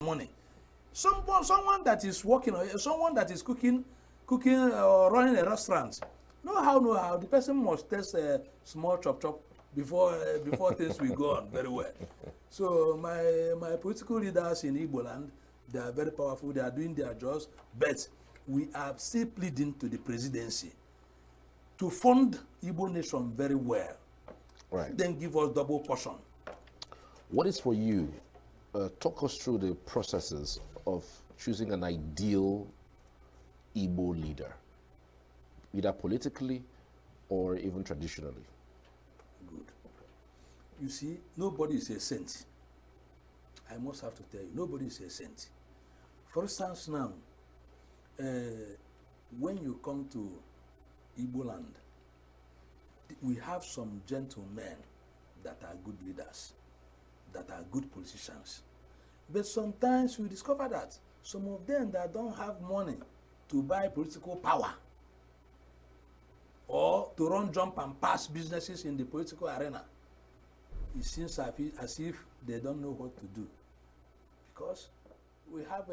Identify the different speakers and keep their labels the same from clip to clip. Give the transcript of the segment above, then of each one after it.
Speaker 1: money. Someone that is working, or someone that is cooking or running a restaurant, know how the person must test a small chop before things will go on very well. So my political leaders in Igbo land, they are very powerful. They are doing their jobs, but we are still pleading to the presidency to fund Igbo nation very well.
Speaker 2: Right.
Speaker 1: Then give us double portion.
Speaker 2: What is for you? Talk us through the processes of choosing an ideal Igbo leader, either politically or even traditionally.
Speaker 1: Good. You see, nobody is a saint. I must have to tell you, nobody is a saint. For instance, now, when you come to Igbo land, we have some gentlemen that are good leaders, that are good politicians. But sometimes we discover that some of them that don't have money to buy political power or to run jump and pass businesses in the political arena, it seems as if they don't know what to do. Because we have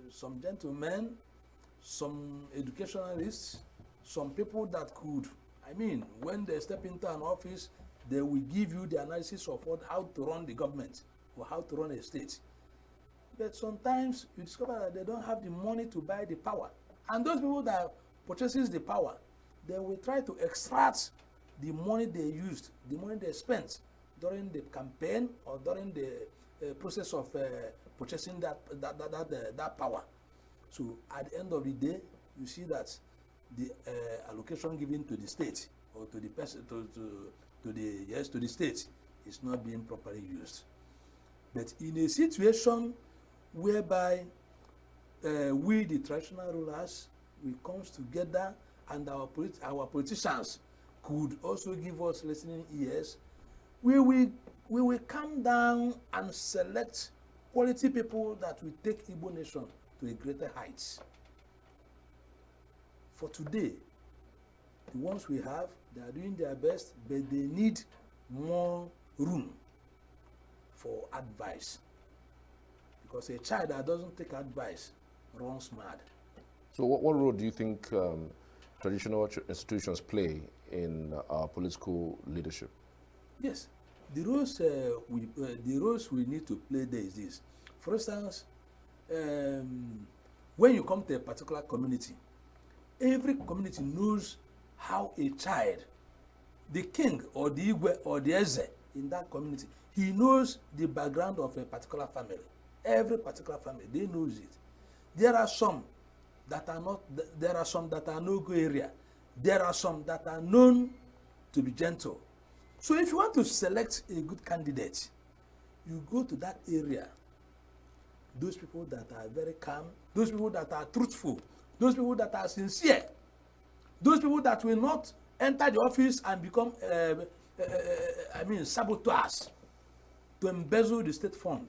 Speaker 1: some gentlemen, some educationalists, some people that could, I mean, when they step into an office, they will give you the analysis of how to run the government or how to run a state. But sometimes you discover that they don't have the money to buy the power. And those people that purchases the power, they will try to extract the money they used, the money they spent during the campaign or during the process of purchasing that power. So at the end of the day, you see that the allocation given to the state or to the person to the state is not being properly used. But in a situation whereby we, the traditional rulers, we come together and our politicians could also give us listening ears, we will come down and select quality people that will take Igbo nation to a greater heights. For today, the ones we have, they are doing their best, but they need more room for advice. Because a child that doesn't take advice runs mad.
Speaker 2: So what role do you think traditional institutions play in our political leadership?
Speaker 1: Yes, the roles we need to play there is this. For instance, when you come to a particular community, every community knows how a child, the king or the Igwe or the Eze in that community, he knows the background of a particular family. Every particular family, they knows it. There are some that are not, there are some that are no-go area. There are some that are known to be gentle. So if you want to select a good candidate, you go to that area. Those people that are very calm, those people that are truthful, those people that are sincere, those people that will not enter the office and become, saboteurs to embezzle the state fund.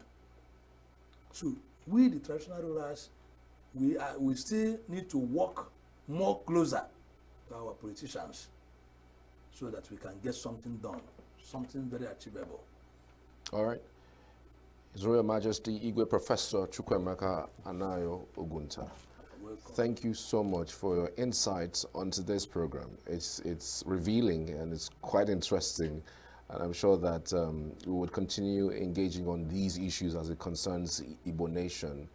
Speaker 1: So we, the traditional rulers, we still need to work more closer to our politicians so that we can get something done, something very achievable.
Speaker 2: All right. His Royal Majesty Igwe Professor Chukwuemeka Anayo Ogunta. Thank you so much for your insights on today's program. It's revealing and it's quite interesting. And I'm sure that we would continue engaging on these issues as it concerns Igbo nation,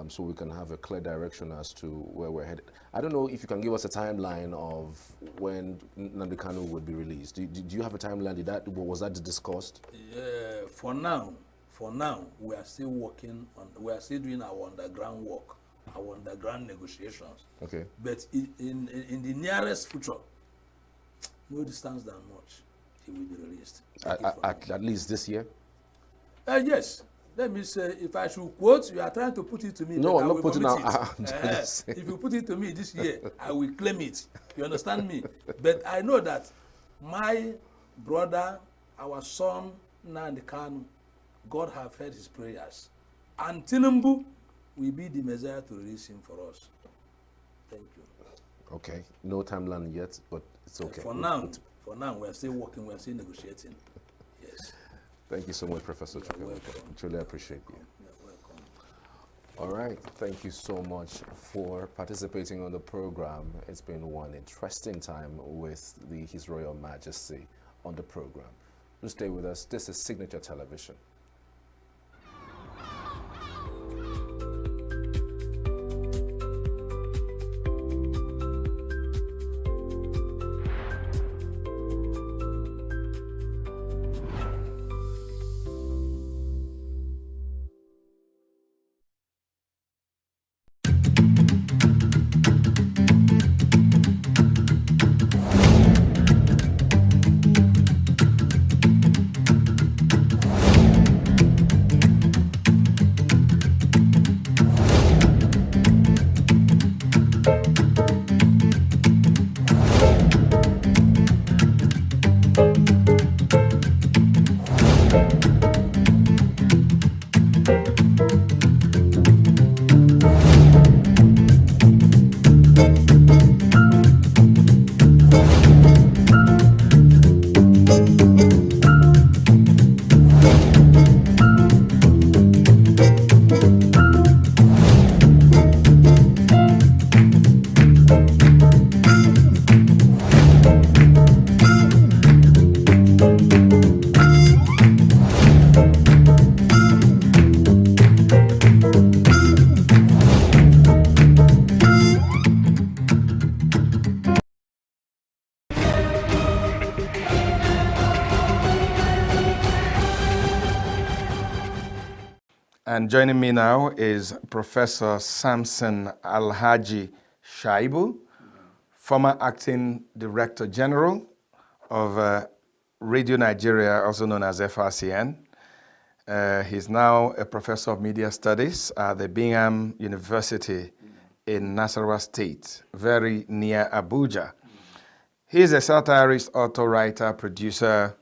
Speaker 2: so we can have a clear direction as to where we're headed. I don't know if you can give us a timeline of when Nnamdi Kanu would be released. Do you have a timeline? Was that discussed?
Speaker 1: For now, we are still working on. We are still doing our underground work, our underground negotiations.
Speaker 2: Okay.
Speaker 1: But in the nearest future, no distance that much, he will be released.
Speaker 2: At least this year?
Speaker 1: Yes. Let me say, if I should quote, you are trying to put it to me.
Speaker 2: No, I'm not putting
Speaker 1: it. If you put it to me this year, I will claim it. You understand me? But I know that my brother, our son, Nnamdi Kanu, God have heard his prayers. And Tinubu will be the Messiah to release him for us. Thank you.
Speaker 2: Okay. No timeline yet, but it's okay.
Speaker 1: For now, we are still working, we are still negotiating. Yes.
Speaker 2: Thank you so much, Professor Chukwuemeka. Truly appreciate you.
Speaker 1: You're welcome.
Speaker 2: All right. Thank you so much for participating on the program. It's been one interesting time with His Royal Majesty on the program. Do stay with us. This is Signature Television.
Speaker 3: And joining me now is Professor Samson Alhaji Shaibu, former acting Director General of Radio Nigeria, also known as FRCN. He's now a Professor of Media Studies at the Bingham University in Nasarawa State, very near Abuja. He's a satirist, author, writer, producer,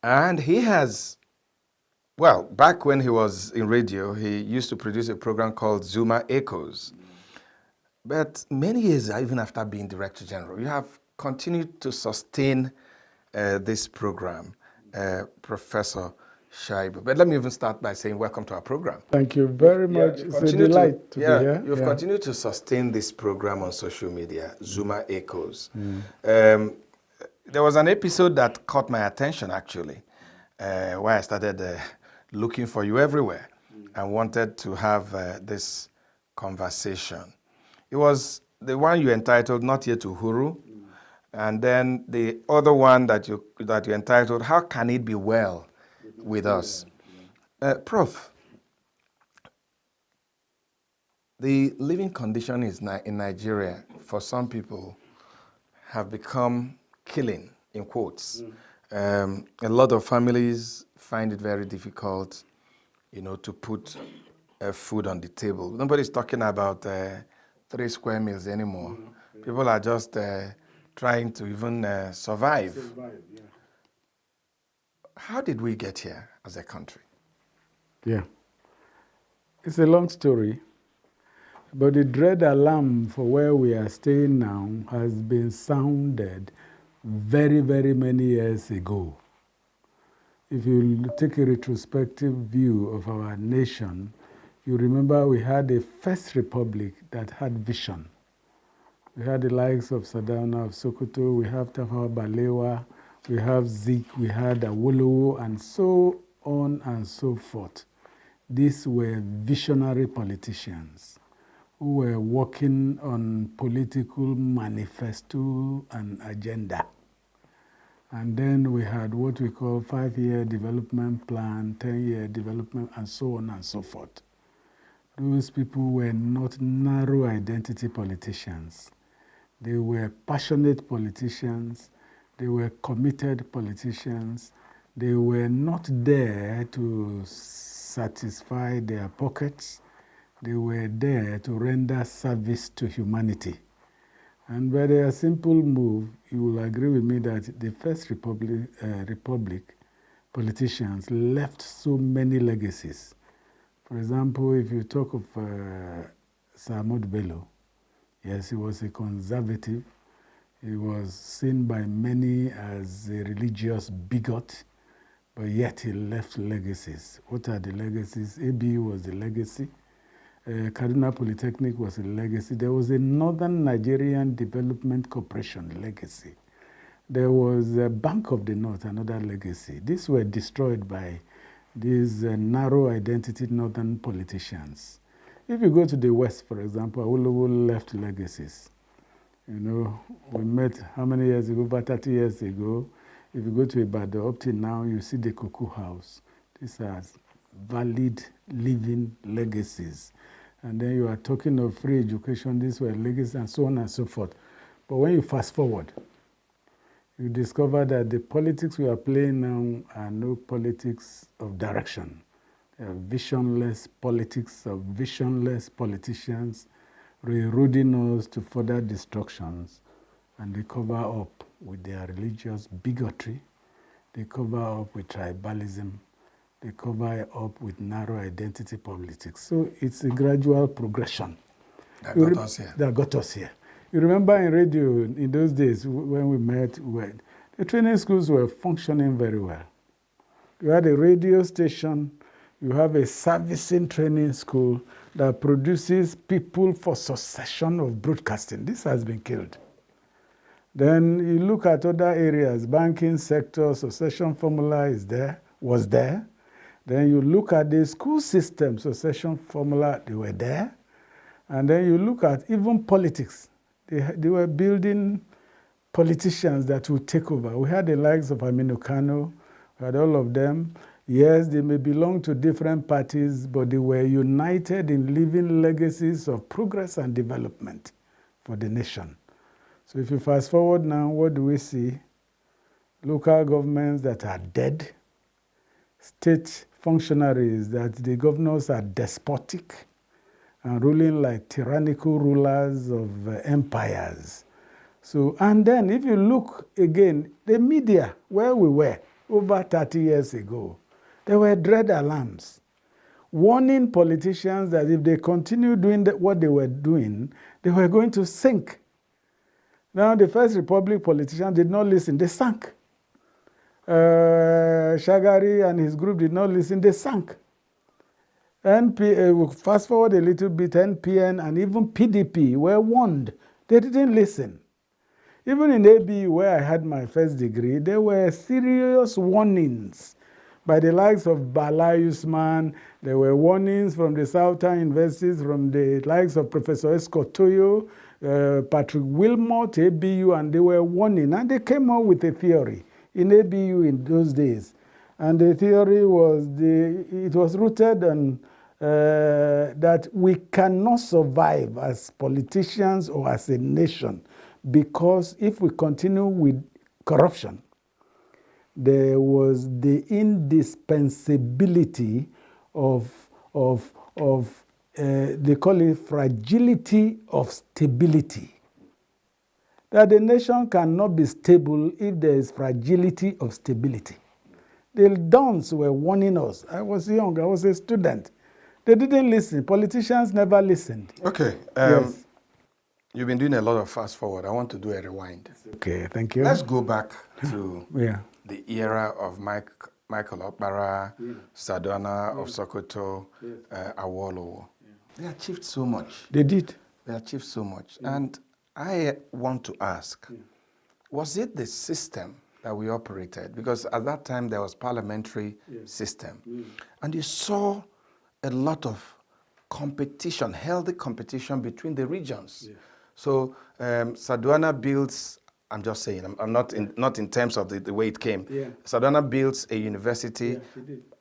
Speaker 3: and he has, well, back when he was in radio, he used to produce a program called Zuma Echoes. But many years, even after being Director General, you have continued to sustain this program, Professor Shaibu. But let me even start by saying welcome to our program.
Speaker 4: Thank you very much. It's a delight to be here.
Speaker 3: You've continued to sustain this program on social media, Zuma Echoes. There was an episode that caught my attention, actually, where I started looking for you everywhere and wanted to have this conversation. It was the one you entitled Not Yet to Huru, and then the other one that you entitled How Can It Be Well with Us? Prof, the living condition in Nigeria for some people have become killing, in quotes. A lot of families find it very difficult, to put food on the table. Nobody's talking about 3 square meals anymore. People are just trying to even survive. How did we get here as a country?
Speaker 4: Yeah. It's a long story, but the dread alarm for where we are staying now has been sounded very, very many years ago. If you take a retrospective view of our nation, you remember we had a first republic that had vision. We had the likes of Sardauna of Sokoto, we have Tafawa Balewa, we have Zik, we had Awolowo, and so on and so forth. These were visionary politicians who were working on political manifesto and agenda. And then we had what we call 5-year development plan, 10-year development, and so on and so forth. Those people were not narrow identity politicians. They were passionate politicians. They were committed politicians. They were not there to satisfy their pockets. They were there to render service to humanity. And by their simple move, you will agree with me that the first republic politicians left so many legacies. For example, if you talk of Sir Ahmadu Bello, yes, he was a conservative. He was seen by many as a religious bigot, but yet he left legacies. What are the legacies? ABU was the legacy. Kaduna Polytechnic was a legacy. There was a Northern Nigerian Development Corporation legacy. There was a Bank of the North, another legacy. These were destroyed by these narrow identity northern politicians. If you go to the West, for example, Awolowo left legacies. You know, we met how many years ago? About 30 years ago. If you go to Ibadan, up till now, you see the Cuckoo House. These are valid living legacies. And then you are talking of free education, these were legacies, and so on and so forth. But when you fast forward, you discover that the politics we are playing now are no politics of direction. They are visionless politics of visionless politicians rerouting us to further destructions, and they cover up with their religious bigotry, they cover up with tribalism, they cover up with narrow identity politics. So it's a gradual progression.
Speaker 3: That got us here.
Speaker 4: That got us here. You remember in radio, in those days when we met, the training schools were functioning very well. You had a radio station, you have a servicing training school that produces people for succession of broadcasting. This has been killed. Then you look at other areas, banking sector, succession formula was there. Then you look at the school system, succession formula, they were there. And then you look at even politics. They were building politicians that would take over. We had the likes of Aminu Kano, we had all of them. Yes, they may belong to different parties, but they were united in leaving legacies of progress and development for the nation. So if you fast forward now, what do we see? Local governments that are dead, state functionaries that the governors are despotic and ruling like tyrannical rulers of empires. So, and then if you look again, the media, where we were over 30 years ago, there were dread alarms warning politicians that if they continue doing what they were doing, they were going to sink. Now, the First Republic politicians did not listen, they sank. Shagari and his group did not listen, they sank. Fast forward a little bit, NPN and even PDP were warned. They didn't listen. Even in ABU, where I had my first degree, there were serious warnings by the likes of Bala Usman. There were warnings from the Southern universities, from the likes of Professor Escott Toyo, Patrick Wilmot, ABU, and they were warning. And they came up with a theory in ABU in those days. And the theory was, it was rooted on that we cannot survive as politicians or as a nation, because if we continue with corruption, there was the indispensability of they call it fragility of stability. That the nation cannot be stable if there is fragility of stability. The Dons were warning us. I was young, I was a student. They didn't listen. Politicians never listened.
Speaker 3: Okay.
Speaker 4: Yes.
Speaker 3: You've been doing a lot of fast forward. I want to do a rewind.
Speaker 4: Okay, thank you.
Speaker 3: Let's go back to
Speaker 4: Yeah.
Speaker 3: the era of Michael Okpara, Sardauna of Sokoto, Awolowo. They achieved so much.
Speaker 4: They did.
Speaker 3: They achieved so much. And I want to ask, was it the system that we operated? Because at that time there was parliamentary system. And you saw a lot of competition, healthy competition between the regions. So Sardauna builds, I'm just saying, I'm not in terms of the way it came. Sardauna builds a university.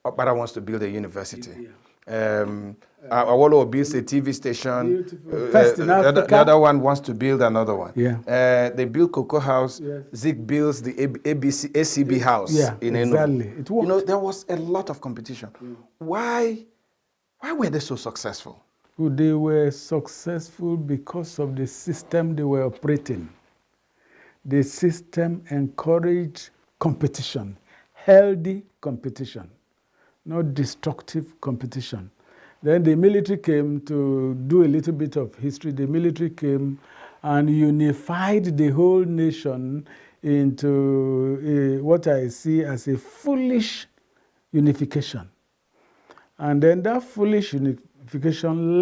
Speaker 3: Okpara wants to build a university. Awolowo builds a TV station.
Speaker 4: First in Africa.
Speaker 3: The other one wants to build another one.
Speaker 4: Yeah.
Speaker 3: They build Cocoa House. Zeke builds the ACB House in
Speaker 4: exactly.
Speaker 3: Enugu.
Speaker 4: It worked.
Speaker 3: You know, there was a lot of competition. Why were they so successful?
Speaker 4: They were successful because of the system they were operating. The system encouraged competition, healthy competition, not destructive competition. Then the military came to do a little bit of history. The military came and unified the whole nation into what I see as a foolish unification. And then that foolish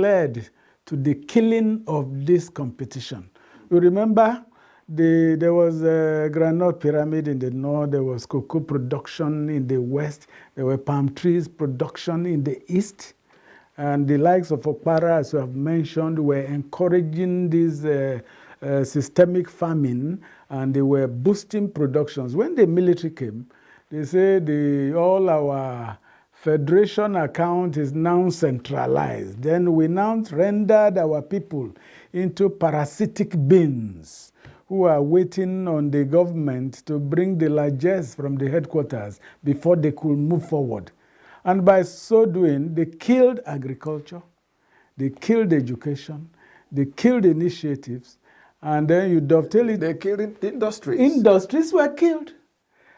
Speaker 4: led to the killing of this competition. You remember there was a granite pyramid in the north, there was cocoa production in the west, there were palm trees production in the east, and the likes of Okpara, as you have mentioned, were encouraging this systemic farming, and they were boosting productions. When the military came, they said all our federation account is now centralized. Then we now rendered our people into parasitic beings who are waiting on the government to bring the largesse from the headquarters before they could move forward. And by so doing, they killed agriculture, they killed education, they killed initiatives, and then you dovetail it.
Speaker 3: They killed industries.
Speaker 4: Industries were killed.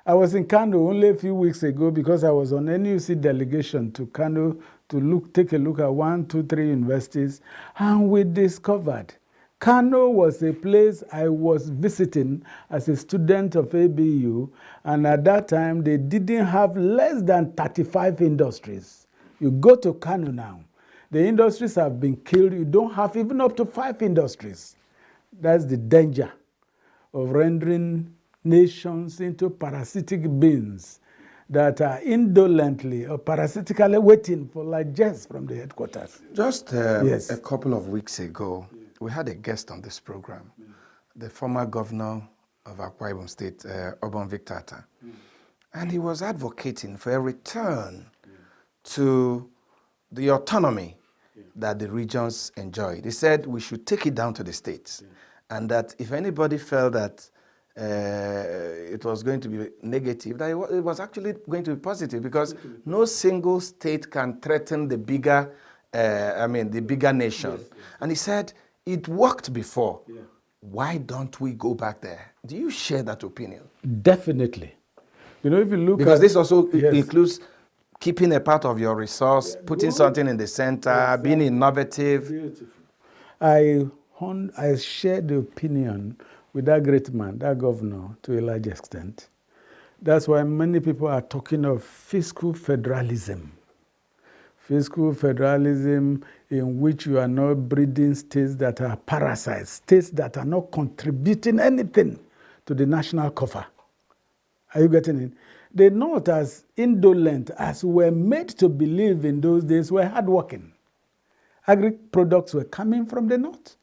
Speaker 4: I was in Kano only a few weeks ago because I was on NUC delegation to Kano to take a look at 1, 2, 3 universities, and we discovered Kano was a place I was visiting as a student of ABU, and at that time they didn't have less than 35 industries. You go to Kano now, the industries have been killed. You don't have even up to 5 industries. That's the danger of rendering nations into parasitic beings that are indolently or parasitically waiting for largesse from the headquarters.
Speaker 3: Just
Speaker 4: Yes.
Speaker 3: a couple of weeks ago, we had a guest on this program, the former governor of Akwa Ibom State, Obon Victor Atta. And he was advocating for a return to the autonomy that the regions enjoyed. He said we should take it down to the states, and that if anybody felt that it was going to be negative, that it was actually going to be positive, because no single state can threaten the bigger, the bigger nation. Yes. And he said it worked before. Yeah. Why don't we go back there? Do you share that opinion?
Speaker 4: Definitely. You know, if you look
Speaker 3: because
Speaker 4: at,
Speaker 3: this also includes keeping a part of your resource, putting something in the center, being innovative.
Speaker 4: Beautiful. I share the opinion with that great man, that governor, to a large extent. That's why many people are talking of fiscal federalism. Fiscal federalism in which you are not breeding states that are parasites, states that are not contributing anything to the national coffers. Are you getting it? They're not as indolent as we were made to believe in those days. Were hardworking. Agri products were coming from the north.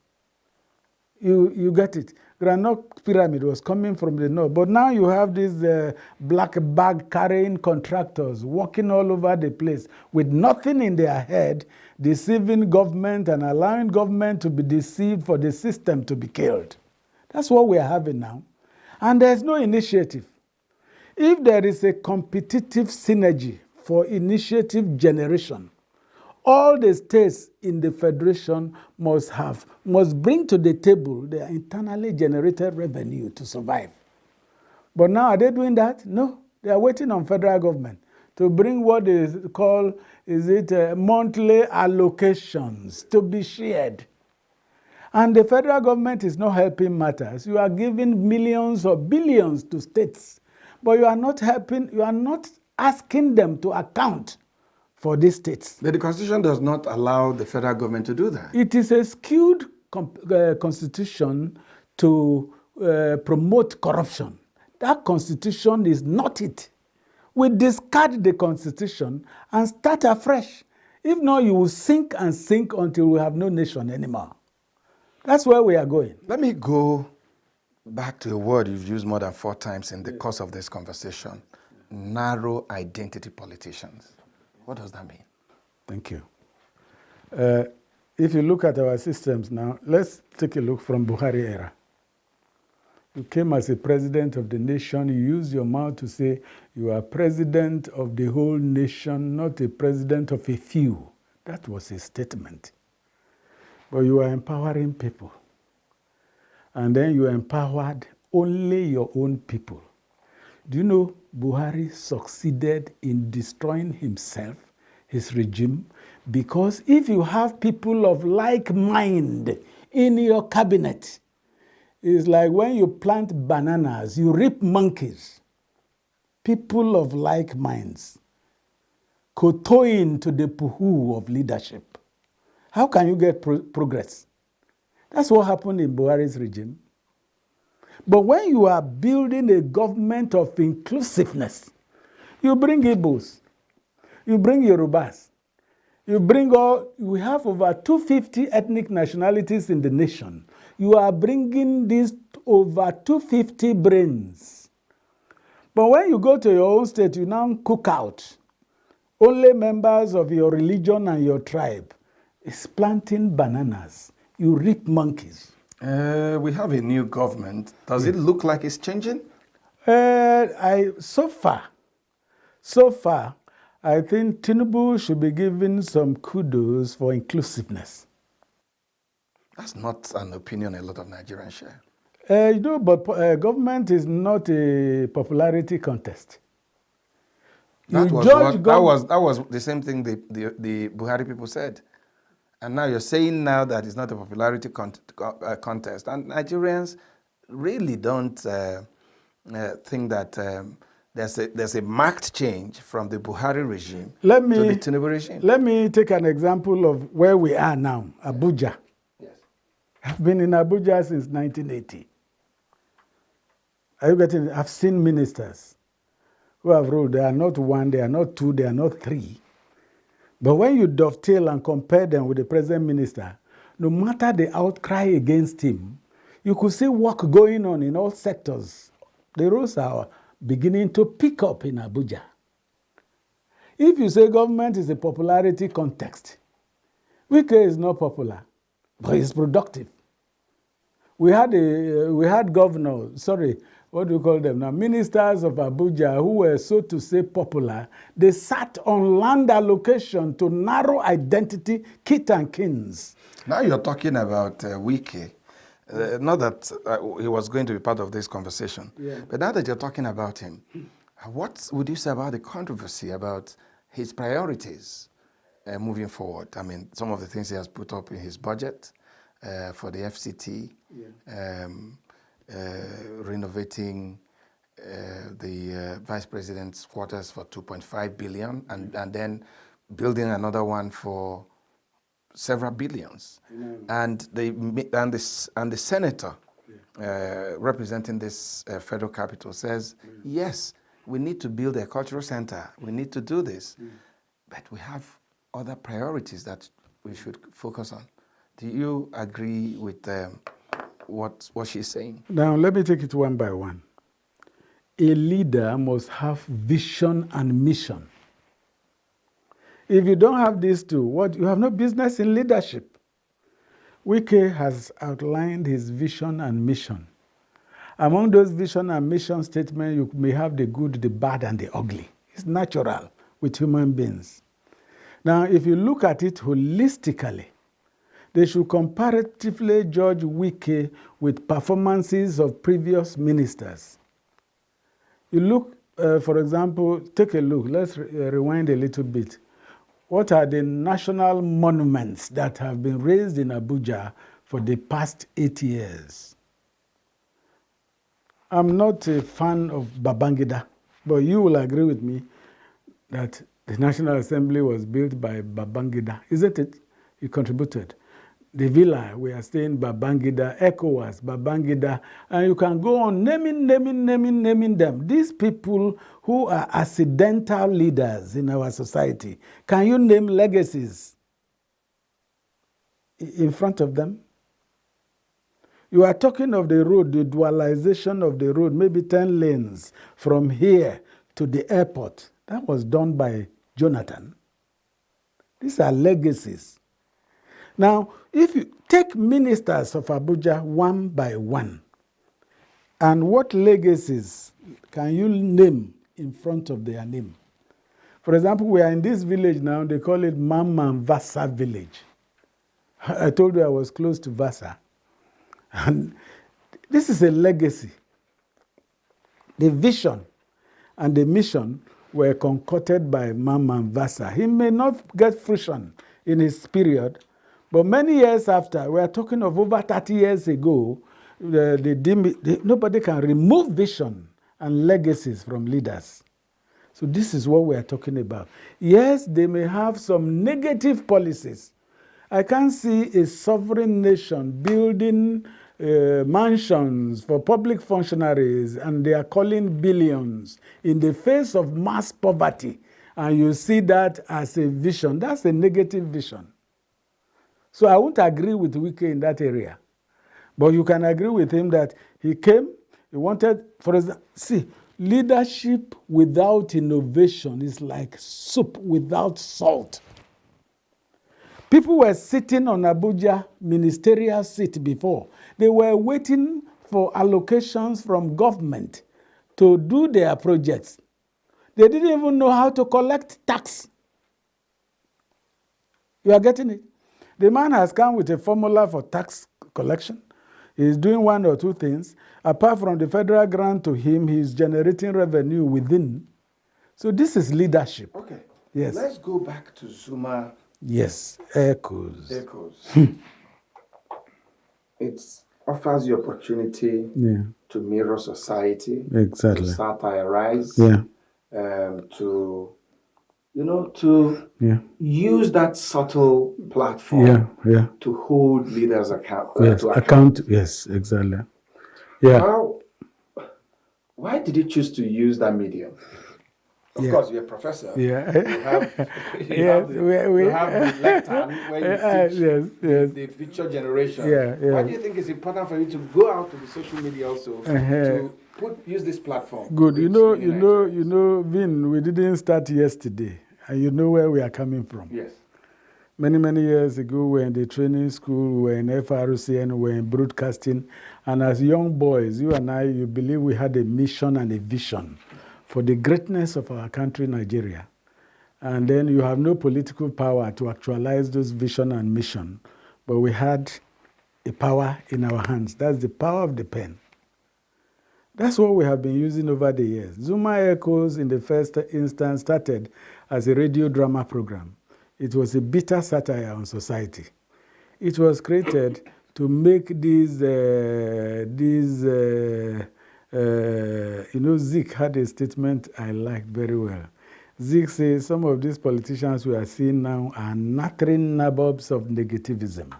Speaker 4: You get it. Granite pyramid was coming from the north. But now you have these black bag carrying contractors walking all over the place with nothing in their head, deceiving government and allowing government to be deceived for the system to be killed. That's what we are having now. And there's no initiative. If there is a competitive synergy for initiative generation, all the states in the federation must bring to the table their internally generated revenue to survive. But now, are they doing that? No. They are waiting on federal government to bring what is called, monthly allocations to be shared. And the federal government is not helping matters. You are giving millions or billions to states, but you are not helping, you are not asking them to account for these states.
Speaker 3: But the Constitution does not allow the federal government to do that.
Speaker 4: It is a skewed constitution to promote corruption. That constitution is not it. We discard the constitution and start afresh. If not, you will sink and sink until we have no nation anymore. That's where we are going.
Speaker 3: Let me go back to a word you've used more than 4 times in the course of this conversation. Narrow identity politicians. What does that mean?
Speaker 4: Thank you. If you look at our systems now, let's take a look from Buhari era. You came as a president of the nation. You used your mouth to say you are president of the whole nation, not a president of a few. That was a statement. But you are empowering people. And then you empowered only your own people. Do you know Buhari succeeded in destroying himself, his regime, because if you have people of like mind in your cabinet, it's like when you plant bananas, you reap monkeys. People of like minds, kowtowing to the puhu of leadership. How can you get progress? That's what happened in Buhari's regime. But when you are building a government of inclusiveness, you bring Igbos, you bring Yorubas, you bring we have over 250 ethnic nationalities in the nation. You are bringing these over 250 brains. But when you go to your own state, you now cook out only members of your religion and your tribe. It's planting bananas. You reap monkeys.
Speaker 3: We have a new government. Does it look like it's changing?
Speaker 4: So far, I think Tinubu should be given some kudos for inclusiveness.
Speaker 3: That's not an opinion a lot of Nigerians share.
Speaker 4: But government is not a popularity contest.
Speaker 3: That was the same thing the Buhari people said. And now you're saying now that it's not a popularity contest. And Nigerians really don't think that there's a marked change from the Buhari regime to the Tinubu regime.
Speaker 4: Let me take an example of where we are now, Abuja.
Speaker 3: Yes.
Speaker 4: I've been in Abuja since 1980. Are you getting it? I've seen ministers who have ruled. They are not one, they are not two, they are not three. But when you dovetail and compare them with the present minister, no matter the outcry against him, you could see work going on in all sectors. The roads are beginning to pick up in Abuja. If you say government is a popularity context, Wike is not popular, but he's productive. We had what do you call them now? Ministers of Abuja who were, so to say, popular. They sat on land allocation to narrow identity, kit and kins.
Speaker 3: Now you're talking about Wike. Not that he was going to be part of this conversation, but now that you're talking about him, what would you say about the controversy about his priorities moving forward? I mean, some of the things he has put up in his budget for the FCT, renovating the vice president's quarters for 2.5 billion, and then building another one for several billions. And the senator representing this federal capital says, yes, we need to build a cultural center. We need to do this. But we have other priorities that we should focus on. Do you agree with what she's saying?
Speaker 4: Now, let me take it one by one. A leader must have vision and mission. If you don't have these two, you have no business in leadership. Wike has outlined his vision and mission. Among those vision and mission statements, you may have the good, the bad, and the ugly. It's natural with human beings. Now, if you look at it holistically, they should comparatively judge Wike with performances of previous ministers. You look, for example, take a look. Let's rewind a little bit. What are the national monuments that have been raised in Abuja for the past 8 years? I'm not a fan of Babangida, but you will agree with me that the National Assembly was built by Babangida, isn't it? He contributed. The villa, we are staying Babangida, ECOWAS, Babangida, and you can go on naming them. These people who are accidental leaders in our society, can you name legacies in front of them? You are talking of the road, the dualization of the road, maybe 10 lanes from here to the airport. That was done by Jonathan. These are legacies. Now, if you take ministers of Abuja one by one, and what legacies can you name in front of their name? For example, we are in this village now, they call it Mamman Vasa village. I told you I was close to Vasa. And this is a legacy. The vision and the mission were concocted by Mamman Vasa. He may not get fruition in his period, but many years after, we are talking of over 30 years ago, nobody can remove vision and legacies from leaders. So this is what we are talking about. Yes, they may have some negative policies, I can't see a sovereign nation building mansions for public functionaries and they are calling billions in the face of mass poverty. And you see that as a vision. That's a negative vision. So I won't agree with Wike in that area. But you can agree with him that he came, he wanted, for example, see, leadership without innovation is like soup without salt. People were sitting on Abuja ministerial seat before. They were waiting for allocations from government to do their projects. They didn't even know how to collect tax. You are getting it? The man has come with a formula for tax collection. He's doing one or two things. Apart from the federal grant to him, he's generating revenue within. So this is leadership.
Speaker 3: Okay.
Speaker 4: Yes.
Speaker 3: Let's go back to Zuma.
Speaker 4: Yes, echoes.
Speaker 3: It offers you opportunity to mirror society,
Speaker 4: Exactly.
Speaker 3: to satirize,
Speaker 4: Yeah.
Speaker 3: to use that subtle platform to hold leaders account.
Speaker 4: Yes, exactly. Yeah.
Speaker 3: Why did you choose to use that medium? Of course, you're a professor.
Speaker 4: Yeah.
Speaker 3: You have the lectern where you teach the future generation.
Speaker 4: Yeah.
Speaker 3: Why do you think it's important for you to go out to the social media also to use this platform?
Speaker 4: Good. You know, Vin, we didn't start yesterday. And you know where we are coming from.
Speaker 3: Yes.
Speaker 4: Many years ago, we were in the training school, we were in FRC, and we were in broadcasting. And as young boys, you and I, you believe we had a mission and a vision for the greatness of our country, Nigeria. And then you have no political power to actualize those vision and mission. But we had a power in our hands. That's the power of the pen. That's what we have been using over the years. Zuma Echoes, in the first instance, started as a radio drama program. It was a bitter satire on society. It was created to make Zeke had a statement I liked very well. Zeke says some of these politicians we are seeing now are nattering nabobs of negativism.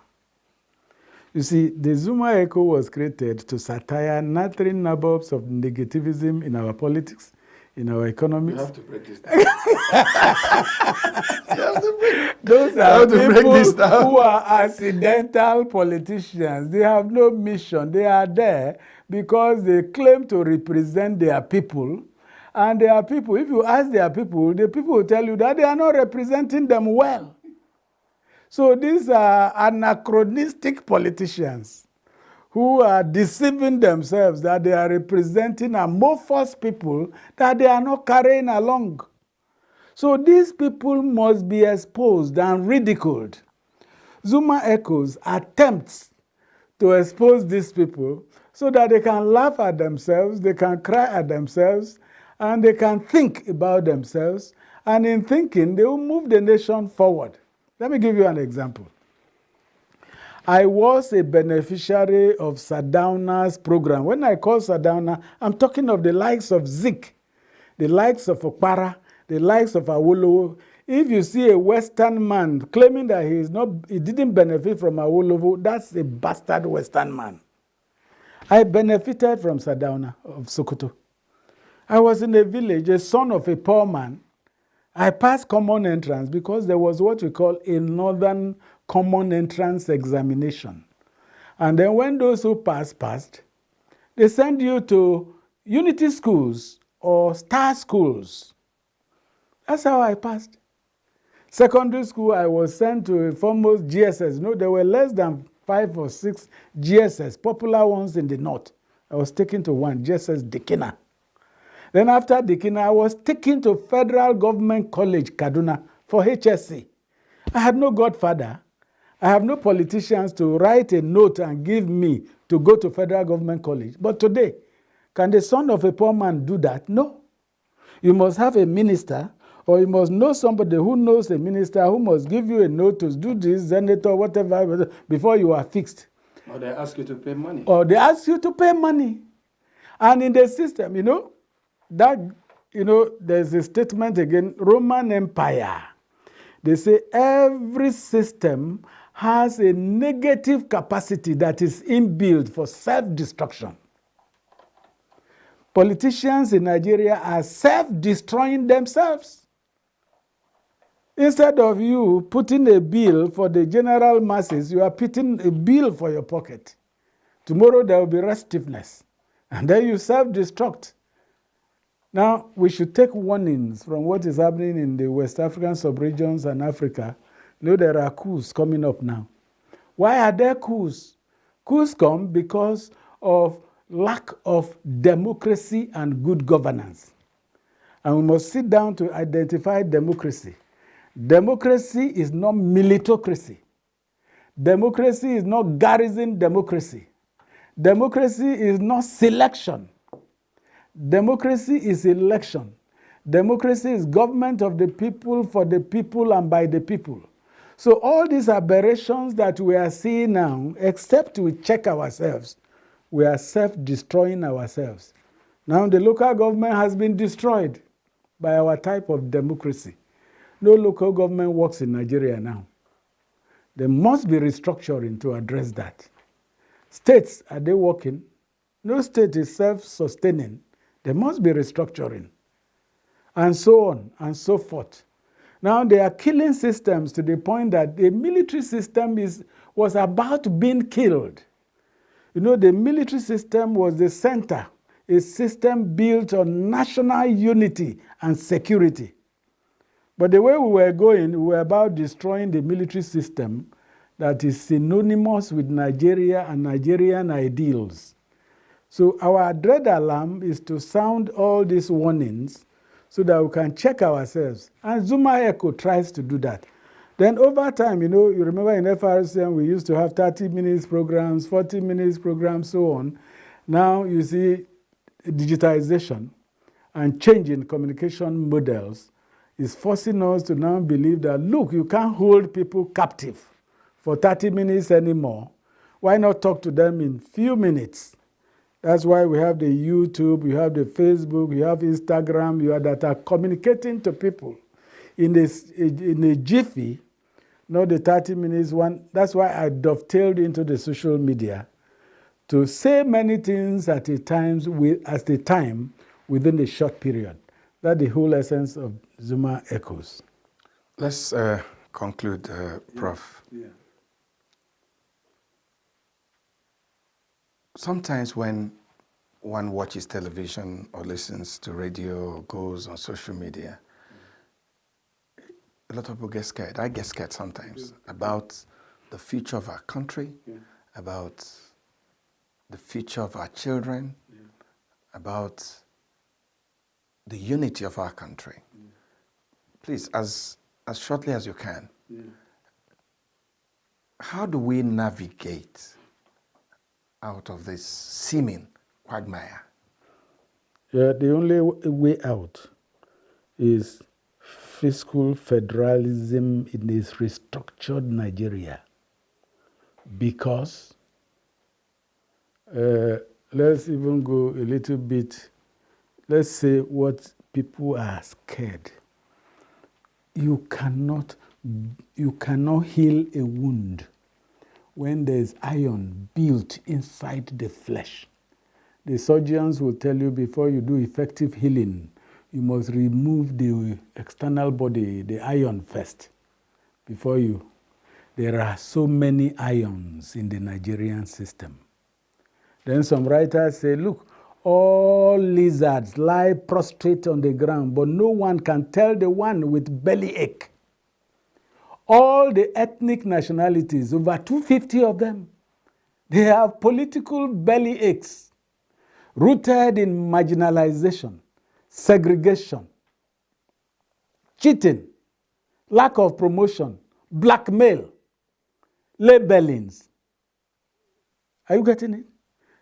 Speaker 4: You see, the Zuma Echo was created to satire nattering nabobs of negativism in our politics, in our economy.
Speaker 3: You have to break this down.
Speaker 4: Those are people who are accidental politicians. They have no mission. They are there because they claim to represent their people. And their people, if you ask their people, the people will tell you that they are not representing them well. So these are anachronistic politicians who are deceiving themselves that they are representing amorphous people that they are not carrying along. So these people must be exposed and ridiculed. Zuma Echoes attempts to expose these people so that they can laugh at themselves, they can cry at themselves, and they can think about themselves. And in thinking, they will move the nation forward. Let me give you an example. I was a beneficiary of Sardauna's program. When I call Sardauna, I'm talking of the likes of Zik, the likes of Okpara, the likes of Awolowo. If you see a Western man claiming that he didn't benefit from Awolowo, that's a bastard Western man. I benefited from Sardauna of Sokoto. I was in a village, a son of a poor man. I passed common entrance because there was what we call a northern common entrance examination. And then when those who passed, they send you to unity schools or star schools. That's how I passed. Secondary school, I was sent to a foremost GSS. No, there were less than 5 or 6 GSS, popular ones in the north. I was taken to one, GSS Dikina. Then after Dikina, I was taken to Federal Government College, Kaduna, for HSC. I had no godfather. I have no politicians to write a note and give me to go to Federal Government College. But today, can the son of a poor man do that? No. You must have a minister, or you must know somebody who knows a minister who must give you a note to do this, senator, whatever, before you are fixed.
Speaker 3: Or they ask you to pay money.
Speaker 4: Or they ask you to pay money. And in the system, there's a statement again, Roman Empire. They say every system has a negative capacity that is inbuilt for self-destruction. Politicians in Nigeria are self-destroying themselves. Instead of you putting a bill for the general masses, you are putting a bill for your pocket. Tomorrow there will be restiveness, and then you self-destruct. Now, we should take warnings from what is happening in the West African sub-regions and Africa. You know, there are coups coming up now. Why are there coups? Coups come because of lack of democracy and good governance. And we must sit down to identify democracy. Democracy is not militocracy. Democracy is not garrison democracy. Democracy is not selection. Democracy is election. Democracy is government of the people, for the people, and by the people. So all these aberrations that we are seeing now, except we check ourselves, we are self-destroying ourselves. Now the local government has been destroyed by our type of democracy. No local government works in Nigeria now. There must be restructuring to address that. States, are they working? No state is self-sustaining. There must be restructuring. And so on and so forth. Now they are killing systems to the point that the military system was about being killed. You know, the military system was the center, a system built on national unity and security. But the way we were going, we were about destroying the military system that is synonymous with Nigeria and Nigerian ideals. So our dread alarm is to sound all these warnings so that we can check ourselves. And Zuma Echo tries to do that. Then over time, you know, you remember in FRCM, we used to have 30 minutes programs, 40 minutes programs, so on. Now you see digitization and change in communication models is forcing us to now believe that, look, you can't hold people captive for 30 minutes anymore. Why not talk to them in few minutes? That's why we have the YouTube, we have the Facebook, you have Instagram, you have that are communicating to people in a jiffy, not the 30 minutes one. That's why I dovetailed into the social media to say many things at a time within a short period. That's the whole essence of Zuma Echoes.
Speaker 3: Let's conclude, Prof.
Speaker 4: Yeah.
Speaker 3: Sometimes when one watches television or listens to radio or goes on social media, a lot of people get scared. I get scared sometimes about the future of our country, about the future of our children, about the unity of our country. Please, as shortly as you can, how do we navigate out of this seeming quagmire?
Speaker 4: Yeah, the only way out is fiscal federalism in this restructured Nigeria. Because, let's even go a little bit, let's say what people are scared. You cannot heal a wound when there's iron built inside the flesh. The surgeons will tell you before you do effective healing, you must remove the external body, the iron first, before you. There are so many ions in the Nigerian system. Then some writers say, look, all lizards lie prostrate on the ground, but no one can tell the one with bellyache. All the ethnic nationalities, over 250 of them, they have political bellyaches rooted in marginalization, segregation, cheating, lack of promotion, blackmail, labelings. Are you getting it?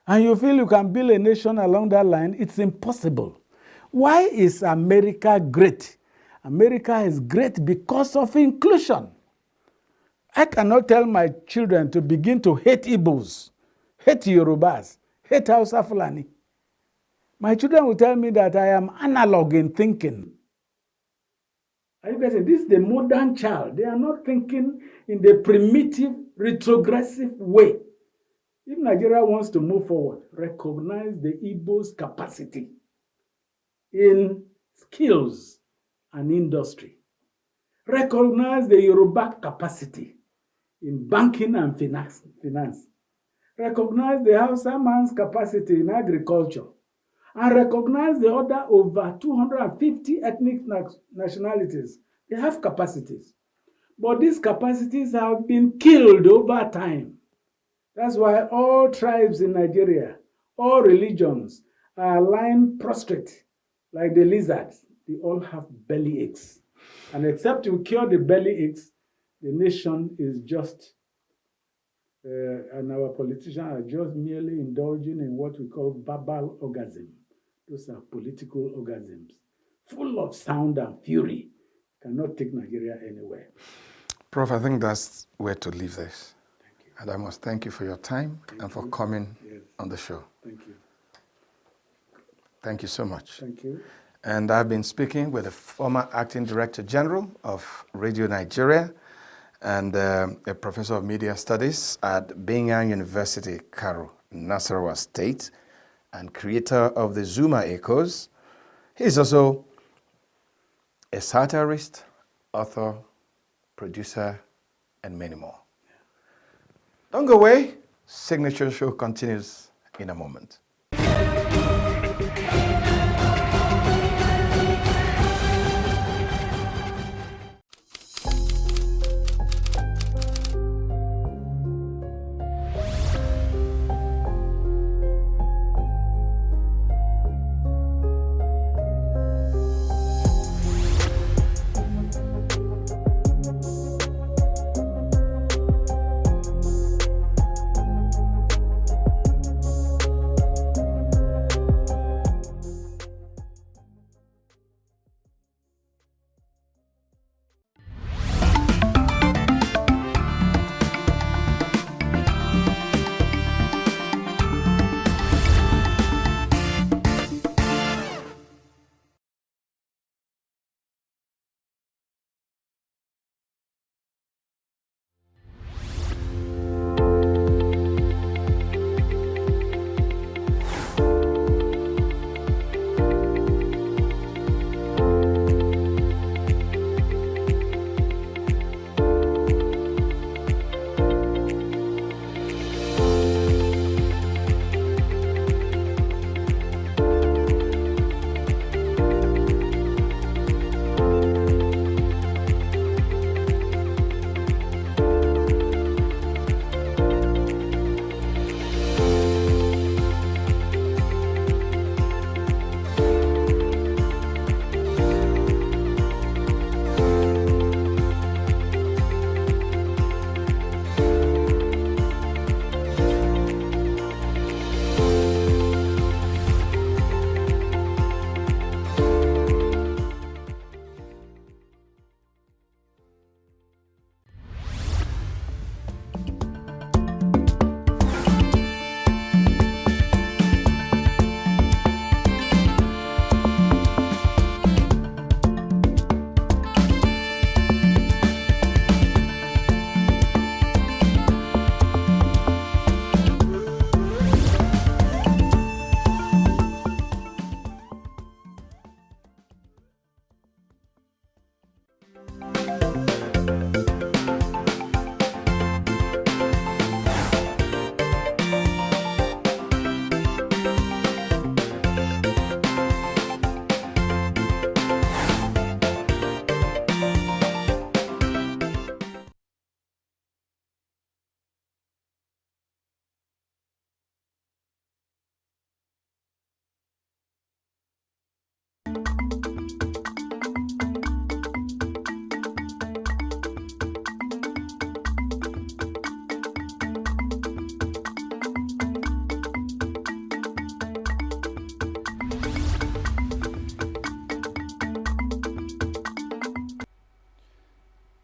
Speaker 4: And you feel you can build a nation along that line? It's impossible. Why is America great? America is great because of inclusion. I cannot tell my children to begin to hate Igbos, hate Yorubas, hate Hausa Fulani. My children will tell me that I am analog in thinking. Are you getting this? Is the modern child. They are not thinking in the primitive retrogressive way. If Nigeria wants to move forward, recognize the Igbo's capacity in skills and industry. Recognize the Yoruba capacity in banking and finance. Recognize the Hausa man's capacity in agriculture. And recognize the other over 250 ethnic nationalities. They have capacities. But these capacities have been killed over time. That's why all tribes in Nigeria, all religions are lying prostrate like the lizards. They all have belly aches. And except to cure the belly aches, the nation is just, and our politicians are just merely indulging in what we call verbal orgasm. Those are political orgasms, full of sound and fury. Cannot take Nigeria anywhere.
Speaker 3: Prof, I think that's where to leave this. And I must thank you for your time and for coming on the show.
Speaker 4: Thank you.
Speaker 3: Thank you so much.
Speaker 4: Thank you.
Speaker 3: And I've been speaking with the former Acting Director General of Radio Nigeria and a Professor of Media Studies at Bingham University, Karo, Nasarawa State, and creator of the Zuma Echoes. He's also a satirist, author, producer, and many more. Don't go away. Signature Show continues in a moment.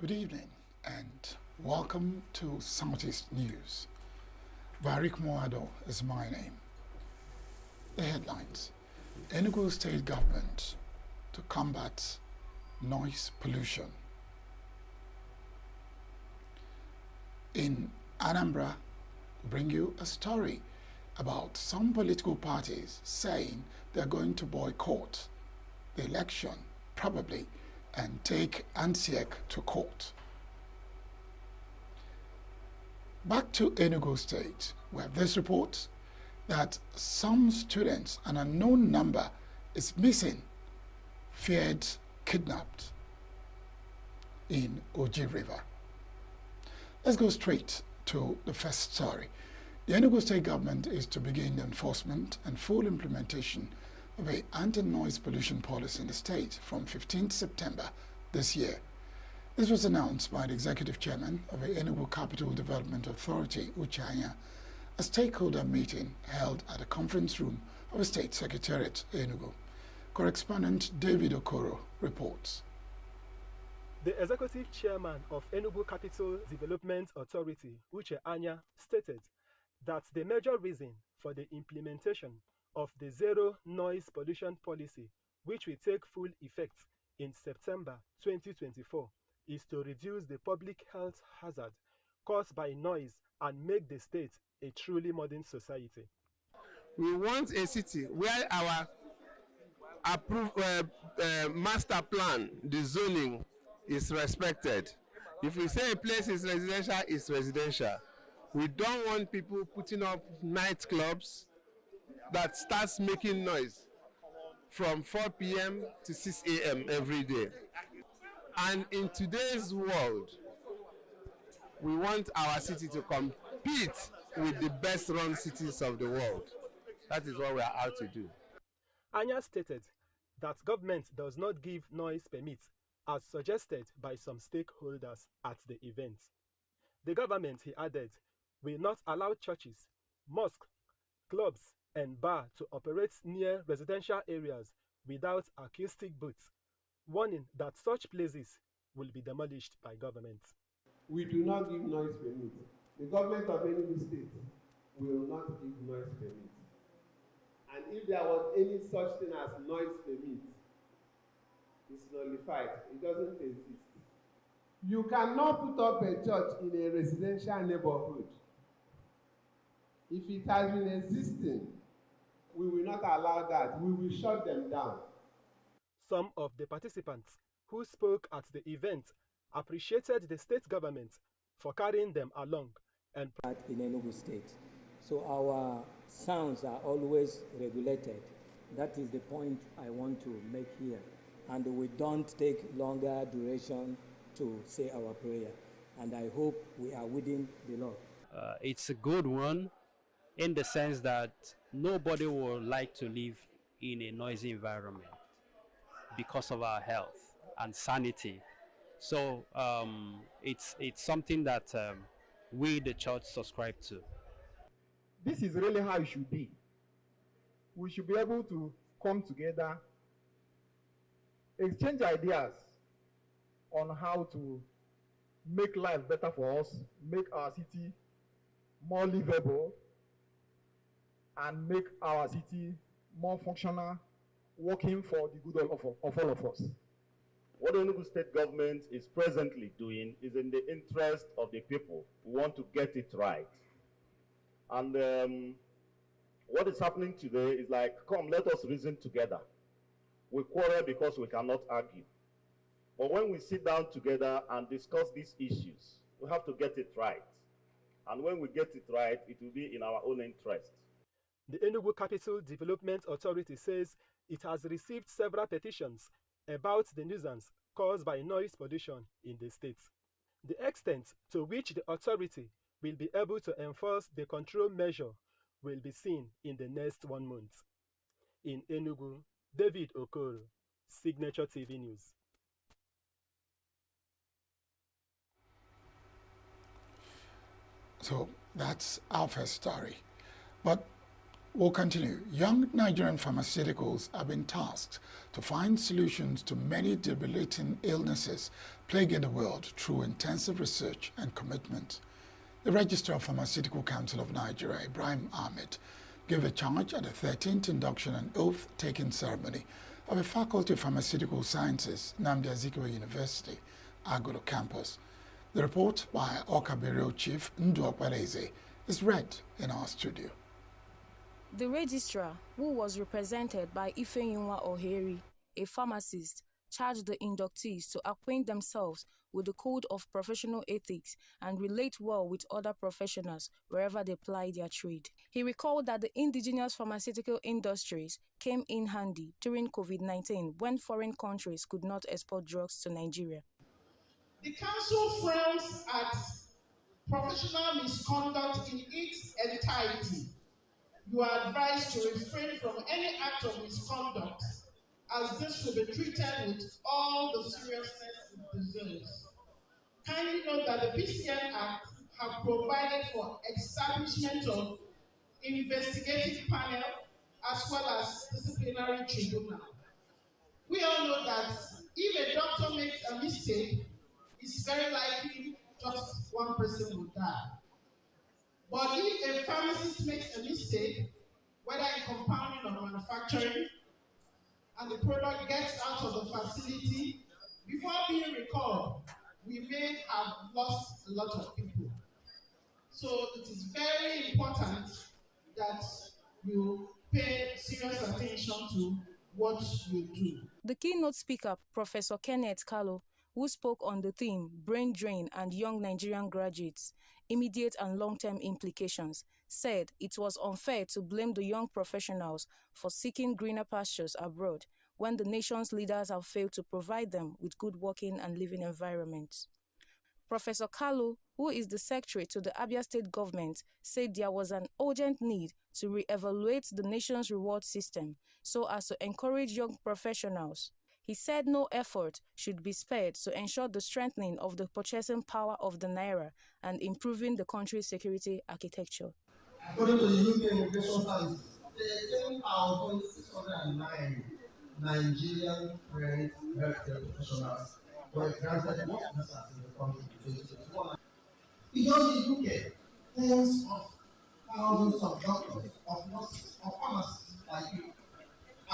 Speaker 5: Good evening and welcome to Southeast News. Varik Moado is my name. The headlines: ENUGU state government to combat noise pollution. In Anambra, we bring you a story about some political parties saying they're going to boycott the election, probably, and take ANSEC to court. Back to Enugu State, we have this report that some students, an unknown number, is missing, feared kidnapped in Oji River. Let's go straight to the first story. The Enugu State government is to begin the enforcement and full implementation of an anti-noise pollution policy in the state from 15th September this year. This was announced by the executive chairman of the Enugu Capital Development Authority, Uchanya, a stakeholder meeting held at the conference room of the State Secretariat, Enugu. Correspondent David Okoro reports.
Speaker 6: The executive chairman of Enugu Capital Development Authority, Uche Anya, stated that the major reason for the implementation of the zero noise pollution policy, which will take full effect in September 2024, is to reduce the public health hazard caused by noise and make the state a truly modern society.
Speaker 7: We want a city where our approved master plan, the zoning, is respected. If we say a place is residential, it's residential. We don't want people putting up nightclubs that starts making noise from 4 p.m. to 6 a.m. every day. And in today's world, we want our city to compete with the best run cities of the world. That is what we are out to do.
Speaker 6: Anya stated that government does not give noise permits as suggested by some stakeholders at the event. The government, he added, will not allow churches, mosques, clubs, and bars to operate near residential areas without acoustic booths, warning that such places will be demolished by government.
Speaker 8: We do not give noise permits. The government of any state will not give noise permits. And if there was any such thing as noise permit, it's nullified. It doesn't exist. You cannot put up a church in a residential neighborhood. If it has been existing, we will not allow that. We will shut them down.
Speaker 6: Some of the participants who spoke at the event appreciated the state government for carrying them along and
Speaker 9: in Enugu State. So our sounds are always regulated. That is the point I want to make here. And we don't take longer duration to say our prayer. And I hope we are within the law.
Speaker 10: It's a good one in the sense that nobody would like to live in a noisy environment because of our health and sanity. So it's something that we, the church, subscribe to.
Speaker 11: This is really how it should be. We should be able to come together, exchange ideas on how to make life better for us, make our city more livable, and make our city more functional, working for the good of all of us.
Speaker 12: What the Enugu State government is presently doing is in the interest of the people. We want to get it right. And what is happening today is like, come, let us reason together. We quarrel because we cannot argue. But when we sit down together and discuss these issues, we have to get it right. And when we get it right, it will be in our own interest.
Speaker 6: The Enugu Capital Development Authority says it has received several petitions about the nuisance caused by noise pollution in the state. The extent to which the authority will be able to enforce the control measure will be seen in the next 1 month. In Enugu, David Okoro, Signature TV News.
Speaker 5: So that's our first story. But we'll continue. Young Nigerian pharmaceuticals have been tasked to find solutions to many debilitating illnesses plaguing the world through intensive research and commitment. The Registrar of Pharmaceutical Council of Nigeria, Ibrahim Ahmed, gave a charge at the 13th induction and oath-taking ceremony of the Faculty of Pharmaceutical Sciences, Nnamdi Azikiwe University, Agoro campus. The report by Okabero Chief Ndu Okpeleze is read in our studio.
Speaker 13: The registrar, who was represented by Ifeyinwa Oheri, a pharmacist, charged the inductees to acquaint themselves with the code of professional ethics and relate well with other professionals wherever they ply their trade. He recalled that the indigenous pharmaceutical industries came in handy during COVID-19 when foreign countries could not export drugs to Nigeria.
Speaker 14: The Council frowns at professional misconduct in its entirety. You are advised to refrain from any act of misconduct, as this will be treated with all the seriousness it deserves. Kindly note that the PCN Act have provided for establishment of investigative panel as well as disciplinary tribunal. We all know that if a doctor makes a mistake, it's very likely just one person will die. But if a pharmacist makes a mistake, whether in compounding or manufacturing, and the product gets out of the facility, before being recalled, we may have lost a lot of people. So it is very important that you pay serious attention to what you do.
Speaker 13: The keynote speaker, Professor Kenneth Kalu, who spoke on the theme Brain Drain and Young Nigerian Graduates, Immediate and Long-Term Implications, said it was unfair to blame the young professionals for seeking greener pastures abroad when the nation's leaders have failed to provide them with good working and living environments. Professor Kalu, who is the secretary to the Abia State government, said there was an urgent need to re-evaluate the nation's reward system so as to encourage young professionals. He said no effort should be spared to ensure the strengthening of the purchasing power of the Naira and improving the country's security architecture.
Speaker 15: According to the UK Immigration Service, 13,609 Nigerian trained healthcare professionals were granted work visas in the country in 2021. Beyond the UK, tens of thousands of doctors, of nurses, of pharmacists like you,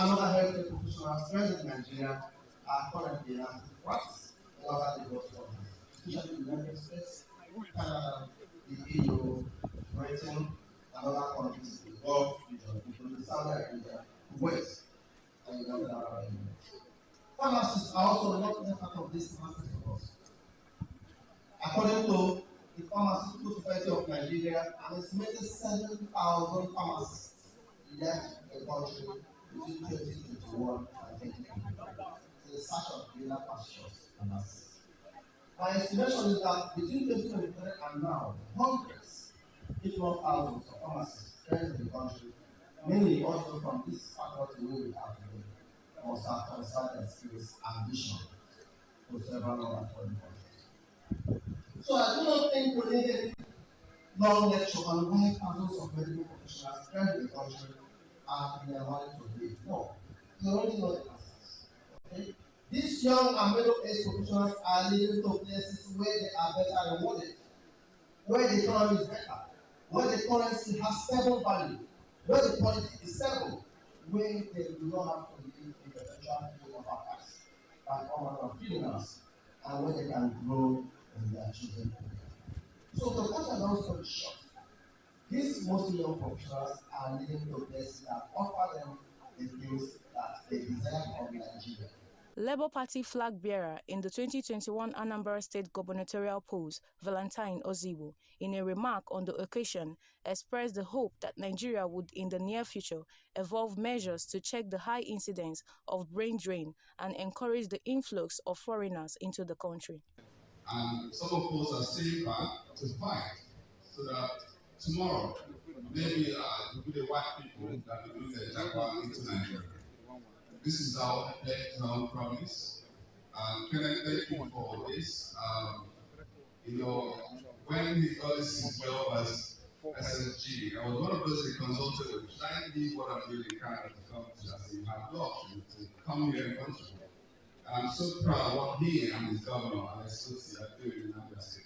Speaker 15: and other healthcare professionals present in Nigeria are currently in active practice in other developed countries, especially the United States, Canada, the EU, Britain, and other countries in the Gulf region, including Saudi Arabia, Kuwait, and United Arab Emirates. Pharmacists are also not left out of this massive force. According to the Pharmaceutical Society of Nigeria, an estimated 7,000 pharmacists left the country between 2021 and 2022 in search of greener pastures and access. My estimation is that between 2023 and now, hundreds, if not thousands, of pharmacists present in the country, mainly also from this faculty where we are today, must have transferred their skills and vision to several other foreign countries. So I do not think we need a long lecture on why thousands of medical professionals present in the country are in their line to leave. No, you already know the answers. Okay? These young and middle-aged professionals are leading to places where they are better rewarded, where the economy is better, where the currency has stable value, where the politics is stable, where they do not have to live in the virtual field of affairs and all of criminals, and where they can grow in their children. So the cut and long story short, these mostly young professionals are leading to places that offer them the things that they desire from Nigeria.
Speaker 13: Labour Party flag bearer in the 2021 Anambra State gubernatorial polls, Valentine Ozigbo, in a remark on the occasion, expressed the hope that Nigeria would in the near future evolve measures to check the high incidence of brain drain and encourage the influx of foreigners into the country.
Speaker 16: And some of us are staying back to fight so that tomorrow, maybe it will be the white people that will bring the jaguar into Nigeria. This is our pledge, our promise. Kenneth, thank you for this. When he got this job as SSG, I was one of those he consulted with. Should I leave what I'm doing in Canada to come to as he had the option to come here and contribute? And I'm so proud of what he and his governor, Alex Sotsi, are doing in Abia State.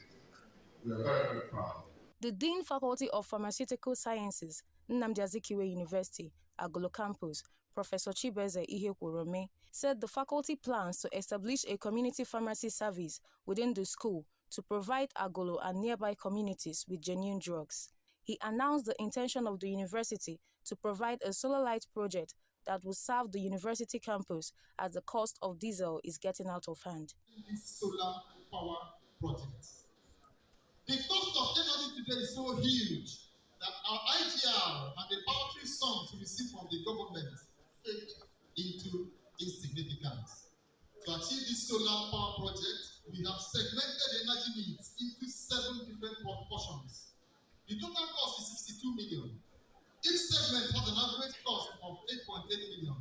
Speaker 16: We are very, very proud.
Speaker 13: The Dean Faculty of Pharmaceutical Sciences, Nnamdi Azikiwe University, Agolo Campus, Professor Chibeze Ihekworome, said the faculty plans to establish a community pharmacy service within the school to provide Agolo and nearby communities with genuine drugs. He announced the intention of the university to provide a solar light project that will serve the university campus as the cost of diesel is getting out of hand.
Speaker 14: This solar power project. The cost of energy today is so huge that our IGR and the poultry sums we receive from the government fade into insignificance. To achieve this solar power project, we have segmented energy needs into 7 different portions. The total cost is 62 million. Each segment has an average cost of 8.8 million.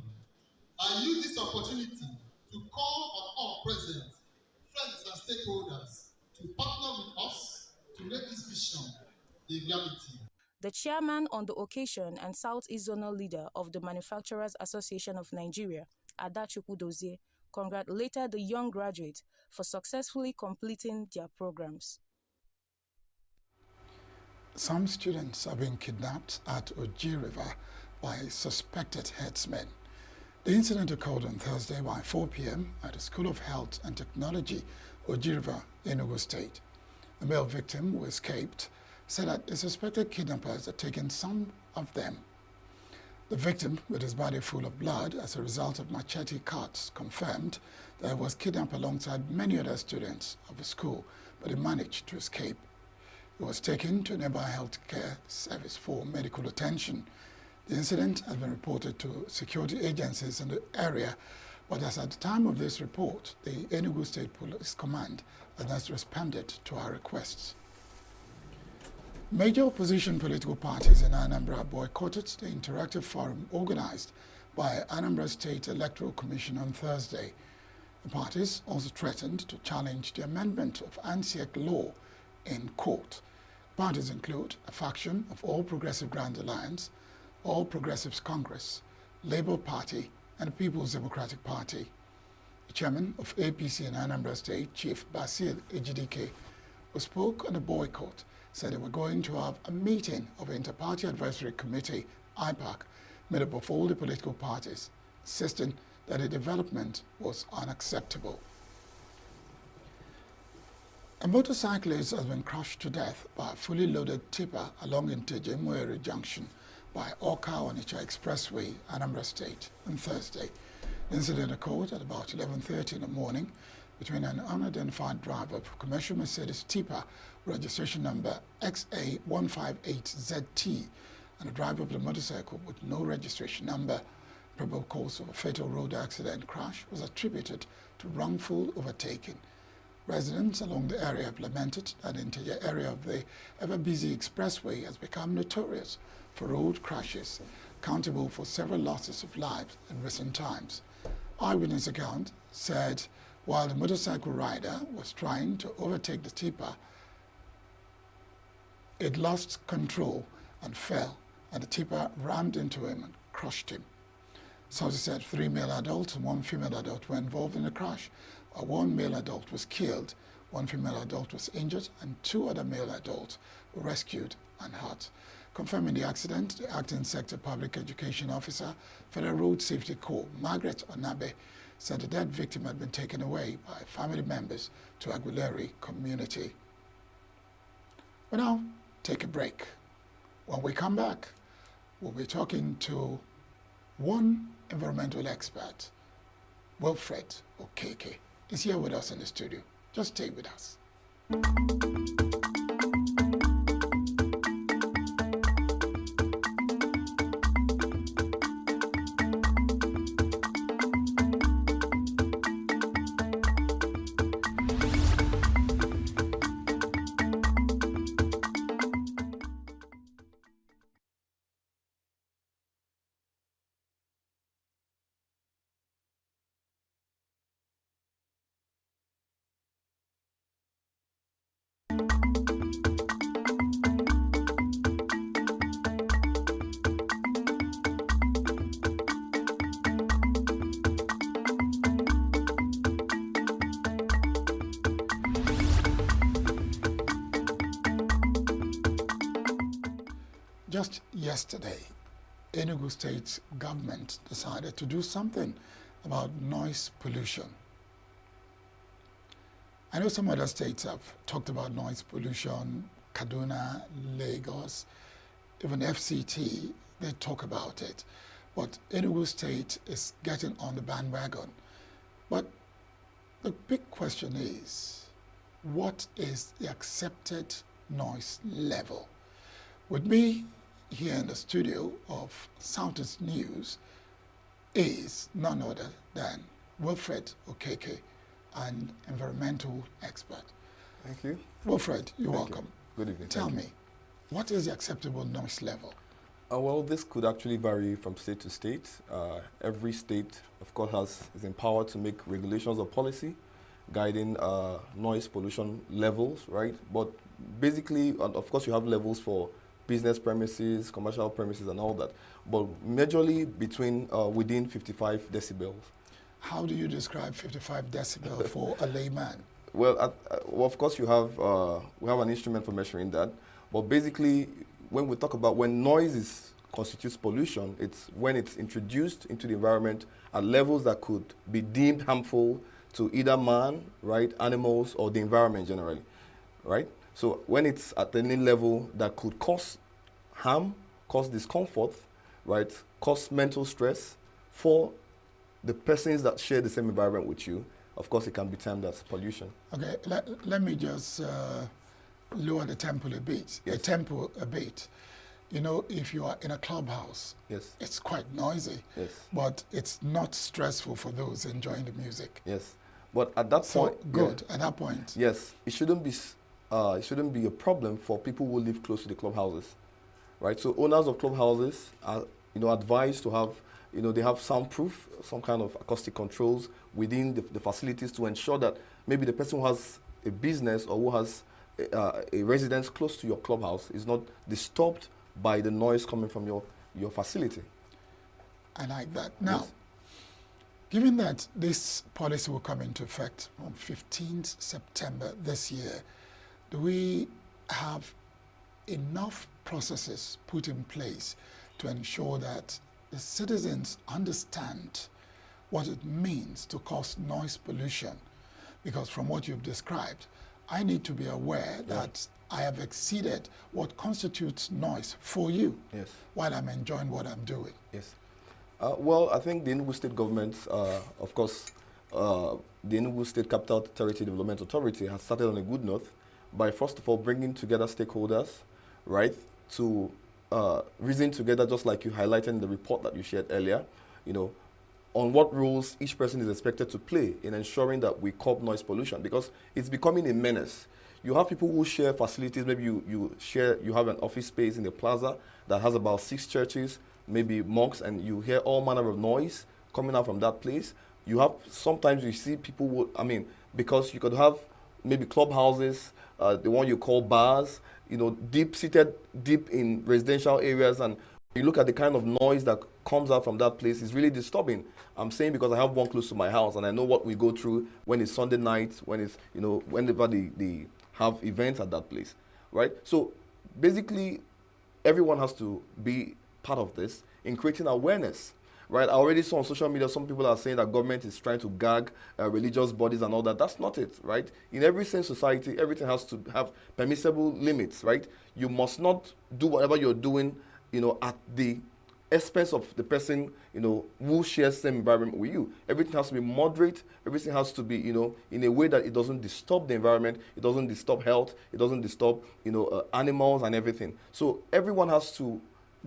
Speaker 14: I use this opportunity to call on all present, friends and stakeholders to partner with us to make this vision a reality.
Speaker 13: The chairman on the occasion and Southeast Zonal leader of the Manufacturers Association of Nigeria, Adachukwu Dozie, congratulated the young graduates for successfully completing their programs.
Speaker 5: Some students are being kidnapped at Oji River by suspected herdsmen. The incident occurred on Thursday by 4 p.m. at the School of Health and Technology, Oji River, ENUGU State. The male victim who escaped said that the suspected kidnappers had taken some of them. The victim, with his body full of blood as a result of machete cuts, confirmed that he was kidnapped alongside many other students of the school, but he managed to escape. He was taken to a nearby healthcare service for medical attention. The incident has been reported to security agencies in the area, but as at the time of this report, the ENUGU State Police Command has not responded to our requests. Major opposition political parties in Anambra boycotted the interactive forum organized by Anambra State Electoral Commission on Thursday. The parties also threatened to challenge the amendment of ANSIEC law in court. Parties include a faction of All Progressive Grand Alliance, All Progressives Congress, Labour Party, and the People's Democratic Party. The chairman of APC in Anambra State, Chief Basil Ejidike, who spoke on the boycott, said they were going to have a meeting of the Inter-Party Advisory Committee, IPAC, made up of all the political parties, insisting that the development was unacceptable. A motorcyclist has been crushed to death by a fully loaded tipper along Inteje Junction by Oka-Onitsha Expressway, Anambra State, on Thursday. The incident occurred at about 11:30 in the morning between an unidentified driver of a commercial Mercedes tipper registration number XA158ZT and a driver of the motorcycle with no registration number. The probable cause of a fatal road accident crash was attributed to wrongful overtaking. Residents along the area have lamented that the interior area of the ever-busy expressway has become notorious for road crashes, accountable for several losses of lives in recent times. Eyewitness account said while the motorcycle rider was trying to overtake the tipper, it lost control and fell, and the tipper rammed into him and crushed him. Sources said 3 male adults and 1 female adult were involved in the crash. One male adult was killed, 1 female adult was injured, and 2 other male adults were rescued and hurt. Confirming the accident, the Acting Sector Public Education Officer, Federal Road Safety Corps, Margaret Onabe, said the dead victim had been taken away by family members to Aguileri community. We now take a break. When we come back, we'll be talking to one environmental expert, Wilfred Okeke, is here with us in the studio. Just stay with us. Just yesterday, Enugu State government decided to do something about noise pollution. I know some other states have talked about noise pollution, Kaduna, Lagos, even FCT, they talk about it. But Enugu State is getting on the bandwagon. But the big question is, what is the accepted noise level? With me here in the studio of Sounders News is none other than Wilfred Okeke, an environmental expert.
Speaker 17: Thank you.
Speaker 5: Wilfred, you're welcome.
Speaker 17: Good evening.
Speaker 5: Tell me, what is the acceptable noise level?
Speaker 17: Well, this could actually vary from state to state. Every state, of course, is empowered to make regulations or policy guiding noise pollution levels, right? But basically, of course, you have levels for business premises, commercial premises, and all that. But majorly between within 55 decibels.
Speaker 5: How do you describe 55 decibel for a layman?
Speaker 17: Well, of course, we have an instrument for measuring that. But basically, when we talk about when noise constitutes pollution, it's when it's introduced into the environment at levels that could be deemed harmful to either man, right, animals, or the environment generally, right? So when it's at any level that could cause harm, cause discomfort, right, cause mental stress for the persons that share the same environment with you, of course, it can be termed as pollution.
Speaker 5: Okay, let me just lower the tempo a bit.
Speaker 17: Yes.
Speaker 5: You know, if you are in a clubhouse,
Speaker 17: yes,
Speaker 5: it's quite noisy.
Speaker 17: Yes.
Speaker 5: But it's not stressful for those enjoying the music.
Speaker 17: Yes. But at that point,
Speaker 5: at that point.
Speaker 17: Yes, it shouldn't be a problem for people who live close to the clubhouses, right? So owners of clubhouses are, advised to have, they have soundproof, some kind of acoustic controls within the facilities to ensure that maybe the person who has a business or who has a residence close to your clubhouse is not disturbed by the noise coming from your facility.
Speaker 5: I like that. Now,
Speaker 17: yes.
Speaker 5: Given that this policy will come into effect on 15th September this year, do we have enough processes put in place to ensure that the citizens understand what it means to cause noise pollution? Because from what you've described, I need to be aware that I have exceeded what constitutes noise for you while I'm enjoying what I'm doing.
Speaker 17: Yes. Well, I think the ENUGU State government, of course, the ENUGU State Capital Territory Development Authority has started on a good note by, first of all, bringing together stakeholders, right, to reason together, just like you highlighted in the report that you shared earlier, on what roles each person is expected to play in ensuring that we curb noise pollution, because it's becoming a menace. You have people who share facilities. Maybe you have an office space in the plaza that has about 6 churches, maybe mosques, and you hear all manner of noise coming out from that place. Sometimes you see people because you could have maybe clubhouses, the one you call bars, seated deep in residential areas, and you look at the kind of noise that comes out from that place is really disturbing. I'm saying because I have one close to my house and I know what we go through when it's Sunday night, when it's, whenever they have events at that place, right? So basically, everyone has to be part of this in creating awareness, right? I already saw on social media some people are saying that government is trying to gag religious bodies and all that. That's not it, right? In every sane society, everything has to have permissible limits, right? You must not do whatever you're doing, at the expense of the person, who shares the same environment with you. Everything has to be moderate. Everything has to be, in a way that it doesn't disturb the environment, it doesn't disturb health, it doesn't disturb, animals and everything. So everyone has to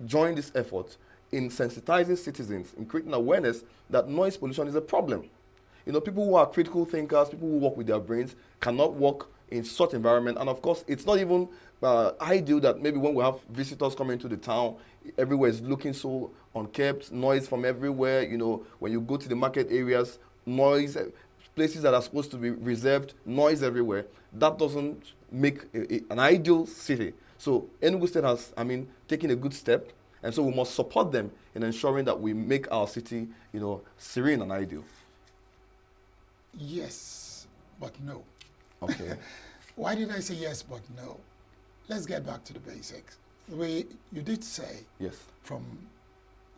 Speaker 17: join this effort in sensitizing citizens, in creating awareness that noise pollution is a problem. People who are critical thinkers, people who work with their brains, cannot work in such environment. And of course, it's not even ideal that maybe when we have visitors coming into the town, everywhere is looking so unkept, noise from everywhere. When you go to the market areas, noise, places that are supposed to be reserved, noise everywhere. That doesn't make an ideal city. So Enugu State has, taken a good step, and so we must support them in ensuring that we make our city, serene and ideal.
Speaker 5: Yes, but no.
Speaker 17: Okay.
Speaker 5: Why did I say yes, but no? Let's get back to the basics. The way you did say, from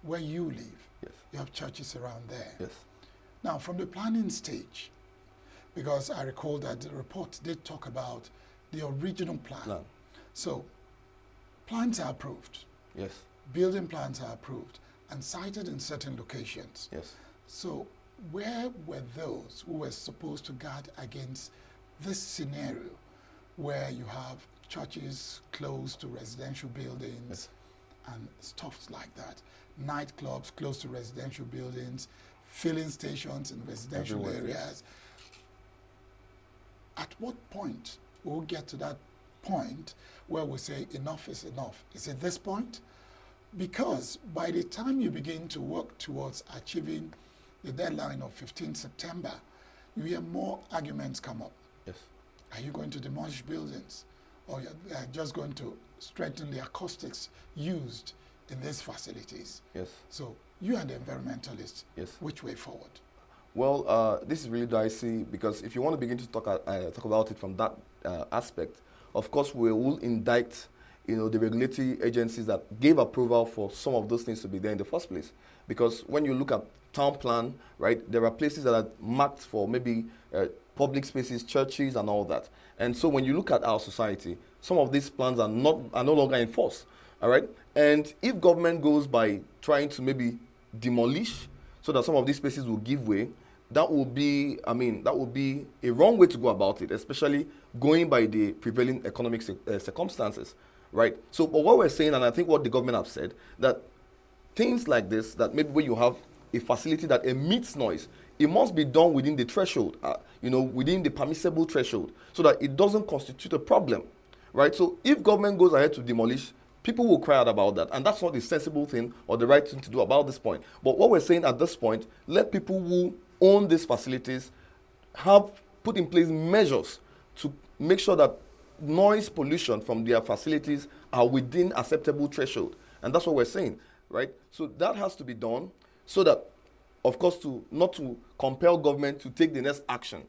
Speaker 5: where you live, you have churches around there.
Speaker 17: Yes.
Speaker 5: Now, from the planning stage, because I recall that the report did talk about the original plan. So plans are approved.
Speaker 17: Yes.
Speaker 5: Building plans are approved and cited in certain locations.
Speaker 17: Yes.
Speaker 5: So where were those who were supposed to guard against this scenario where you have churches close to residential buildings and stuff like that, nightclubs close to residential buildings, filling stations in residential areas? At what point will we get to that point where we say enough is enough? Is it this point? Because by the time you begin to work towards achieving the deadline of 15 September, you hear more arguments come up.
Speaker 17: Yes.
Speaker 5: Are you going to demolish buildings? Or you're just going to strengthen the acoustics used in these facilities?
Speaker 17: Yes.
Speaker 5: So you and the environmentalists,
Speaker 17: yes,
Speaker 5: which way forward?
Speaker 17: Well, this is really dicey because if you want to begin to talk about it from that aspect, of course we will indict, you know, the regulatory agencies that gave approval for some of those things to be there in the first place. Because when you look at town plan, right, there are places that are marked for maybe public spaces, churches and all that. And so when you look at our society, some of these plans are no longer enforced, all right? And if government goes by trying to maybe demolish so that some of these spaces will give way, that will be, I mean, that would be a wrong way to go about it, especially going by the prevailing economic circumstances, right? So, but what we're saying, and I think what the government have said, that things like this, that maybe when you have a facility that emits noise, it must be done within the threshold, you know, within the permissible threshold, so that it doesn't constitute a problem, right? So if government goes ahead to demolish, people will cry out about that, and that's not the sensible thing or the right thing to do about this point. But what we're saying at this point, let people who own these facilities have put in place measures to make sure that noise pollution from their facilities are within acceptable threshold. And that's what we're saying, right? So that has to be done so that, of course, not to compel government to take the next action,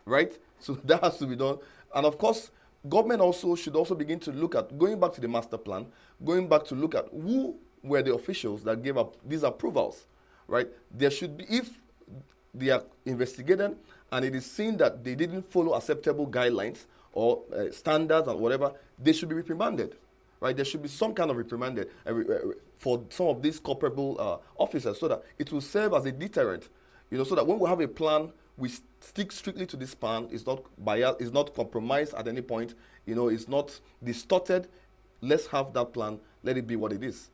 Speaker 17: right? So that has to be done. And of course, government also should also begin to look at, going back to the master plan, going back to look at who were the officials that gave up these approvals, right? There should be, if they are investigated and it is seen that they didn't follow acceptable guidelines or standards or whatever, they should be reprimanded, right? There should be some kind of reprimanded for some of these culpable officers, so that it will serve as a deterrent, you know, so that when we have a plan, we stick strictly to this plan. It's not biased, it's not compromised at any point, you know, it's not distorted. Let's have that plan. Let it be what it is.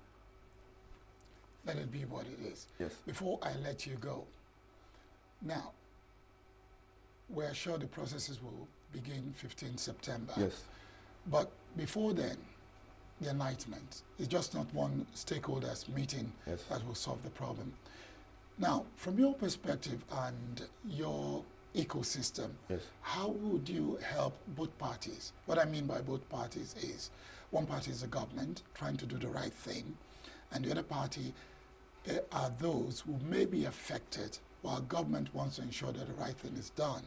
Speaker 5: Let it be what it is.
Speaker 17: Yes.
Speaker 5: Before I let you go, now, we're sure the processes will begin 15 September.
Speaker 17: Yes.
Speaker 5: But before then, the enlightenment is just not one stakeholders meeting that will solve the problem. Now, from your perspective and your ecosystem, how would you help both parties? What I mean by both parties is, one party is the government trying to do the right thing, and the other party are those who may be affected while government wants to ensure that the right thing is done.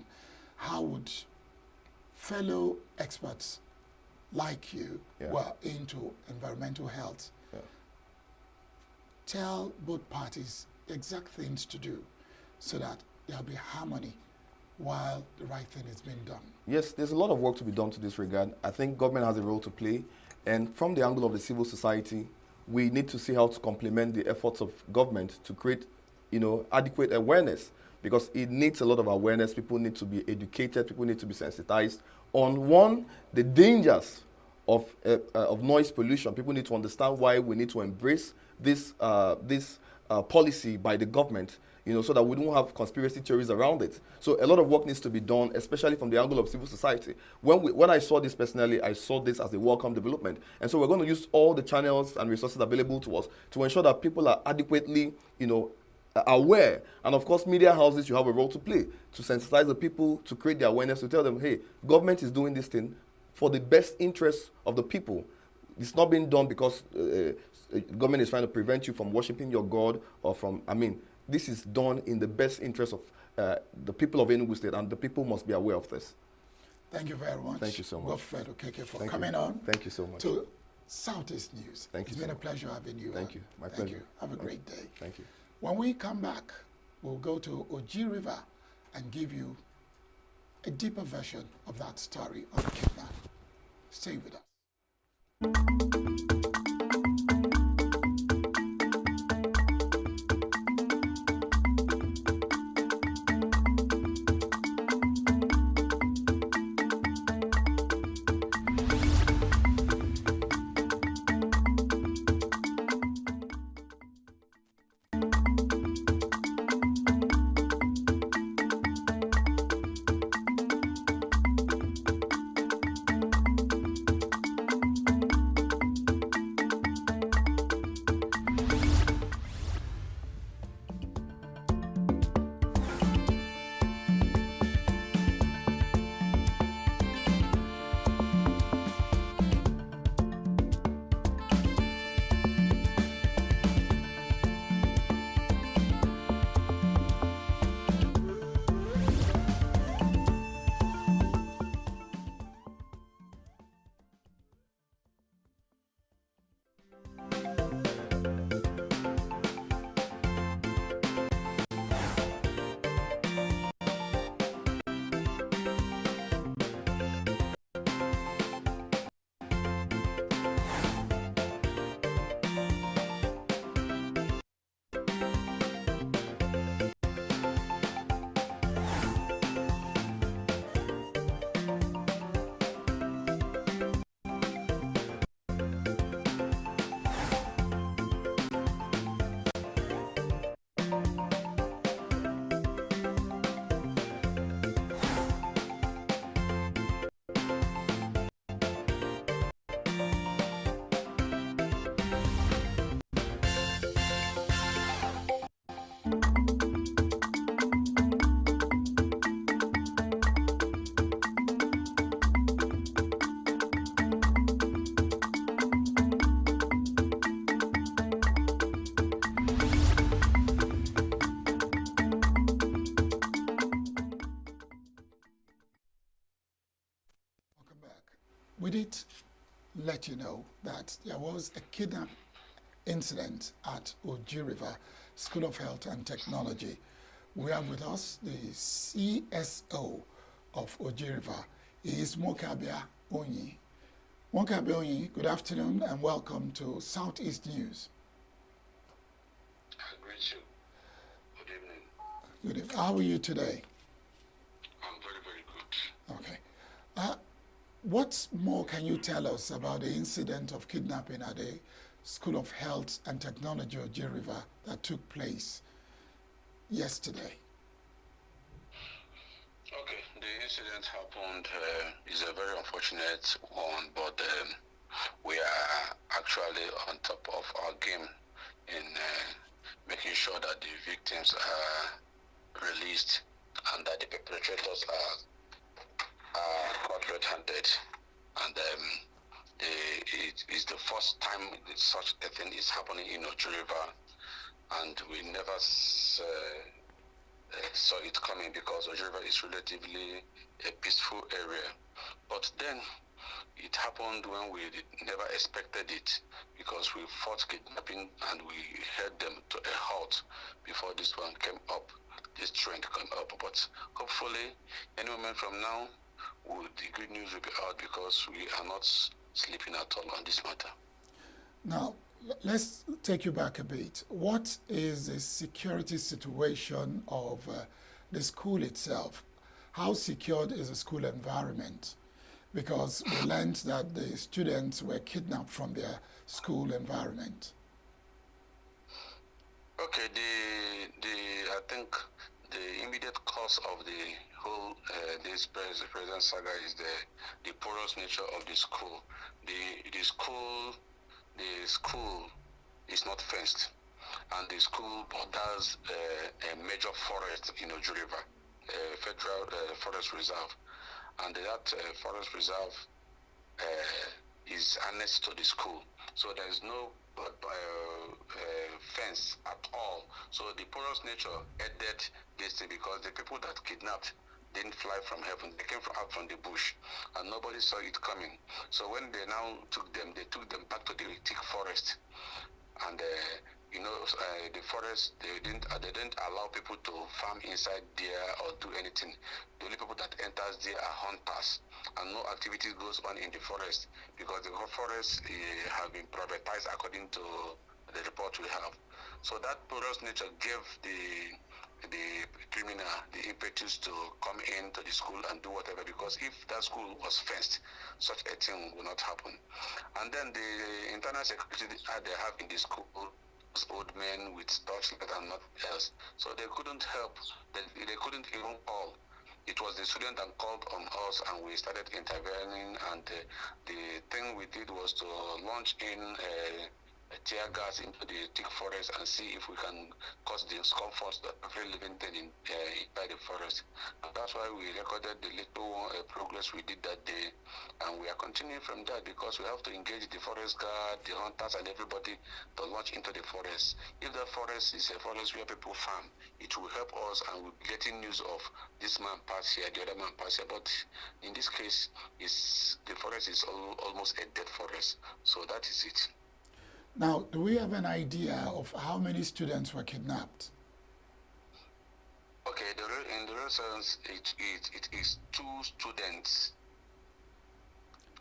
Speaker 5: How would fellow experts like you who are into environmental health tell both parties the exact things to do so that there'll be harmony while the right thing is being done?
Speaker 17: Yes, there's a lot of work to be done to this regard. I think government has a role to play, and from the angle of the civil society, we need to see how to complement the efforts of government to create, you know, adequate awareness, because it needs a lot of awareness. People need to be educated, people need to be sensitized on, one, the dangers of noise pollution. People need to understand why we need to embrace this policy by the government, you know, so that we don't have conspiracy theories around it. So a lot of work needs to be done, especially from the angle of civil society. When I saw this personally, I saw this as a welcome development. And so we're going to use all the channels and resources available to us to ensure that people are adequately, you know, aware. And of course, media houses, you have a role to play to sensitize the people, to create the awareness, to tell them, hey, government is doing this thing for the best interest of the people. It's not being done because government is trying to prevent you from worshiping your God or from, I mean, this is done in the best interest of the people of Enugu State, and the people must be aware of this.
Speaker 5: Thank you very much.
Speaker 17: Thank you so much.
Speaker 5: Godfred Okeke for coming on.
Speaker 17: Thank you so much.
Speaker 5: To Southeast News.
Speaker 17: Thank you.
Speaker 5: It's been a pleasure having you.
Speaker 17: Thank you. My pleasure.
Speaker 5: Thank you. Have a great day.
Speaker 17: Thank you.
Speaker 5: When we come back, we'll go to Oji River and give you a deeper version of that story on kidnapping. Stay with us. We did let you know that there was a kidnap incident at Oji River School of Health and Technology. We have with us the CSO of Oji River. He is Mokabia Onyi. Mokabia Onyi, good afternoon and welcome to Southeast News.
Speaker 18: I greet you. Good evening.
Speaker 5: Good evening. How are you today?
Speaker 18: I'm very, very good.
Speaker 5: Okay. What more can you tell us about the incident of kidnapping at the School of Health and Technology of Oji River that took place yesterday?
Speaker 18: Okay, the incident happened is a very unfortunate one, but we are actually on top of our game in making sure that the victims are released and that the perpetrators are caught red-handed. And it is the first time that such a thing is happening in Oji River, and we never saw it coming because Oji River is relatively a peaceful area. But then it happened when we never expected it, because we fought kidnapping and we held them to a halt before this one came up, this trend came up. But hopefully, any moment from now, the good news will be out, because we are not sleeping at all on this matter.
Speaker 5: Now, let's take you back a bit. What is the security situation of the school itself? How secured is the school environment? Because we learned that the students were kidnapped from their school environment.
Speaker 18: Okay, I think the immediate cause of the whole this present saga is the porous nature of the school. The school is not fenced, and the school borders a major forest in Oji River, federal forest reserve, and that forest reserve is annexed to the school, so there is no fence at all. So the porous nature added this thing, because the people that kidnapped didn't fly from heaven. They came out from the bush, and nobody saw it coming. So when they now took them, they took them back to the thick forest, and you know, the forest, they didn't allow people to farm inside there or do anything. The only people that enters there are hunters, and no activity goes on in the forest because the forest have been privatized according to the report we have. So that porous nature gave the criminal the impetus to come into the school and do whatever, because if that school was fenced, such a thing would not happen. And then the internal security they have in the school, old men with torchlight and nothing else, so they couldn't help. They couldn't even call. It was the student that called on us, and we started intervening. And the thing we did was to launch in tear gas into the thick forest and see if we can cause discomfort to every living thing inside the forest. And that's why we recorded the little progress we did that day, and we are continuing from that, because we have to engage the forest guard, the hunters, and everybody to launch into the forest. If the forest is a forest where people farm, it will help us, and we'll be getting news of this man pass here, the other man pass here. But in this case, the forest is almost a dead forest. So that is it.
Speaker 5: Now, do we have an idea of how many students were kidnapped?
Speaker 18: Okay, in the real sense, it is two students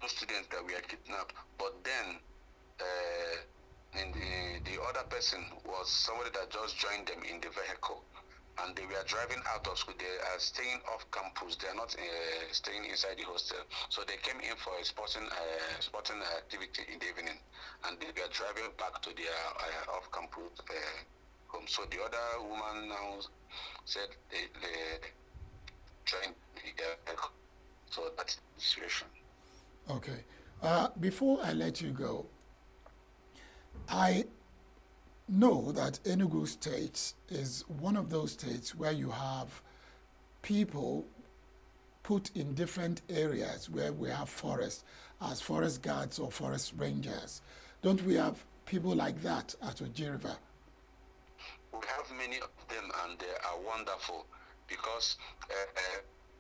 Speaker 18: that were kidnapped. But then, the other person was somebody that just joined them in the vehicle, and they were driving out of school. They are staying off campus. They are not staying inside the hostel. So they came in for a sporting activity in the evening, and they were driving back to their off-campus home. So the other woman now said they joined the vehicle. So that's the situation.
Speaker 5: Okay. Before I let you go, I know that Enugu State is one of those states where you have people put in different areas where we have forests as forest guards or forest rangers. Don't we have people like that at Oji River?
Speaker 18: We have many of them, and they are wonderful, because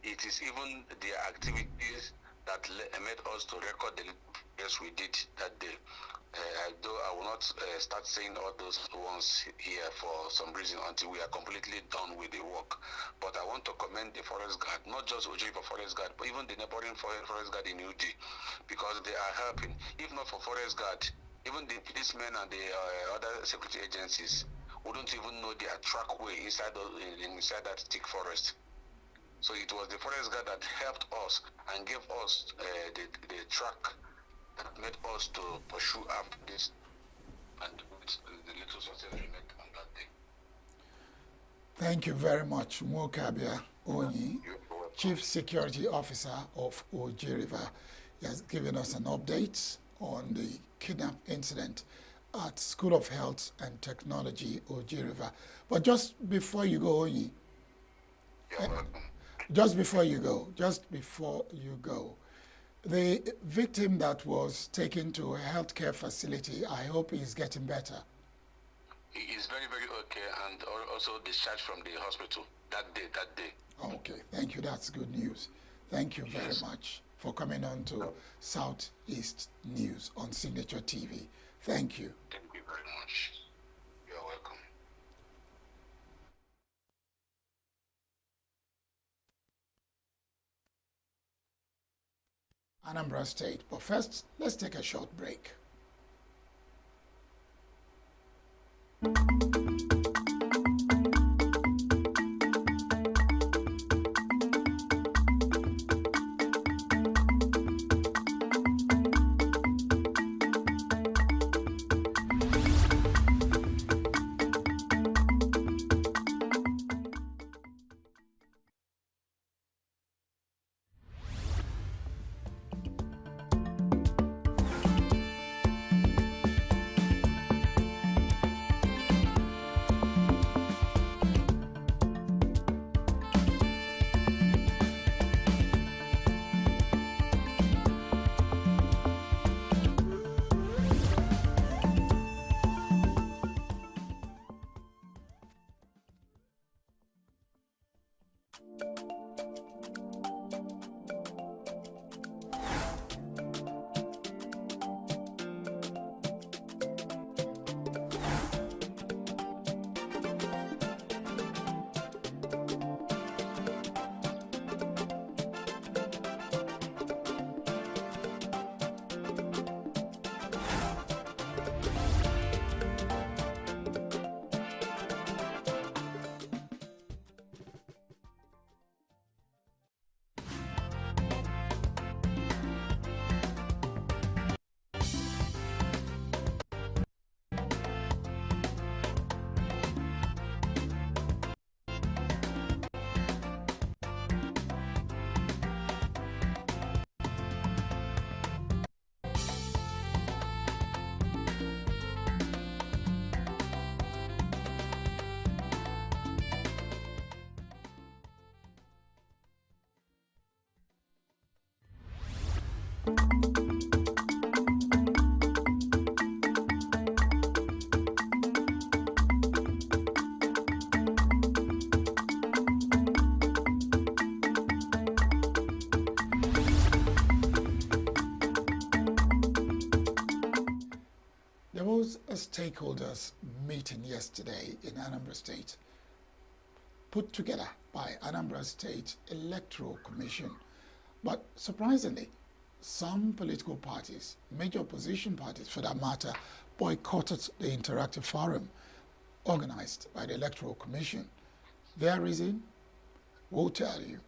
Speaker 18: it is even their activities that made us to record the progress we did that day. Though I will not start saying all those ones here for some reason until we are completely done with the work. But I want to commend the forest guard, not just Ojiba Forest Guard, but even the neighboring forest guard in UD, because they are helping. If not for forest guard, even the policemen and the other security agencies wouldn't even know their trackway inside that thick forest. So it was the forest guard that helped us and gave us the track that made us to pursue after this, and the little success we made on that day.
Speaker 5: Thank you very much, Mwokabia Onyi, Chief Security Officer of Oji River. He has given us an update on the kidnap incident at School of Health and Technology, Oji River. But just before you go, Onyi, just before you go, the victim that was taken to a healthcare facility, I hope he's getting better.
Speaker 18: He is very, very okay, and also discharged from the hospital that day.
Speaker 5: Okay, thank you. That's good news. Thank you very much for coming on to Southeast News on Signature TV. Thank you.
Speaker 18: Thank you very much. You're welcome.
Speaker 5: Anambra State. But first, let's take a short break. stakeholders meeting yesterday in Anambra State, put together by Anambra State Electoral Commission. But surprisingly, some political parties, major opposition parties for that matter, boycotted the interactive forum organized by the Electoral Commission. Their reason, we'll tell you.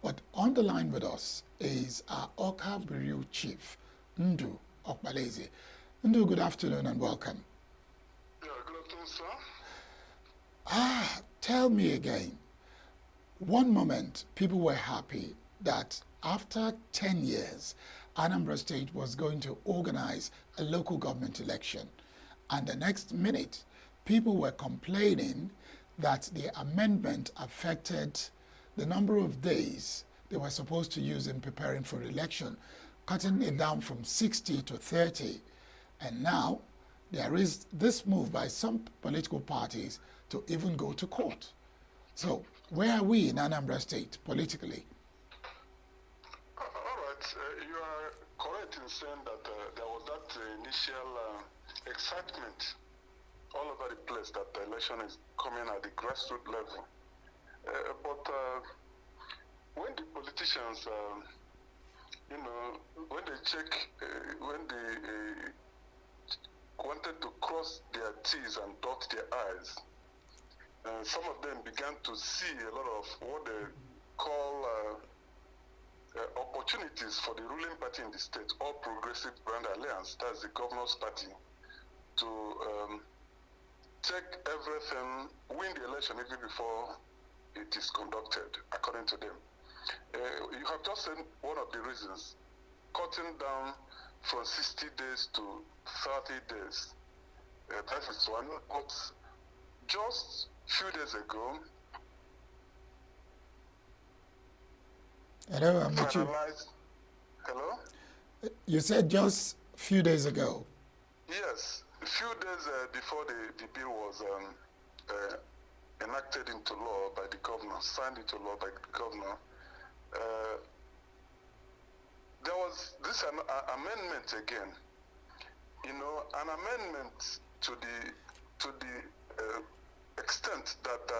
Speaker 5: But on the line with us is our Oka Bureau Chief, ENUGU Okbaleze. ENUGU, good afternoon and welcome.
Speaker 19: Yeah, good afternoon, sir.
Speaker 5: Tell me again. One moment, people were happy that after 10 years, Anambra State was going to organize a local government election. And the next minute, people were complaining that the amendment affected the number of days they were supposed to use in preparing for the election, cutting it down from 60 to 30. And now there is this move by some political parties to even go to court. So where are we in Anambra State politically?
Speaker 19: All right, you are correct in saying that there was that initial excitement all over the place that the election is coming at the grassroots level. But when the politicians, when they check, when they wanted to cross their T's and dot their I's, some of them began to see a lot of what they call opportunities for the ruling party in the state, All Progressive Grand Alliance, that's the governor's party, to take everything, win the election even before it is conducted, according to them. You have just said one of the reasons, cutting down from 60 days to 30 days. That is one. But just a few days ago,
Speaker 5: Hello, I'm with you.
Speaker 19: Hello?
Speaker 5: You said just a few days ago.
Speaker 19: Yes, a few days before the bill was enacted into law by the governor, signed into law by the governor, there was this amendment again. You know, an amendment to the extent that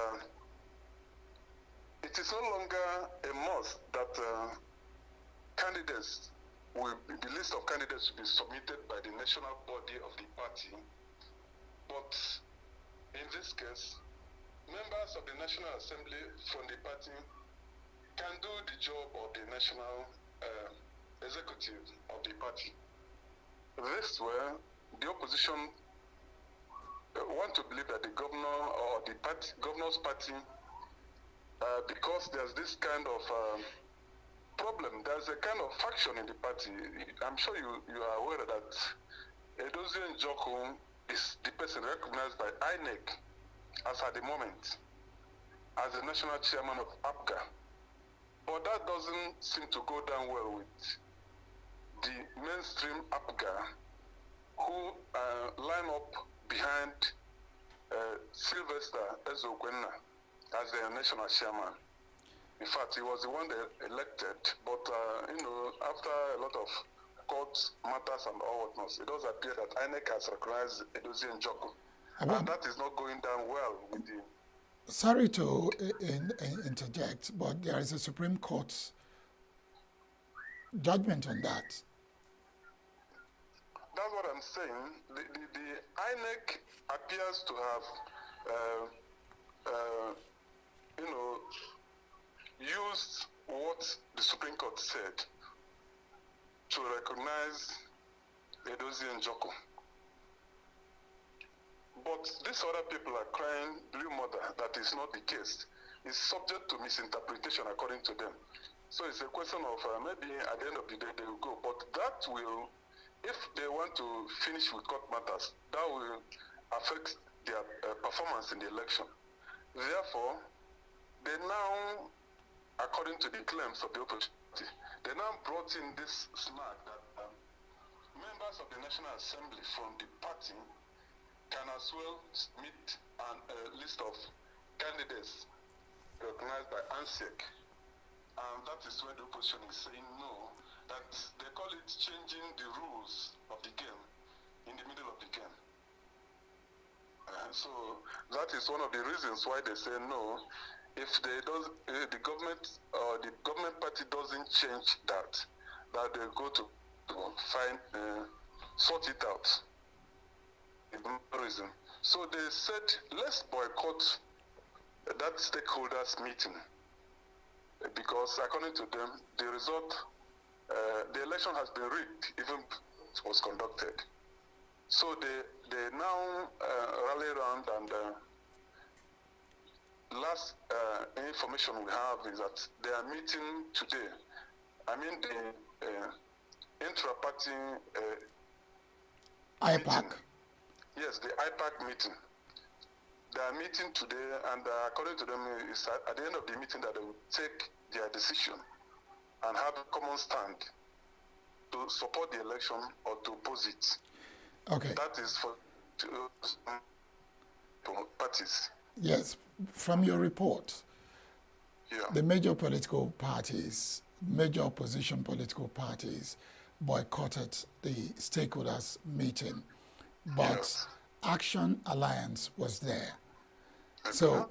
Speaker 19: it is no longer a must that candidates the list of candidates will be submitted by the national body of the party, but in this case, members of the National Assembly from the party can do the job of the national executive of the party. This way, the opposition want to believe that the governor or the governor's party, because there's this kind of problem, there's a kind of faction in the party. I'm sure you are aware that Edozie Njoku is the person recognized by INEC as at the moment as the national chairman of APGA. But that doesn't seem to go down well with the mainstream APGA who line up behind Sylvester Ezogwenna as their national chairman. In fact, he was the one they elected, but after a lot of court matters and all whatnot, it does appear that INEC has recognized Edozie Njoku. And that is not going down well with the...
Speaker 5: Sorry to interject, but there is a Supreme Court judgment on that.
Speaker 19: That's what I'm saying. The INEC appears to have, used what the Supreme Court said to recognize Edozie Njoku. But these other people are crying blue mother that is not the case. It's subject to misinterpretation according to them. So it's a question of maybe at the end of the day they will go. But that will, if they want to finish with court matters, that will affect their performance in the election. Therefore, they now, according to the claims of the opposition party, they now brought in this snag that members of the National Assembly from the party can as well meet a list of candidates recognized by ANSEC. And that is where the opposition is saying no, that they call it changing the rules of the game in the middle of the game.
Speaker 16: So that is one of the reasons why they say no. If the government party doesn't change that they go to find sort it out. No reason. So they said, let's boycott that stakeholders meeting because according to them, the result, the election has been rigged, even it was conducted. So they now rally around, and last information we have is that they are meeting today. I mean the intra-party
Speaker 5: IPAC.
Speaker 16: meeting. Yes, the IPAC meeting. They are meeting today, and according to them, it's at the end of the meeting that they will take their decision and have a common stand to support the election or to oppose it.
Speaker 5: Okay.
Speaker 16: That is for parties.
Speaker 5: Yes, from your report, the major political parties, major opposition political parties boycotted the stakeholders meeting, but Action Alliance was there. So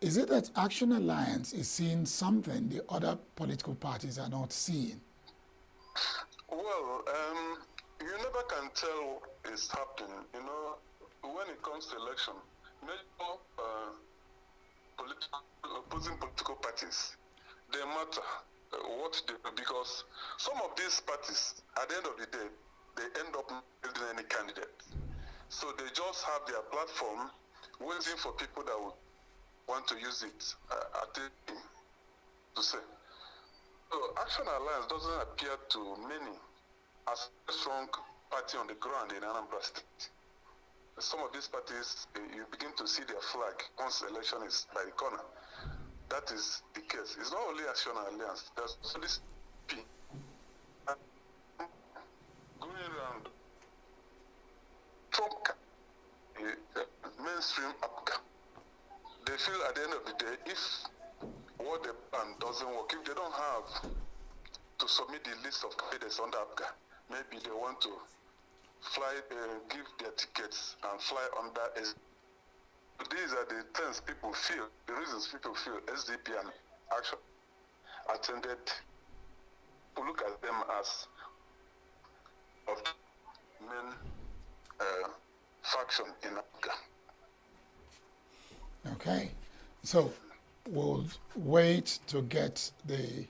Speaker 5: is it that Action Alliance is seeing something the other political parties are not seeing?
Speaker 16: Well, you never can tell what is happening. You know, when it comes to election, major opposing political parties, they matter what they do, because some of these parties, at the end of the day, they end up not building any candidate. So they just have their platform waiting for people that would want to use it to say. So Action Alliance doesn't appear to many as a strong party on the ground in Anambra State. Some of these parties, you begin to see their flag once the election is by the corner. That is the case. It's not only Action Alliance. There's also this P going around Trump, mainstream APGA. They feel at the end of the day, if what they plan doesn't work, if they don't have to submit the list of candidates under APGA, maybe they want to fly, give their tickets and fly under SDP. These are the things people feel, the reasons people feel SDP and Action attended to look at them as of the main faction in Africa.
Speaker 5: Okay, so we'll wait to get the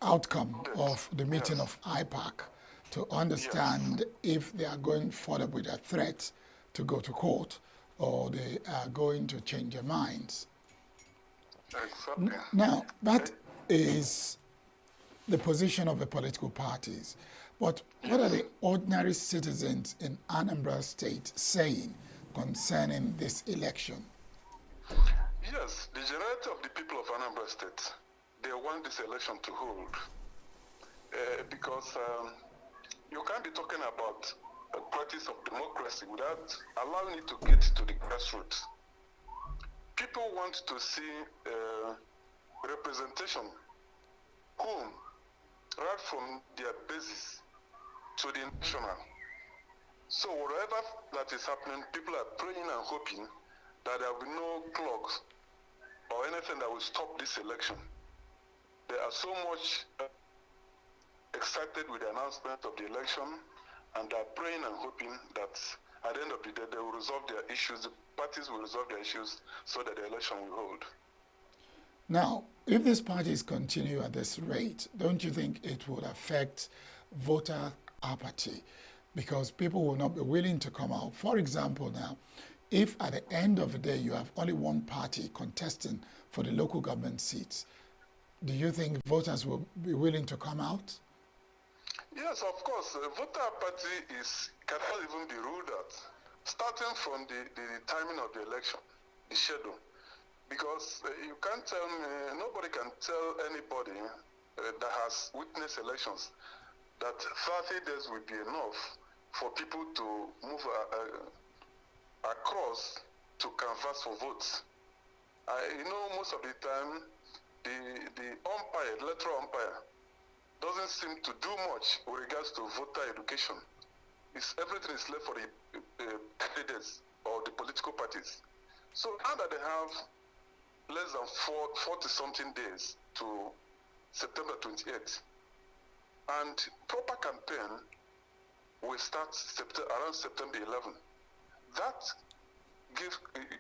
Speaker 5: outcome of the meeting of IPAC to understand if they are going forward with a threat to go to court or they are going to change their minds.
Speaker 16: Exactly.
Speaker 5: Now, that is the position of the political parties. But what are the ordinary citizens in Anambra State saying concerning this election?
Speaker 16: Yes, the majority of the people of Anambra State, they want this election to hold. Because you can't be talking about a practice of democracy without allowing it to get to the grassroots. People want to see representation, home, right from their basis to the national. So whatever that is happening, people are praying and hoping that there will be no clogs or anything that will stop this election. They are so much excited with the announcement of the election, and they are praying and hoping that at the end of the day they will resolve their issues, the parties will resolve their issues so that the election will hold.
Speaker 5: Now, if these parties continue at this rate, don't you think it would affect voter apathy? Because people will not be willing to come out. For example, now, if at the end of the day you have only one party contesting for the local government seats, do you think voters will be willing to come out?
Speaker 16: Yes, of course. Voter apathy cannot even be ruled out, starting from the timing of the election, the schedule. Because you can't tell me, nobody can tell anybody that has witnessed elections that 30 days will be enough for people to move across to canvass for votes. Most of the time, the umpire, electoral umpire, doesn't seem to do much with regards to voter education. everything is left for the candidates or the political parties. So now that they have less than 40-something days to September 28th, and proper campaign will start around September 11. That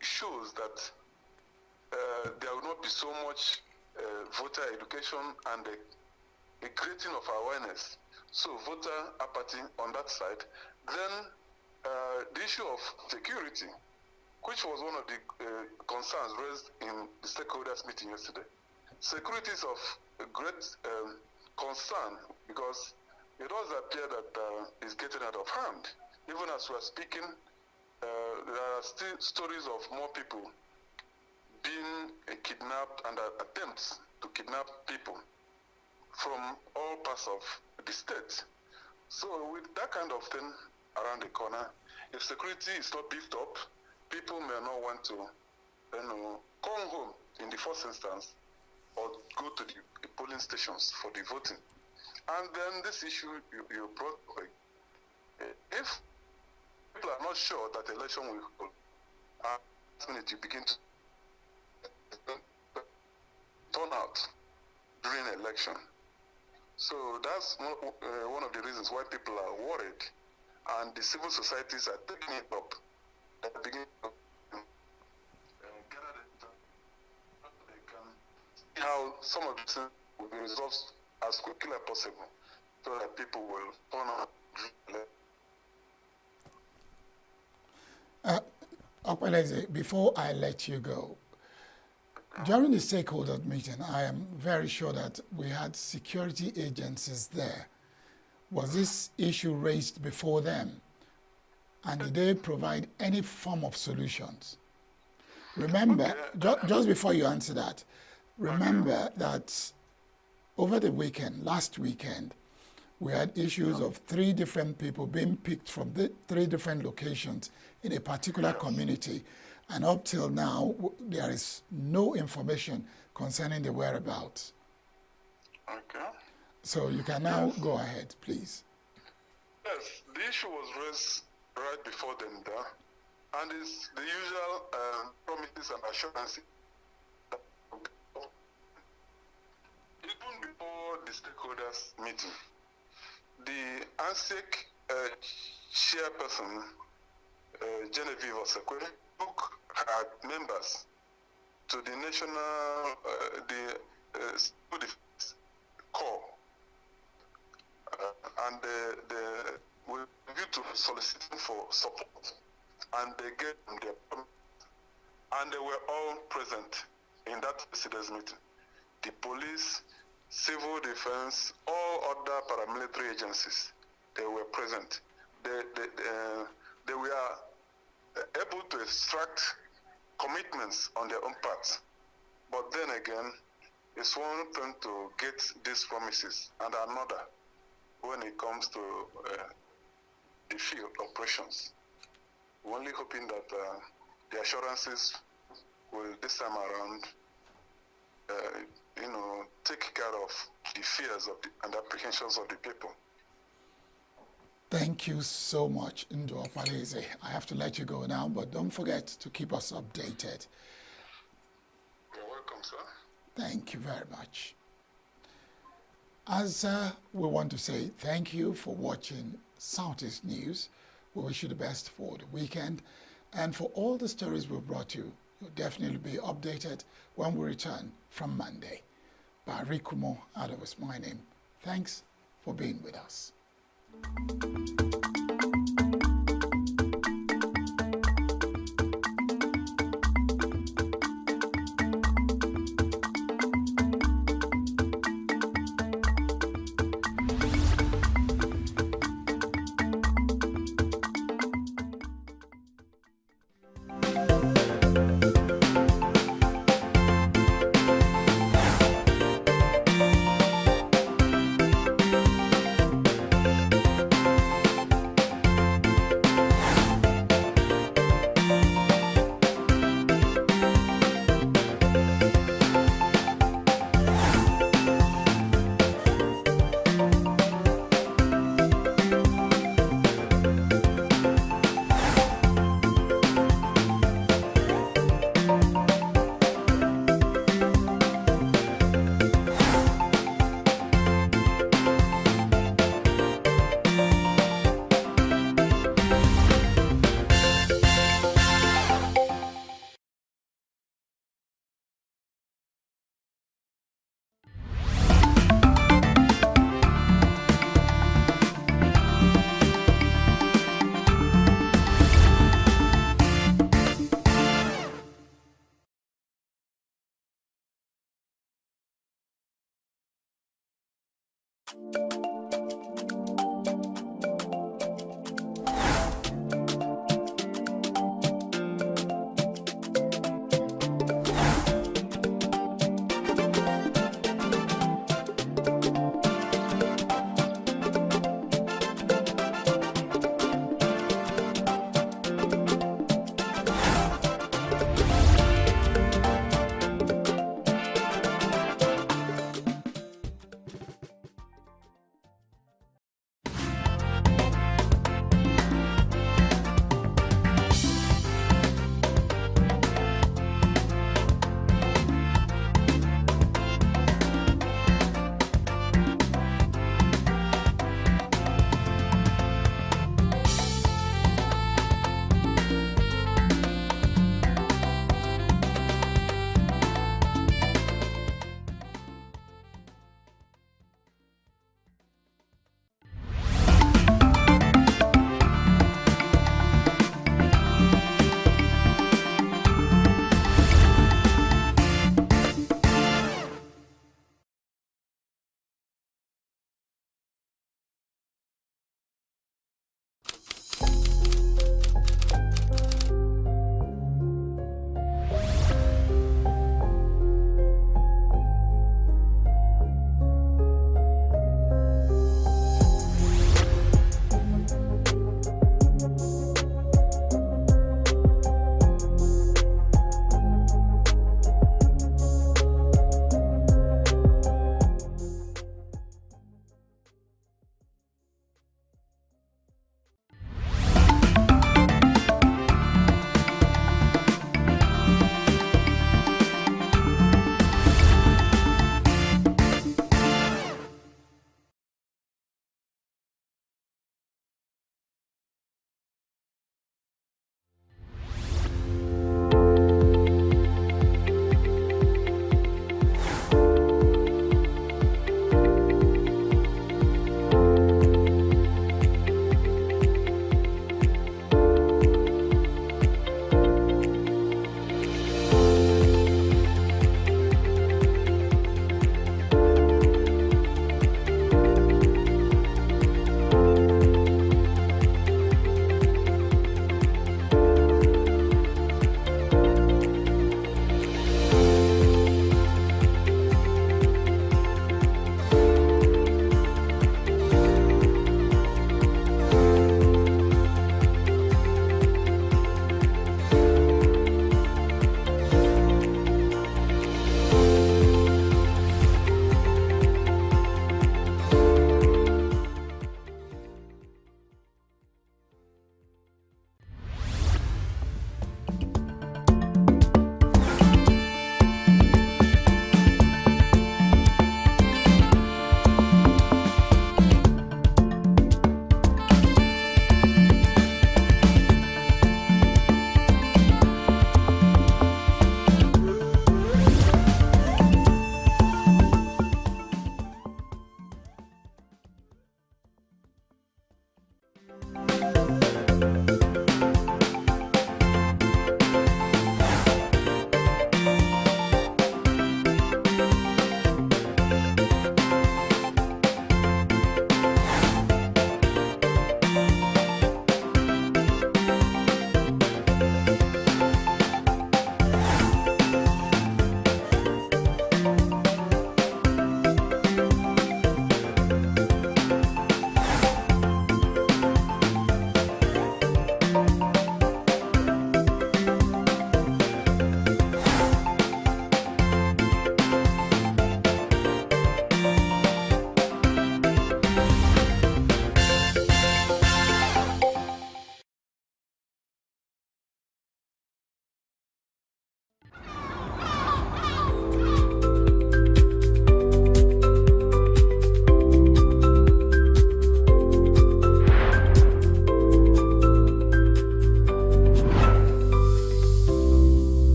Speaker 16: shows that there will not be so much voter education and a creating of awareness. So voter apathy on that side. Then the issue of security, which was one of the concerns raised in the stakeholders meeting yesterday. Security is of great concern because it does appear that it's getting out of hand. Even as we are speaking, there are still stories of more people being kidnapped and attempts to kidnap people from all parts of the state. So with that kind of thing around the corner, if security is not beefed up, people may not want to, come home in the first instance or go to the polling stations for the voting. And then this issue you brought up, if people are not sure that the election will hold, last minute you begin to turn out during election. So that's one of the reasons why people are worried, and the civil societies are taking it up. They're beginning to gather the data so they can see how some of the things will be resolved as quickly as possible, so that people will turn out.
Speaker 5: Okpeleze, before I let you go, during the stakeholder meeting, I am very sure that we had security agencies there. Was this issue raised before them? And did they provide any form of solutions? Remember, just before you answer that, remember that over the weekend, last weekend, we had issues of 3 different people being picked from 3 different locations in a particular community. And up till now, there is no information concerning the whereabouts.
Speaker 16: Okay.
Speaker 5: So you can now go ahead, please.
Speaker 16: Yes, the issue was raised right before them there, and it's the usual promises and assurances. Even before the stakeholders meeting, the ANSEC chairperson, Genevieve Osekwe, took her members to the National Civil Defense Corps, and we view to soliciting for support, and they gave them their permit, and they were all present in that president's meeting. The police, civil defense, all other paramilitary agencies, they were present. They were able to extract commitments on their own part. But then again, it's one thing to get these promises and another when it comes to the field operations. We're only hoping that the assurances will this time around take care of the fears of and apprehensions of the people.
Speaker 5: Thank you so much, Ndo Okpeleze. I have to let you go now, but don't forget to keep us updated.
Speaker 16: You're welcome, sir.
Speaker 5: Thank you very much. As we want to say thank you for watching Southeast News. We wish you the best for the weekend. And for all the stories we've brought you, you'll definitely be updated when we return from Monday. Barry Kumo Ado is my name. Thanks for being with us.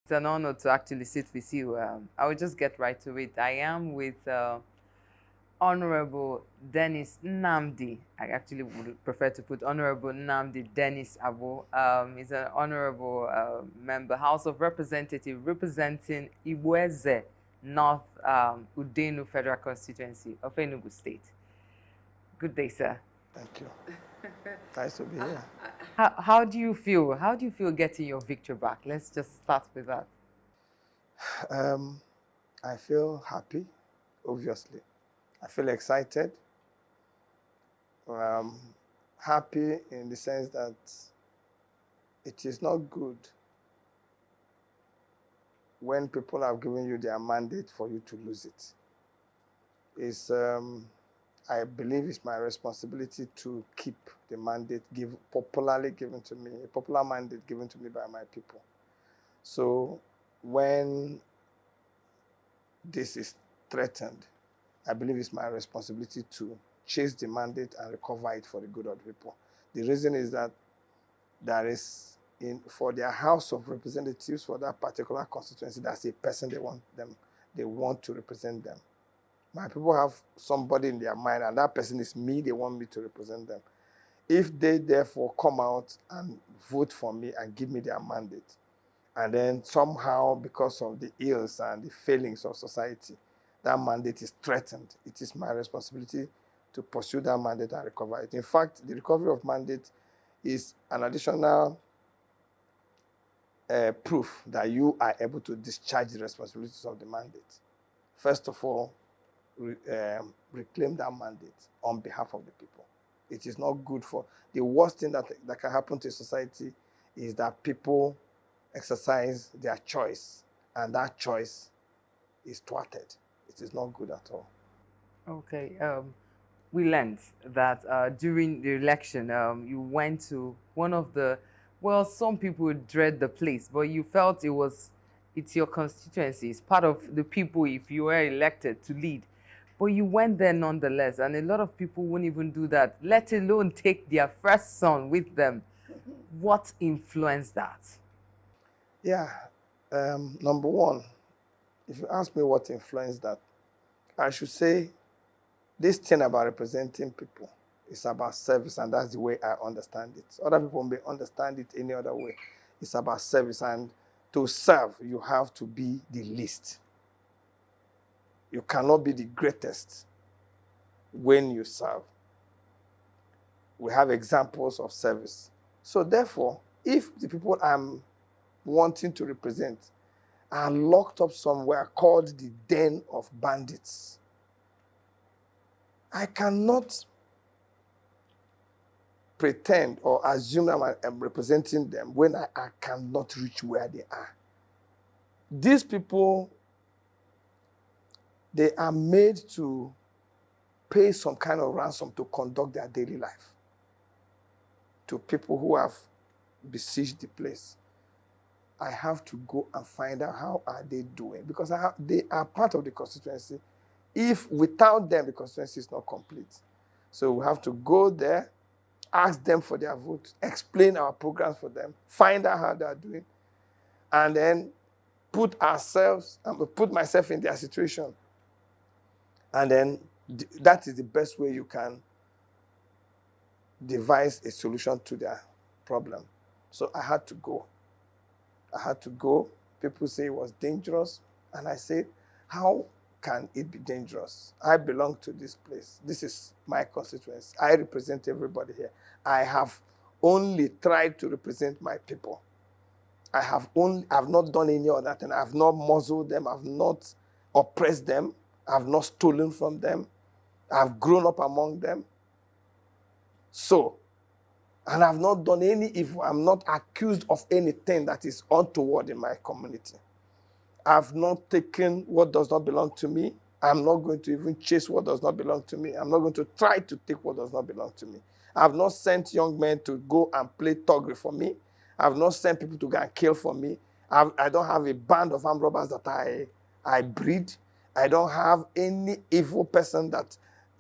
Speaker 20: It's an honor to actually sit with you. I will just get right to it. I am with Honorable Dennis Nnamdi. I actually would prefer to put Honorable Nnamdi Dennis Abo. He's an honorable member, House of Representatives, representing Ibueze North Udenu Federal Constituency of Enugu State. Good day, sir.
Speaker 21: Thank you. Nice to be here.
Speaker 20: How do you feel? How do you feel getting your victory back? Let's just start with that.
Speaker 21: I feel happy, obviously. I feel excited. Happy in the sense that it is not good when people have given you their mandate for you to lose it. It's, I believe it's my responsibility to keep the mandate popularly given to me, a popular mandate given to me by my people. So when this is threatened, I believe it's my responsibility to chase the mandate and recover it for the good of the people. The reason is that there is, for their House of Representatives, for that particular constituency, that's a person they want to represent them. My people have somebody in their mind, and that person is me. They want me to represent them. If they therefore come out and vote for me and give me their mandate, and then somehow, because of the ills and the failings of society, that mandate is threatened, it is my responsibility to pursue that mandate and recover it. In fact, the recovery of mandate is an additional proof that you are able to discharge the responsibilities of the mandate. First of all, reclaim that mandate on behalf of the people. It is not good for, the worst thing that can happen to society is that people exercise their choice, and that choice is thwarted. It is not good at all.
Speaker 20: Okay. We learned that during the election, you went to one of the, well, some people dread the place, but you felt it's your constituency, it's part of the people if you were elected to lead. But you went there nonetheless, and a lot of people won't even do that, let alone take their first son with them. What influenced that?
Speaker 21: Yeah, number one, if you ask me what influenced that, I should say this thing about representing people is about service, and that's the way I understand it. Other people may understand it any other way. It's about service, and to serve, you have to be the least. You cannot be the greatest when you serve. We have examples of service. So therefore, if the people I'm wanting to represent are locked up somewhere called the den of bandits, I cannot pretend or assume that I'm representing them when I cannot reach where they are. These people, they are made to pay some kind of ransom to conduct their daily life to people who have besieged the place. I have to go and find out how are they doing, because they are part of the constituency. If without them, the constituency is not complete. So we have to go there, ask them for their vote, explain our programs for them, find out how they are doing, and then put myself in their situation. And then that is the best way you can devise a solution to their problem. So I had to go. People say it was dangerous, and I said, how can it be dangerous? I belong to this place. This is my constituency. I represent everybody here. I have only tried to represent my people. I've not done any other thing. I've not muzzled them. I've not oppressed them. I've not stolen from them. I've grown up among them. And I've not done any evil. I'm not accused of anything that is untoward in my community. I've not taken what does not belong to me. I'm not going to even chase what does not belong to me. I'm not going to try to take what does not belong to me. I've not sent young men to go and play thuggery for me. I've not sent people to go and kill for me. I don't have a band of armed robbers that I breed. I don't have any evil person that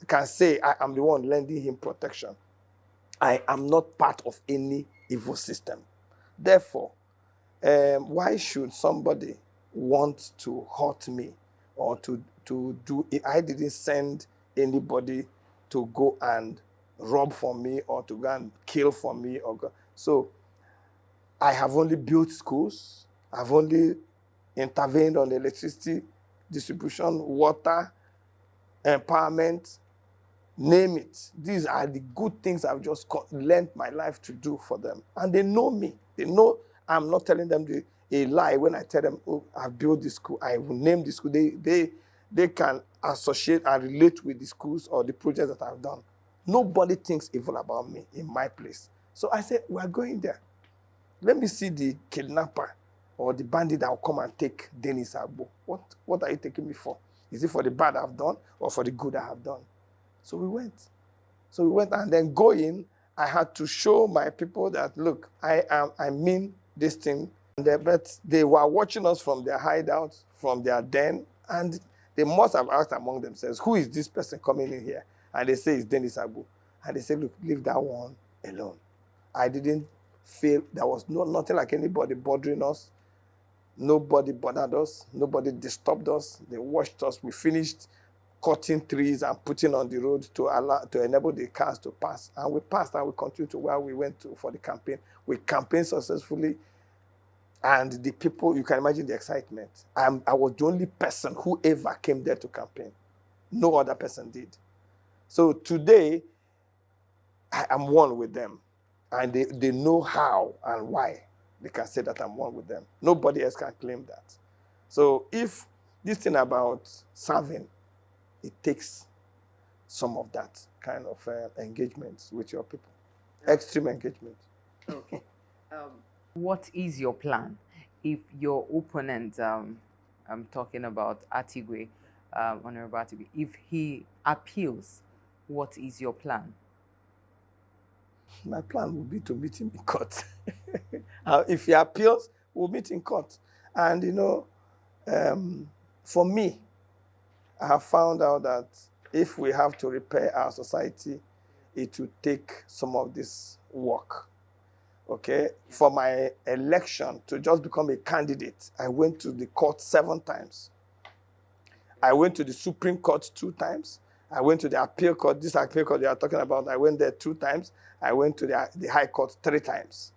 Speaker 21: can say I am the one lending him protection. I am not part of any evil system. Therefore, why should somebody want to hurt me or to do it? I didn't send anybody to go and rob for me or to go and kill for me. So I have only built schools. I've only intervened on electricity distribution, water, empowerment, name it. These are the good things I've just learned my life to do for them. And they know me. They know I'm not telling them a lie when I tell them, oh, I've built this school. I will name the school. They can associate and relate with the schools or the projects that I've done. Nobody thinks evil about me in my place. So I said, we're going there. Let me see the kidnapper or the bandit that will come and take Dennis Agbo. What are you taking me for? Is it for the bad I've done or for the good I have done? So we went. And then going, I had to show my people that, look, I mean this thing. But they were watching us from their hideout, from their den, and they must have asked among themselves, who is this person coming in here? And they say, it's Dennis Agbo. And they say, look, leave that one alone. I didn't feel, there was nothing like anybody bothering us. Nobody bothered us. Nobody disturbed us. They watched us. We finished cutting trees and putting on the road to enable the cars to pass. And we passed and we continued to where we went to for the campaign. We campaigned successfully. And the people, you can imagine the excitement. I was the only person who ever came there to campaign. No other person did. So today, I am one with them. And they know how and why they can say that I'm one with them. Nobody else can claim that. So if this thing about serving, it takes some of that kind of engagement with your people. Extreme engagement.
Speaker 20: Okay. What is your plan if your opponent, I'm talking about Atigwe, Honorable Atigwe, if he appeals, what is your plan?
Speaker 21: My plan would be to meet him in court. If he appeals, we'll meet in court. And, for me, I have found out that if we have to repair our society, it will take some of this work. Okay? For my election to just become a candidate, I went to the court 7 times. I went to the Supreme Court 2 times. I went to the appeal court, this appeal court you are talking about, I went there 2 times. I went to the High Court 3 times.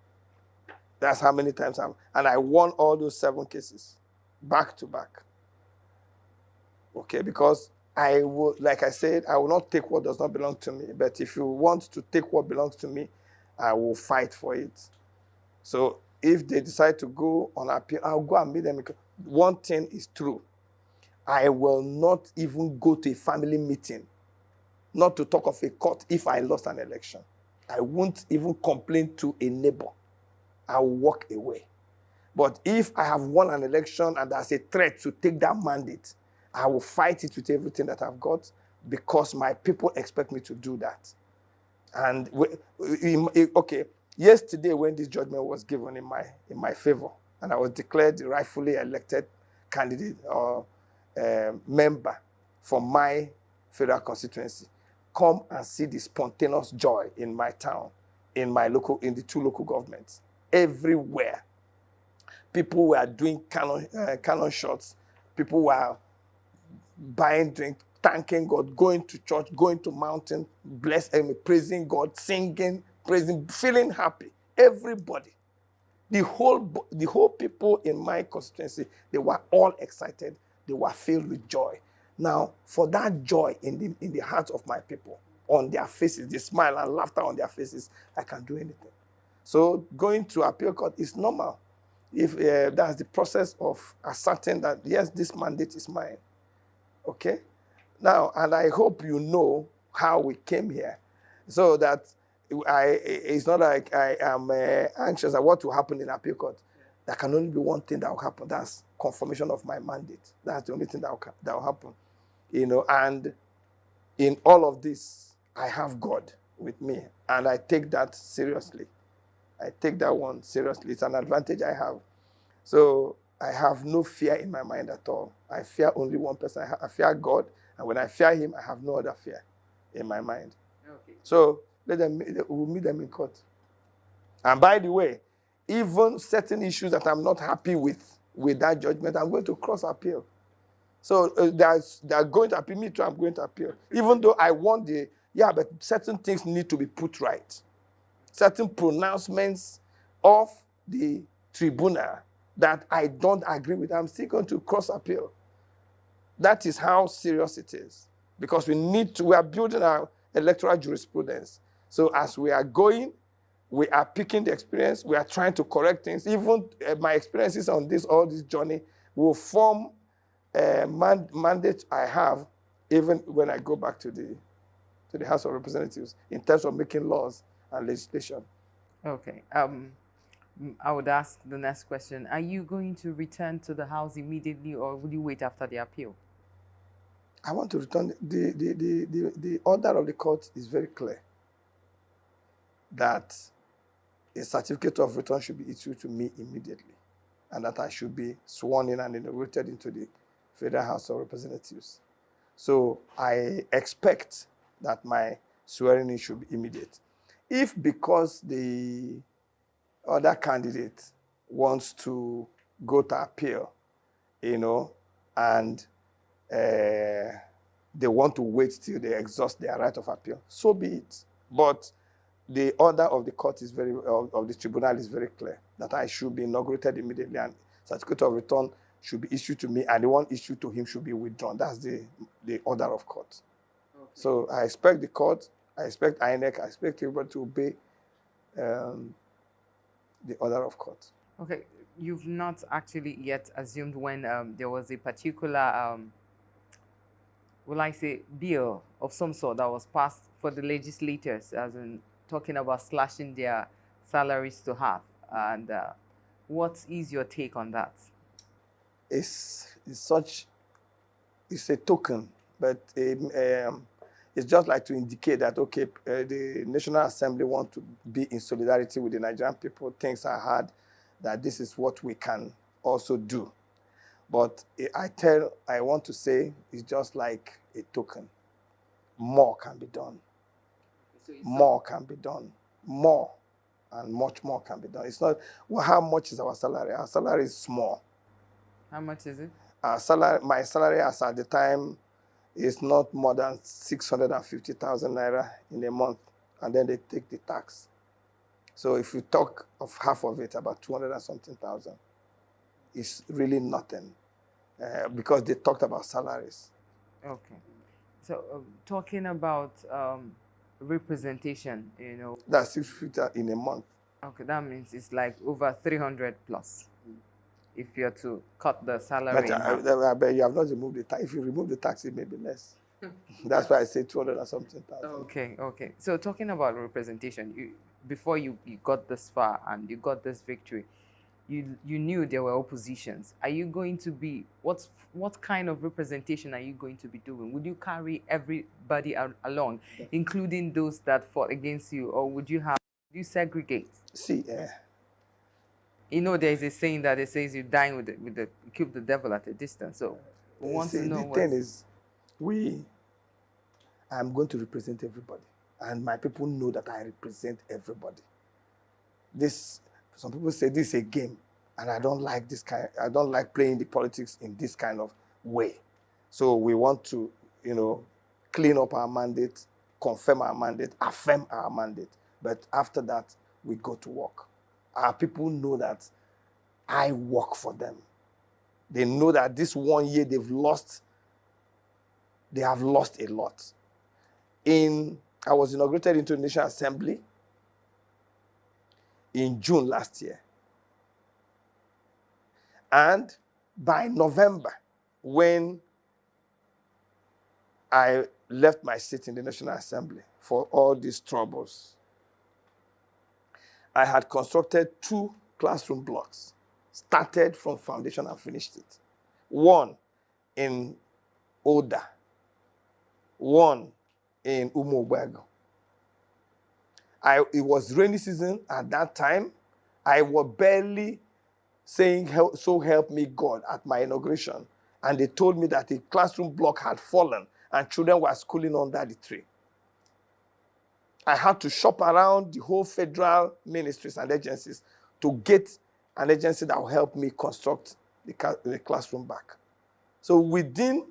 Speaker 21: That's how many times and I won all those 7 cases, back to back. Okay, because I will, like I said, I will not take what does not belong to me. But if you want to take what belongs to me, I will fight for it. So if they decide to go on appeal, I'll go and meet them. One thing is true. I will not even go to a family meeting, not to talk of a court, if I lost an election. I won't even complain to a neighbor. I will walk away. But if I have won an election and there's a threat to take that mandate, I will fight it with everything that I've got because my people expect me to do that. And okay, yesterday when this judgment was given in my favor, and I was declared the rightfully elected candidate or member for my federal constituency, come and see the spontaneous joy in my town, in the 2 local governments, everywhere. People were doing cannon shots. People were buying drink, thanking God, going to church, going to mountain, praising God, singing, praising, feeling happy. Everybody. The whole people in my constituency, they were all excited. They were filled with joy. Now, for that joy in the hearts of my people, on their faces, the smile and laughter on their faces, I can do anything. So going to appeal court is normal. If that's the process of asserting that, yes, this mandate is mine. Okay? Now, and I hope you know how we came here, so that it's not like I am anxious at what will happen in appeal court. There can only be one thing that will happen. That's confirmation of my mandate. That's the only thing that will happen. And in all of this, I have God with me, and I take that seriously. I take that one seriously. It's an advantage I have. So I have no fear in my mind at all. I fear only one person. I fear God, and when I fear him, I have no other fear in my mind. Okay. So we'll meet them in court. And by the way, even certain issues that I'm not happy with that judgment, I'm going to cross appeal. So they are going to appeal. Me too, I'm going to appeal. Even though I want but certain things need to be put right. Certain pronouncements of the tribunal that I don't agree with, I'm still going to cross appeal. That is how serious it is. Because we are building our electoral jurisprudence. So as we are going, we are picking the experience, we are trying to correct things. Even my experiences on all this journey will form a mandate I have, even when I go back to the House of Representatives, in terms of making laws and legislation.
Speaker 20: Okay. I would ask the next question. Are you going to return to the House immediately, or will you wait after the appeal?
Speaker 21: I want to return. The order of the court is very clear that a certificate of return should be issued to me immediately, and that I should be sworn in and inaugurated into the Federal House of Representatives. So I expect that my swearing in should be immediate. If because the other candidate wants to go to appeal, and they want to wait till they exhaust their right of appeal, so be it. But the order of the court is of the tribunal is very clear that I should be inaugurated immediately, and certificate of return should be issued to me, and the one issued to him should be withdrawn. That's the order of court. Okay. So I expect the court, I expect INEC, I expect everybody to obey the order of court.
Speaker 20: Okay, you've not actually yet assumed when there was a particular, will I say, bill of some sort that was passed for the legislators, as in talking about slashing their salaries to half. And what is your take on that?
Speaker 21: It's a token, but it's just like to indicate that, okay, the National Assembly want to be in solidarity with the Nigerian people. Things are hard, that this is what we can also do. But I want to say it's just like a token. More can be done. More can be done. More and much more can be done. It's not, well, how much is our salary? Our salary is small.
Speaker 20: How much is it?
Speaker 21: My salary as at the time is not more than 650,000 naira in a month, and then they take the tax. So if you talk of half of it, about 200 and something thousand, it's really nothing, because they talked about salaries.
Speaker 20: Okay. So talking about representation,
Speaker 21: That's 650 in a month.
Speaker 20: Okay, that means it's like over 300 plus. If you're to cut the salary.
Speaker 21: But I bet you have not removed the tax. If you remove the tax, it may be less. That's why I say 200 and something thousand.
Speaker 20: Okay. So talking about representation, before you got this far and you got this victory, you knew there were oppositions. Are you going to be, what kind of representation are you going to be doing? Would you carry everybody along, including those that fought against you, or would you segregate?
Speaker 21: See,
Speaker 20: there's a saying that it says you dine you keep the devil at a distance. So we want to know
Speaker 21: the thing is, I'm going to represent everybody, and my people know that I represent everybody. Some people say this is a game, and I don't like this kind. I don't like playing the politics in this kind of way. So we want to, clean up our mandate, confirm our mandate, affirm our mandate. But after that, we go to work. Our people know that I work for them. They know that this 1 year they have lost a lot. I was inaugurated into the National Assembly in June last year. And by November, when I left my seat in the National Assembly for all these troubles, I had constructed 2 classroom blocks, started from foundation and finished it. One in Oda, one in Umobego. It was rainy season at that time. I was barely saying, so help me God, at my inauguration. And they told me that a classroom block had fallen and children were schooling under the tree. I had to shop around the whole federal ministries and agencies to get an agency that will help me construct the classroom back. So within,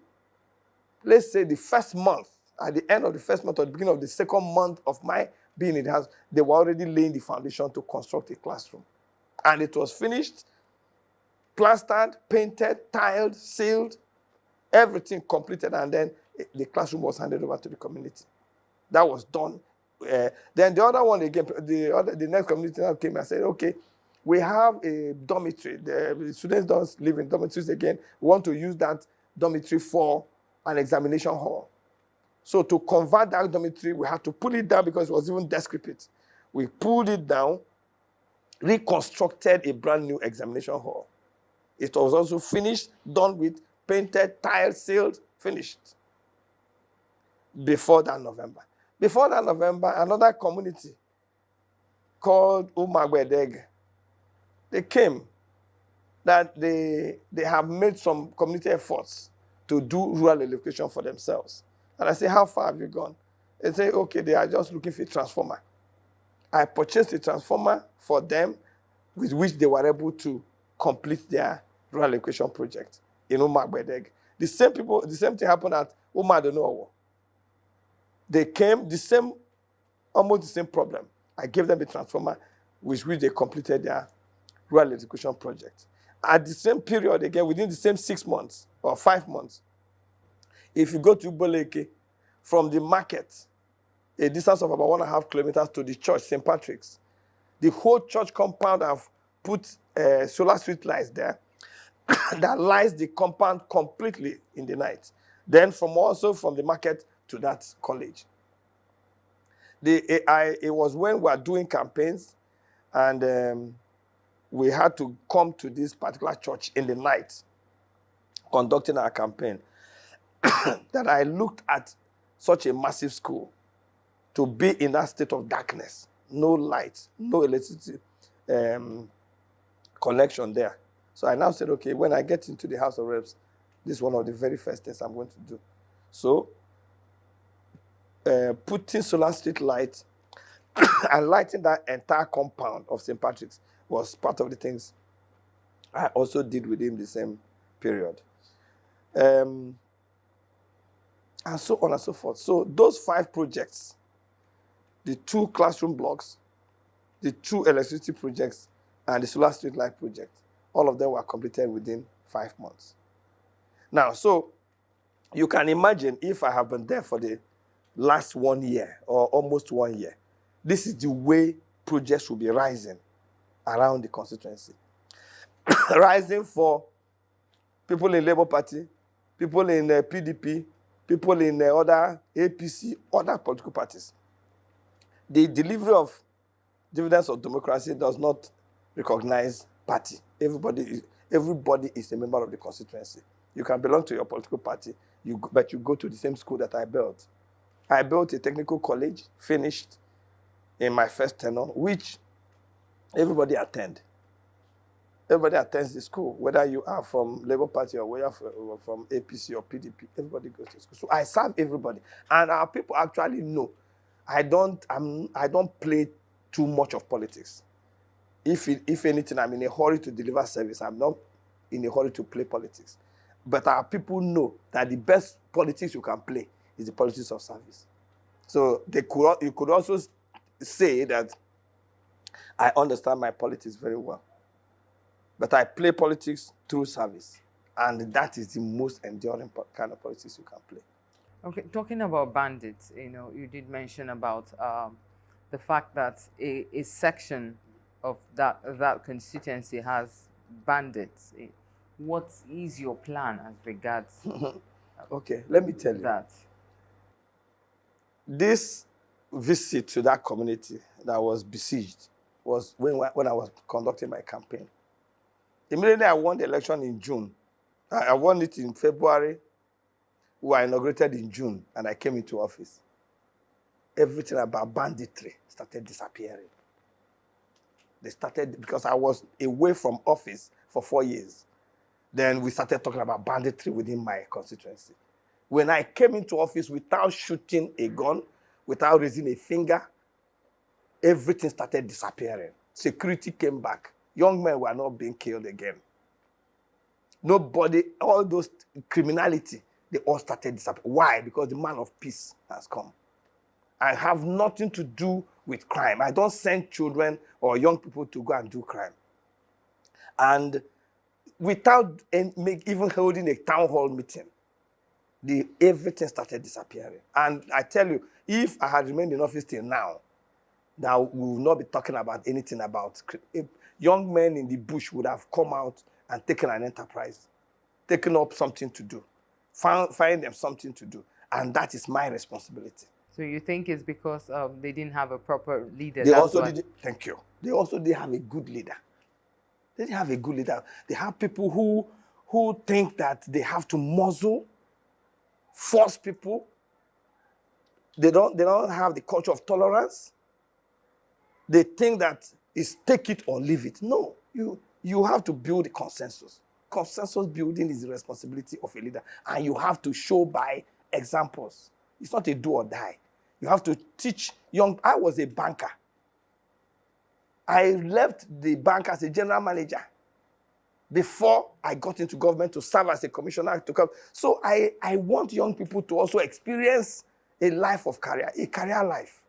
Speaker 21: let's say, the first month, at the end of the first month or the beginning of the second month of my being in the house, they were already laying the foundation to construct a classroom. And it was finished, plastered, painted, tiled, sealed, everything completed, and then the classroom was handed over to the community. That was done. Then the other one again, the next community now came and said, okay, we have a dormitory. The students don't live in dormitories again. We want to use that dormitory for an examination hall. So to convert that dormitory, we had to pull it down because it was even descriptive. We pulled it down, reconstructed a brand new examination hall. It was also finished, done with, painted, tiled, sealed, finished. Before that November. Before that November, another community called Umagwedeg, they came, that they have made some community efforts to do rural education for themselves. And I say, how far have you gone? They say, okay, they are just looking for a transformer. I purchased a transformer for them with which they were able to complete their rural education project in Umagwedeg. The same thing happened at Umadonowo. They came, almost the same problem. I gave them a transformer with which they completed their rural education project. At the same period, again, within the same 6 months or 5 months, if you go to Boleke, from the market, a distance of about 1.5 kilometers to the church, St. Patrick's, the whole church compound have put solar street lights there that lights the compound completely in the night. Then from the market to that college. It was when we were doing campaigns, and we had to come to this particular church in the night, conducting our campaign, that I looked at such a massive school to be in that state of darkness, no light, no electricity connection there. So I now said, okay, when I get into the House of Reps, this is one of the very first things I'm going to do. So putting solar street light and lighting that entire compound of St. Patrick's was part of the things I also did within the same period. And so on and so forth. So those 5 projects, the 2 classroom blocks, the 2 electricity projects, and the solar street light project, all of them were completed within 5 months. Now, so you can imagine if I have been there for the last 1 year or almost 1 year, this is the way projects will be rising around the constituency. Rising for people in Labour Party, people in PDP, people in other APC, other political parties. The delivery of dividends of democracy does not recognize party. Everybody is a member of the constituency. You can belong to your political party, but you go to the same school that I built. I built a technical college, finished in my first tenure, which everybody attend. Everybody attends the school, whether you are from Labour Party or whether from APC or PDP. Everybody goes to school. So I serve everybody, and our people actually know. I don't play too much of politics. If anything, I'm in a hurry to deliver service. I'm not in a hurry to play politics. But our people know that the best politics you can play is the politics of service. So you could also say that I understand my politics very well. But I play politics through service. And that is the most enduring kind of politics you can play.
Speaker 20: Okay, talking about bandits, you did mention about the fact that a section of that constituency has bandits. What is your plan as regards
Speaker 21: okay, let me tell you.
Speaker 20: That
Speaker 21: This visit to that community that was besieged was when I was conducting my campaign. Immediately I won the election in June. I won it in February. We were inaugurated in June, and I came into office. Everything about banditry started disappearing. They started, because I was away from office for 4 years. Then we started talking about banditry within my constituency. When I came into office without shooting a gun, without raising a finger, everything started disappearing. Security came back. Young men were not being killed again. Nobody, all those criminality, they all started disappearing. Why? Because the man of peace has come. I have nothing to do with crime. I don't send children or young people to go and do crime. And without even holding a town hall meeting, everything started disappearing. And I tell you, if I had remained in office till now, we will not be talking about anything about young men in the bush would have come out and taken an enterprise, taken up something to do, find them something to do. And that is my responsibility.
Speaker 20: So you think it's because they didn't have a proper leader?
Speaker 21: They also did, thank you. They also didn't have a good leader. They didn't have a good leader. They have people who think that they have to muzzle, force people. They don't have the culture of tolerance. They think that it's take it or leave it. No, you have to build a consensus. Consensus building is the responsibility of a leader, and you have to show by examples. It's not a do or die. You have to teach young. I was a banker. I left the bank as a general manager before I got into government to serve as a commissioner to come. So I want young people to also experience a life of career, a career life.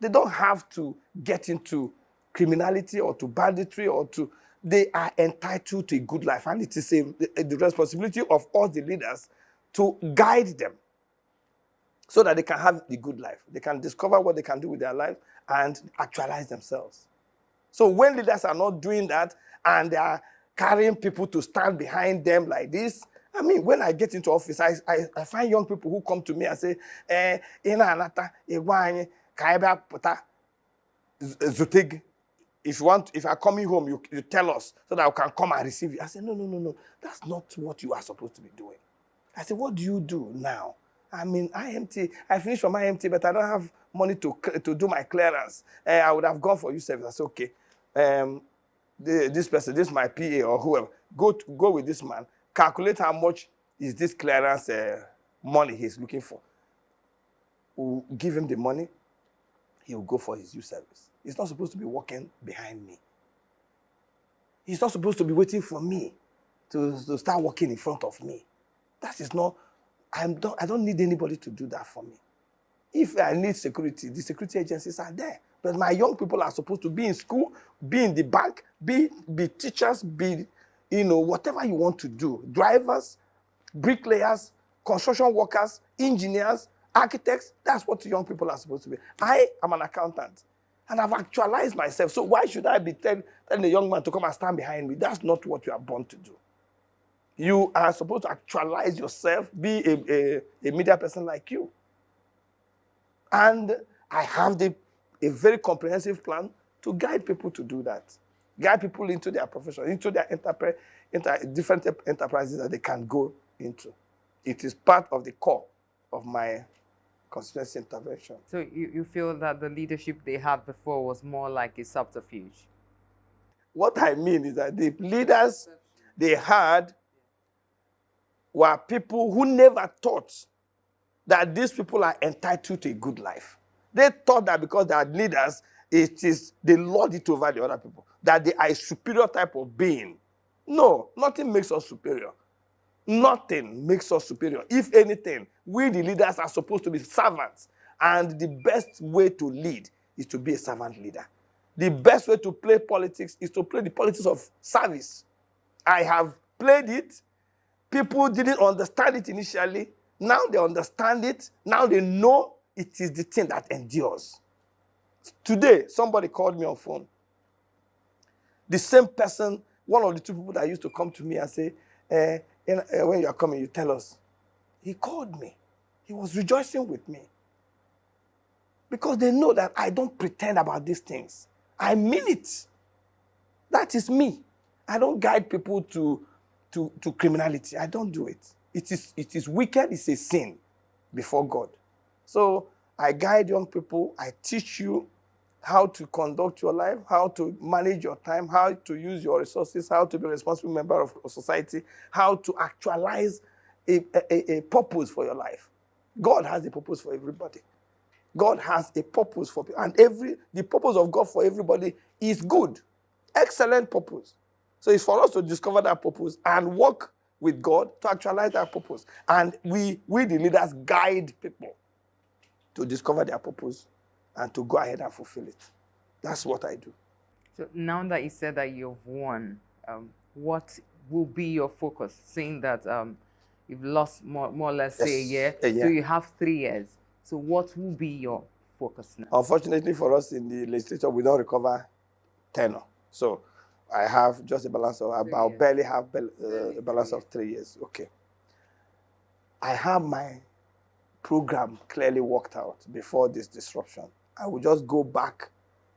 Speaker 21: They don't have to get into criminality or to banditry or to, they are entitled to a good life. And it is the responsibility of all the leaders to guide them so that they can have the good life. They can discover what they can do with their life and actualize themselves. So when leaders are not doing that and they are carrying people to stand behind them like this, I mean, when I get into office, I find young people who come to me and say, if you're coming home, you tell us so that I can come and receive you. I say, no. That's not what you are supposed to be doing. I said, what do you do now? I mean, IMT, I finished from IMT, but I don't have money to do my clearance. I would have gone for you service. I said, okay, this person, this is my PA or whoever, go with this man, calculate how much is this clearance money he's looking for. We'll give him the money, he will go for his youth service. He's not supposed to be walking behind me. He's not supposed to be waiting for me to start walking in front of me. That is not, I don't need anybody to do that for me. If I need security, the security agencies are there. But my young people are supposed to be in school, be in the bank, be teachers, be, whatever you want to do. Drivers, bricklayers, construction workers, engineers, architects, that's what young people are supposed to be. I am an accountant, and I've actualized myself. So why should I be telling the young man to come and stand behind me? That's not what you are born to do. You are supposed to actualize yourself, be a media person like you. And I have a very comprehensive plan to guide people to do that. Guide people into their profession, into their different enterprises that they can go into. It is part of the core of my constituency intervention.
Speaker 20: So you feel that the leadership they had before was more like a subterfuge?
Speaker 21: What I mean is that the leaders they had were people who never thought that these people are entitled to a good life. They thought that because they are leaders, they lord it over the other people, that they are a superior type of being. No, nothing makes us superior. Nothing makes us superior. If anything, we the leaders are supposed to be servants. And the best way to lead is to be a servant leader. The best way to play politics is to play the politics of service. I have played it. People didn't understand it initially. Now they understand it. Now they know it is the thing that endures. Today, somebody called me on phone. The same person, one of the two people that used to come to me and say, when you are coming, you tell us. He called me. He was rejoicing with me. Because they know that I don't pretend about these things. I mean it. That is me. I don't guide people to criminality. I don't do it. It is wicked. It's a sin before God. So I guide young people. I teach you how to conduct your life, how to manage your time, how to use your resources, how to be a responsible member of society, how to actualize a purpose for your life. God has a purpose for everybody. God has a purpose for people. And the purpose of God for everybody is good. Excellent purpose. So it's for us to discover that purpose and work with God to actualize that purpose. And we the leaders, guide people to discover their purpose and to go ahead and fulfill it. That's what I do.
Speaker 20: So now that you said that you've won, what will be your focus? Seeing that you've lost more or less, say, a year, so you have 3 years. So what will be your focus now?
Speaker 21: Unfortunately for us in the legislature, we don't recover tenure. So I have just a balance of about barely have a balance of 3 years. Okay. I have my program clearly worked out before this disruption. I will just go back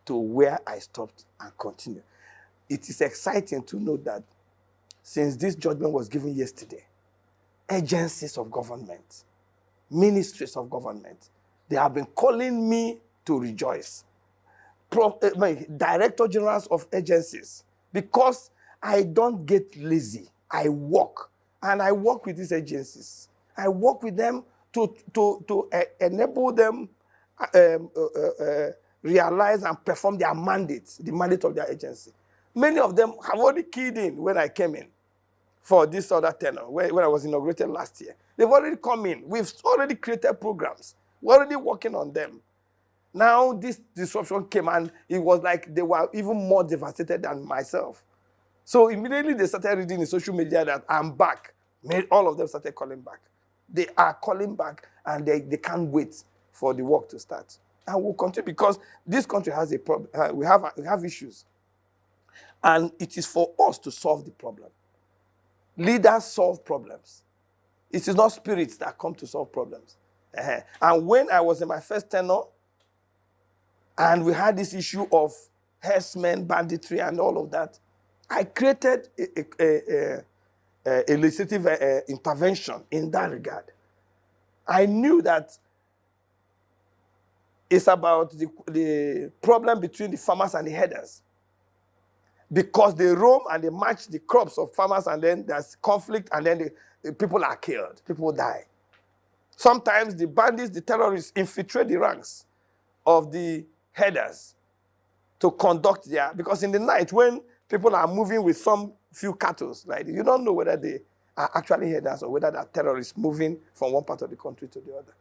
Speaker 21: to where I stopped and continue. It is exciting to know that since this judgment was given yesterday, agencies of government, ministries of government, they have been calling me to rejoice. Director generals of agencies, because I don't get lazy. I work, and I work with these agencies. I work with them to enable them realize and perform their mandates, the mandate of their agency. Many of them have already keyed in when I came in for this other tenure, when I was inaugurated last year. They've already come in. We've already created programs. We're already working on them. Now this disruption came, and it was like they were even more devastated than myself. So immediately they started reading in social media that I'm back. All of them started calling back. They are calling back, and they can't wait for the work to start. And we'll continue, because this country has a problem. We have issues. And it is for us to solve the problem. Leaders solve problems. It is not spirits that come to solve problems. And when I was in my first tenure, and we had this issue of herdsmen, banditry, and all of that, I created a legislative intervention in that regard. I knew that it's about the problem between the farmers and the herders, because they roam and they match the crops of farmers, and then there's conflict, and then the people are killed, people die. Sometimes the bandits, the terrorists, infiltrate the ranks of the herders to conduct because in the night when people are moving with some few cattle, right, you don't know whether they are actually herders or whether they are terrorists moving from one part of the country to the other.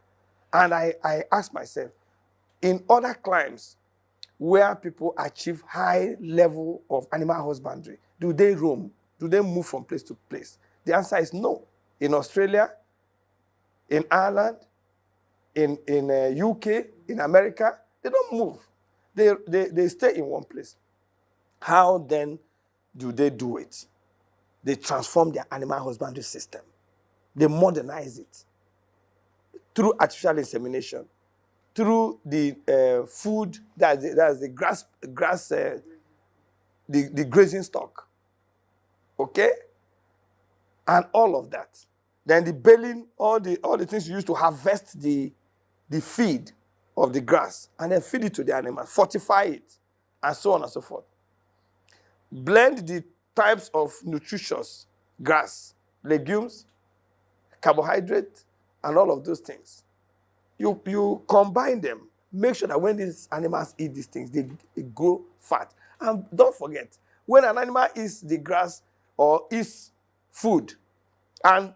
Speaker 21: And I asked myself, in other climes where people achieve high level of animal husbandry, do they roam? Do they move from place to place? The answer is no. In Australia, in Ireland, in UK, in America, they don't move. They stay in one place. How then do they do it? They transform their animal husbandry system. They modernize it through artificial insemination, through the food, that's the grass, the grazing stock, okay, and all of that. Then the baling, all the things you use to harvest the feed of the grass, and then feed it to the animal, fortify it, and so on and so forth. Blend the types of nutritious grass, legumes, carbohydrate, and all of those things. You combine them. Make sure that when these animals eat these things, they grow fat. And don't forget, when an animal eats the grass or eats food, and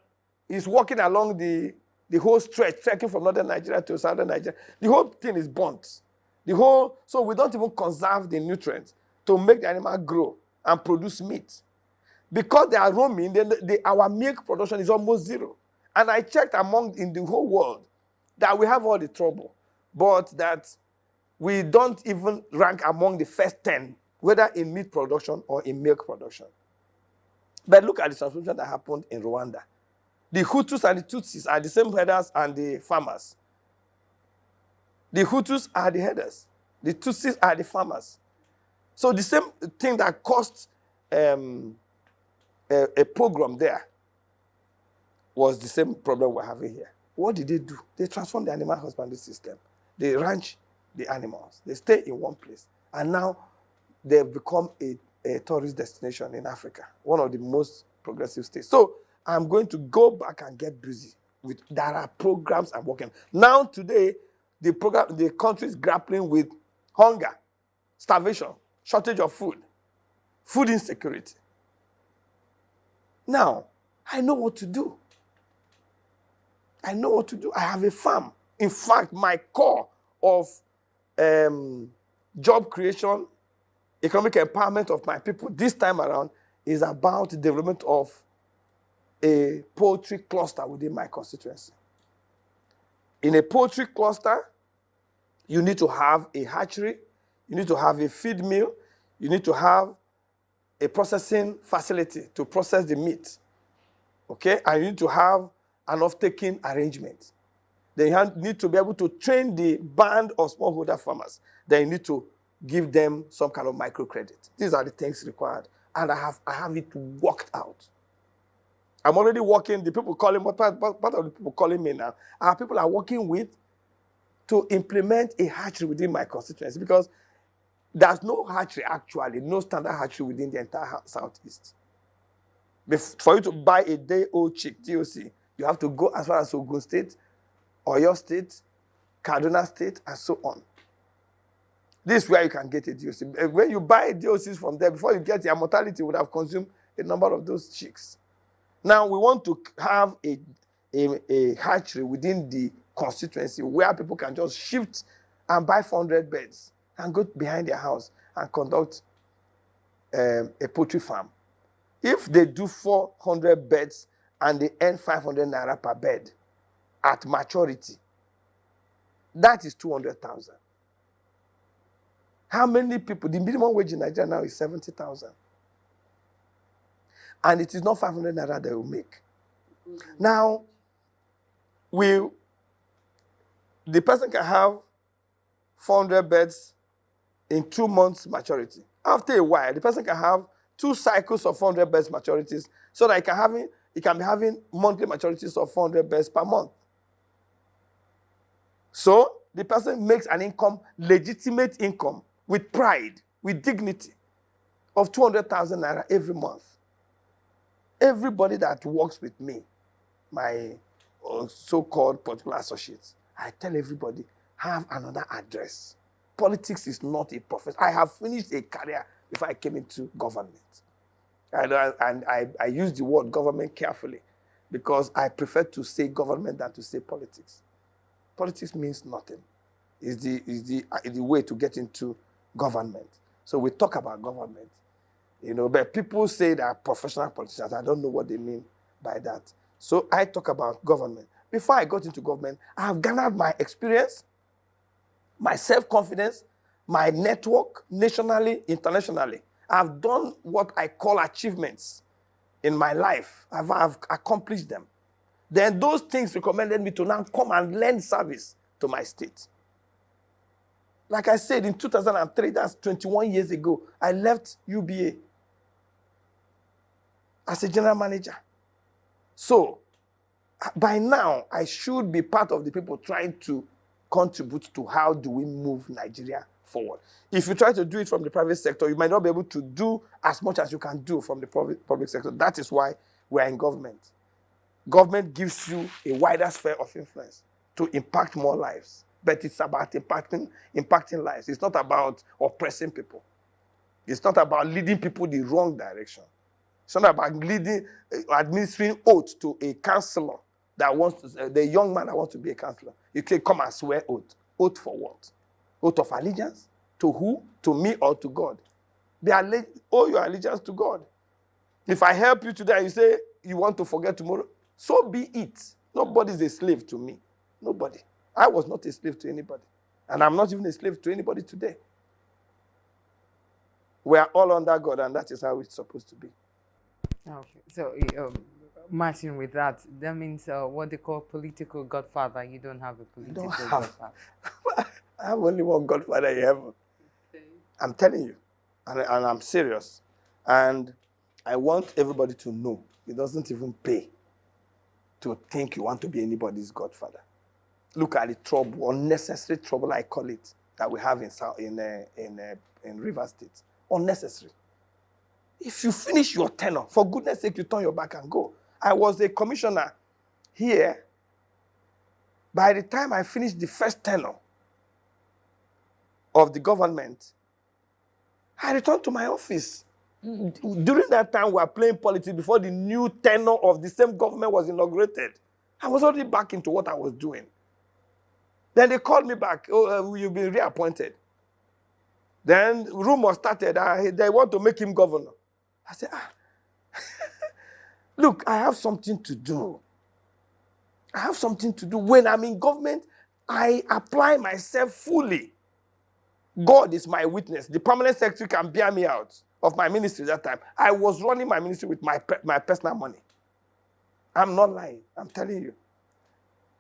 Speaker 21: is walking along the whole stretch, trekking from northern Nigeria to southern Nigeria, the whole thing is burnt. So we don't even conserve the nutrients to make the animal grow and produce meat. Because they are roaming, then our milk production is almost zero. And I checked in the whole world that we have all the trouble, but that we don't even rank among the first 10, whether in meat production or in milk production. But look at the transformation that happened in Rwanda. The Hutus and the Tutsis are the same herders and the farmers. The Hutus are the herders. The Tutsis are the farmers. So the same thing that caused a pogrom there was the same problem we're having here. What did they do? They transformed the animal husbandry system. They ranch the animals. They stay in one place. And now they've become a tourist destination in Africa, one of the most progressive states. So I'm going to go back and get busy with, there are programs I'm working on. Now today, the country is grappling with hunger, starvation, shortage of food, food insecurity. Now, I know what to do. I know what to do. I have a farm. In fact, my core of job creation, economic empowerment of my people this time around is about the development of a poultry cluster within my constituency. In a poultry cluster, you need to have a hatchery, you need to have a feed mill, you need to have a processing facility to process the meat, okay? And you need to have an off-taking arrangement. Then you need to be able to train the band of smallholder farmers. Then you need to give them some kind of microcredit. These are the things required. And I have it worked out. I'm already working, the people calling, part of the people calling me now are people I'm working with to implement a hatchery within my constituency, because there's no hatchery actually, no standard hatchery within the entire Southeast. For you to buy a day-old chick, DOC, you have to go as far as Ogun State, Oyo State, Kaduna State, and so on. This is where you can get a DOC. When you buy DOCs from there, before you get your mortality would have consumed a number of those chicks. Now, we want to have a hatchery within the constituency where people can just shift and buy 400 beds and go behind their house and conduct a poultry farm. If they do 400 beds and they earn 500 naira per bed at maturity, that is 200,000. How many people? The minimum wage in Nigeria now is 70,000. And it is not 500 naira they will make. Now, the person can have 400 beds in 2 months maturity. After a while, the person can have 2 cycles of 400 beds maturities, so that he can be having monthly maturities of 400 beds per month. So the person makes an income, legitimate income, with pride, with dignity, of 200,000 naira every month. Everybody that works with me, my so-called political associates, I tell everybody, have another address. Politics is not a profession. I have finished a career before I came into government. And I use the word government carefully, because I prefer to say government than to say politics. Politics means nothing. It's the way to get into government. So we talk about government. But people say they are professional politicians. I don't know what they mean by that. So I talk about government. Before I got into government, I have garnered my experience, my self-confidence, my network, nationally, internationally. I've done what I call achievements in my life. I've accomplished them. Then those things recommended me to now come and lend service to my state. Like I said, in 2003, that's 21 years ago, I left UBA as a general manager. So, by now, I should be part of the people trying to contribute to how do we move Nigeria forward. If you try to do it from the private sector, you might not be able to do as much as you can do from the public sector. That is why we are in government. Government gives you a wider sphere of influence to impact more lives. But it's about impacting lives. It's not about oppressing people. It's not about leading people the wrong direction. It's not about administering oath to a counselor that wants to, the young man that wants to be a counselor. You can come and swear oath. Oath for what? Oath of allegiance? To who? To me or to God? Owe your allegiance to God. If I help you today and you say you want to forget tomorrow, so be it. Nobody is a slave to me. Nobody. I was not a slave to anybody. And I'm not even a slave to anybody today. We are all under God, and that is how it's supposed to be.
Speaker 20: Okay. So, matching with that, that means what they call political godfather. You don't have a political godfather.
Speaker 21: I have only one godfather in heaven. I'm telling you. And I'm serious. And I want everybody to know it doesn't even pay to think you want to be anybody's godfather. Look at the trouble, unnecessary trouble, I call it, that we have in Rivers State. Unnecessary. If you finish your tenure, for goodness sake, you turn your back and go. I was a commissioner here. By the time I finished the first tenure of the government, I returned to my office. during that time, we were playing politics before the new tenure of the same government was inaugurated. I was already back into what I was doing. Then they called me back. Oh, you've been reappointed. Then rumor started. They want to make him governor. I said, look, I have something to do. I have something to do. When I'm in government, I apply myself fully. God is my witness. The permanent secretary can bear me out of my ministry that time. I was running my ministry with my personal money. I'm not lying. I'm telling you.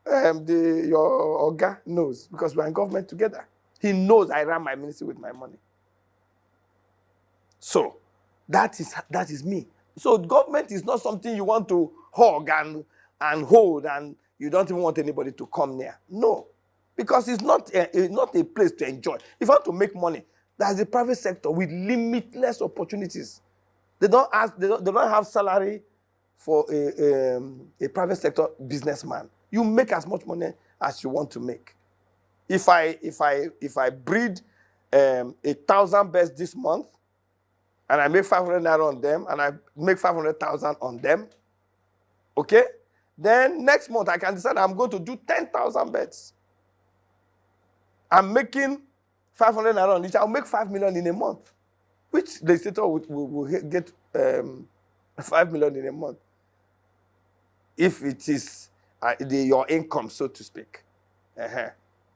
Speaker 21: Your Oga knows because we're in government together. He knows I ran my ministry with my money. So that is me. So government is not something you want to hug and hold, and you don't even want anybody to come near. No, because it's not a place to enjoy. If you want to make money, there's a private sector with limitless opportunities. They don't have salary for a private sector businessman. You make as much money as you want to make. If I breed 1,000 birds this month, and I make 500 naira on them, and I make 500,000 on them, okay? Then next month I can decide I'm going to do 10,000 bets. I'm making 500 naira on each. I'll make 5 million in a month, which the state will get 5 million in a month if it is your income, so to speak.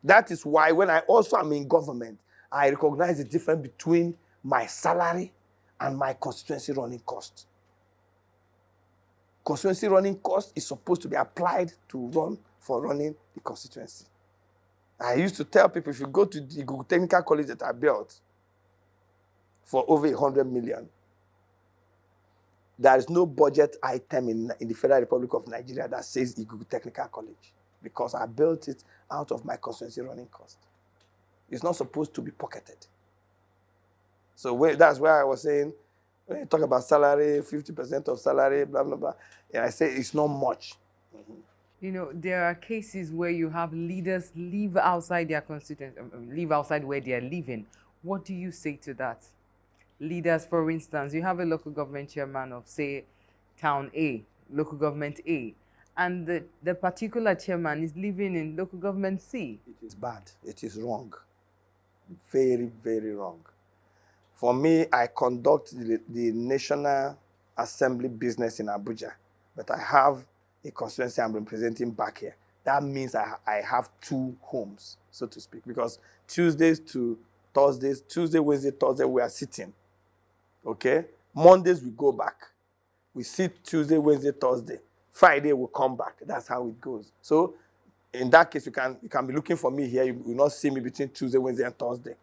Speaker 21: That is why when I also am in government, I recognize the difference between my salary and my constituency running cost. Constituency running cost is supposed to be applied to running the constituency. I used to tell people, if you go to the ENUGU Technical College that I built for over 100 million, there is no budget item in the Federal Republic of Nigeria that says ENUGU Technical College, because I built it out of my constituency running cost. It's not supposed to be pocketed. So that's why I was saying, when you talk about salary, 50% of salary, blah, blah, blah, and I say it's not much.
Speaker 20: You know, there are cases where you have leaders live outside their constituency, live outside where they are living. What do you say to that? Leaders, for instance, you have a local government chairman of, say, town A, local government A, and the particular chairman is living in local government C.
Speaker 21: It is bad. It is wrong. Very, very wrong. For me, I conduct the National Assembly business in Abuja, but I have a constituency I'm representing back here. That means I have two homes, so to speak, because Tuesdays to Thursdays, Tuesday, Wednesday, Thursday, we are sitting. Okay? Mondays, we go back. We sit Tuesday, Wednesday, Thursday. Friday, we'll come back. That's how it goes. So in that case, you can be looking for me here. You will not see me between Tuesday, Wednesday, and Thursday.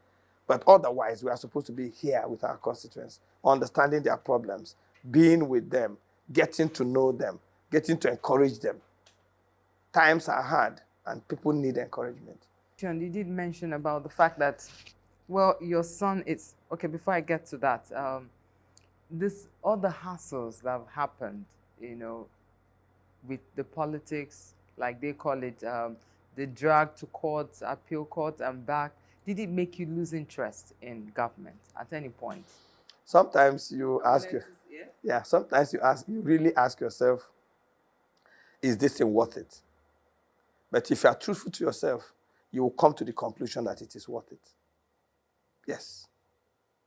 Speaker 21: But otherwise, we are supposed to be here with our constituents, understanding their problems, being with them, getting to know them, getting to encourage them. Times are hard, and people need encouragement.
Speaker 20: John, you did mention about the fact that, well, your son is, okay, before I get to that, all the hassles that have happened, you know, with the politics, like they call it, the drag to court, appeal court, and back. Did it make you lose interest in government at any point?
Speaker 21: Sometimes you ask, sometimes you really ask yourself, is this thing worth it? But if you are truthful to yourself, you will come to the conclusion that it is worth it. Yes.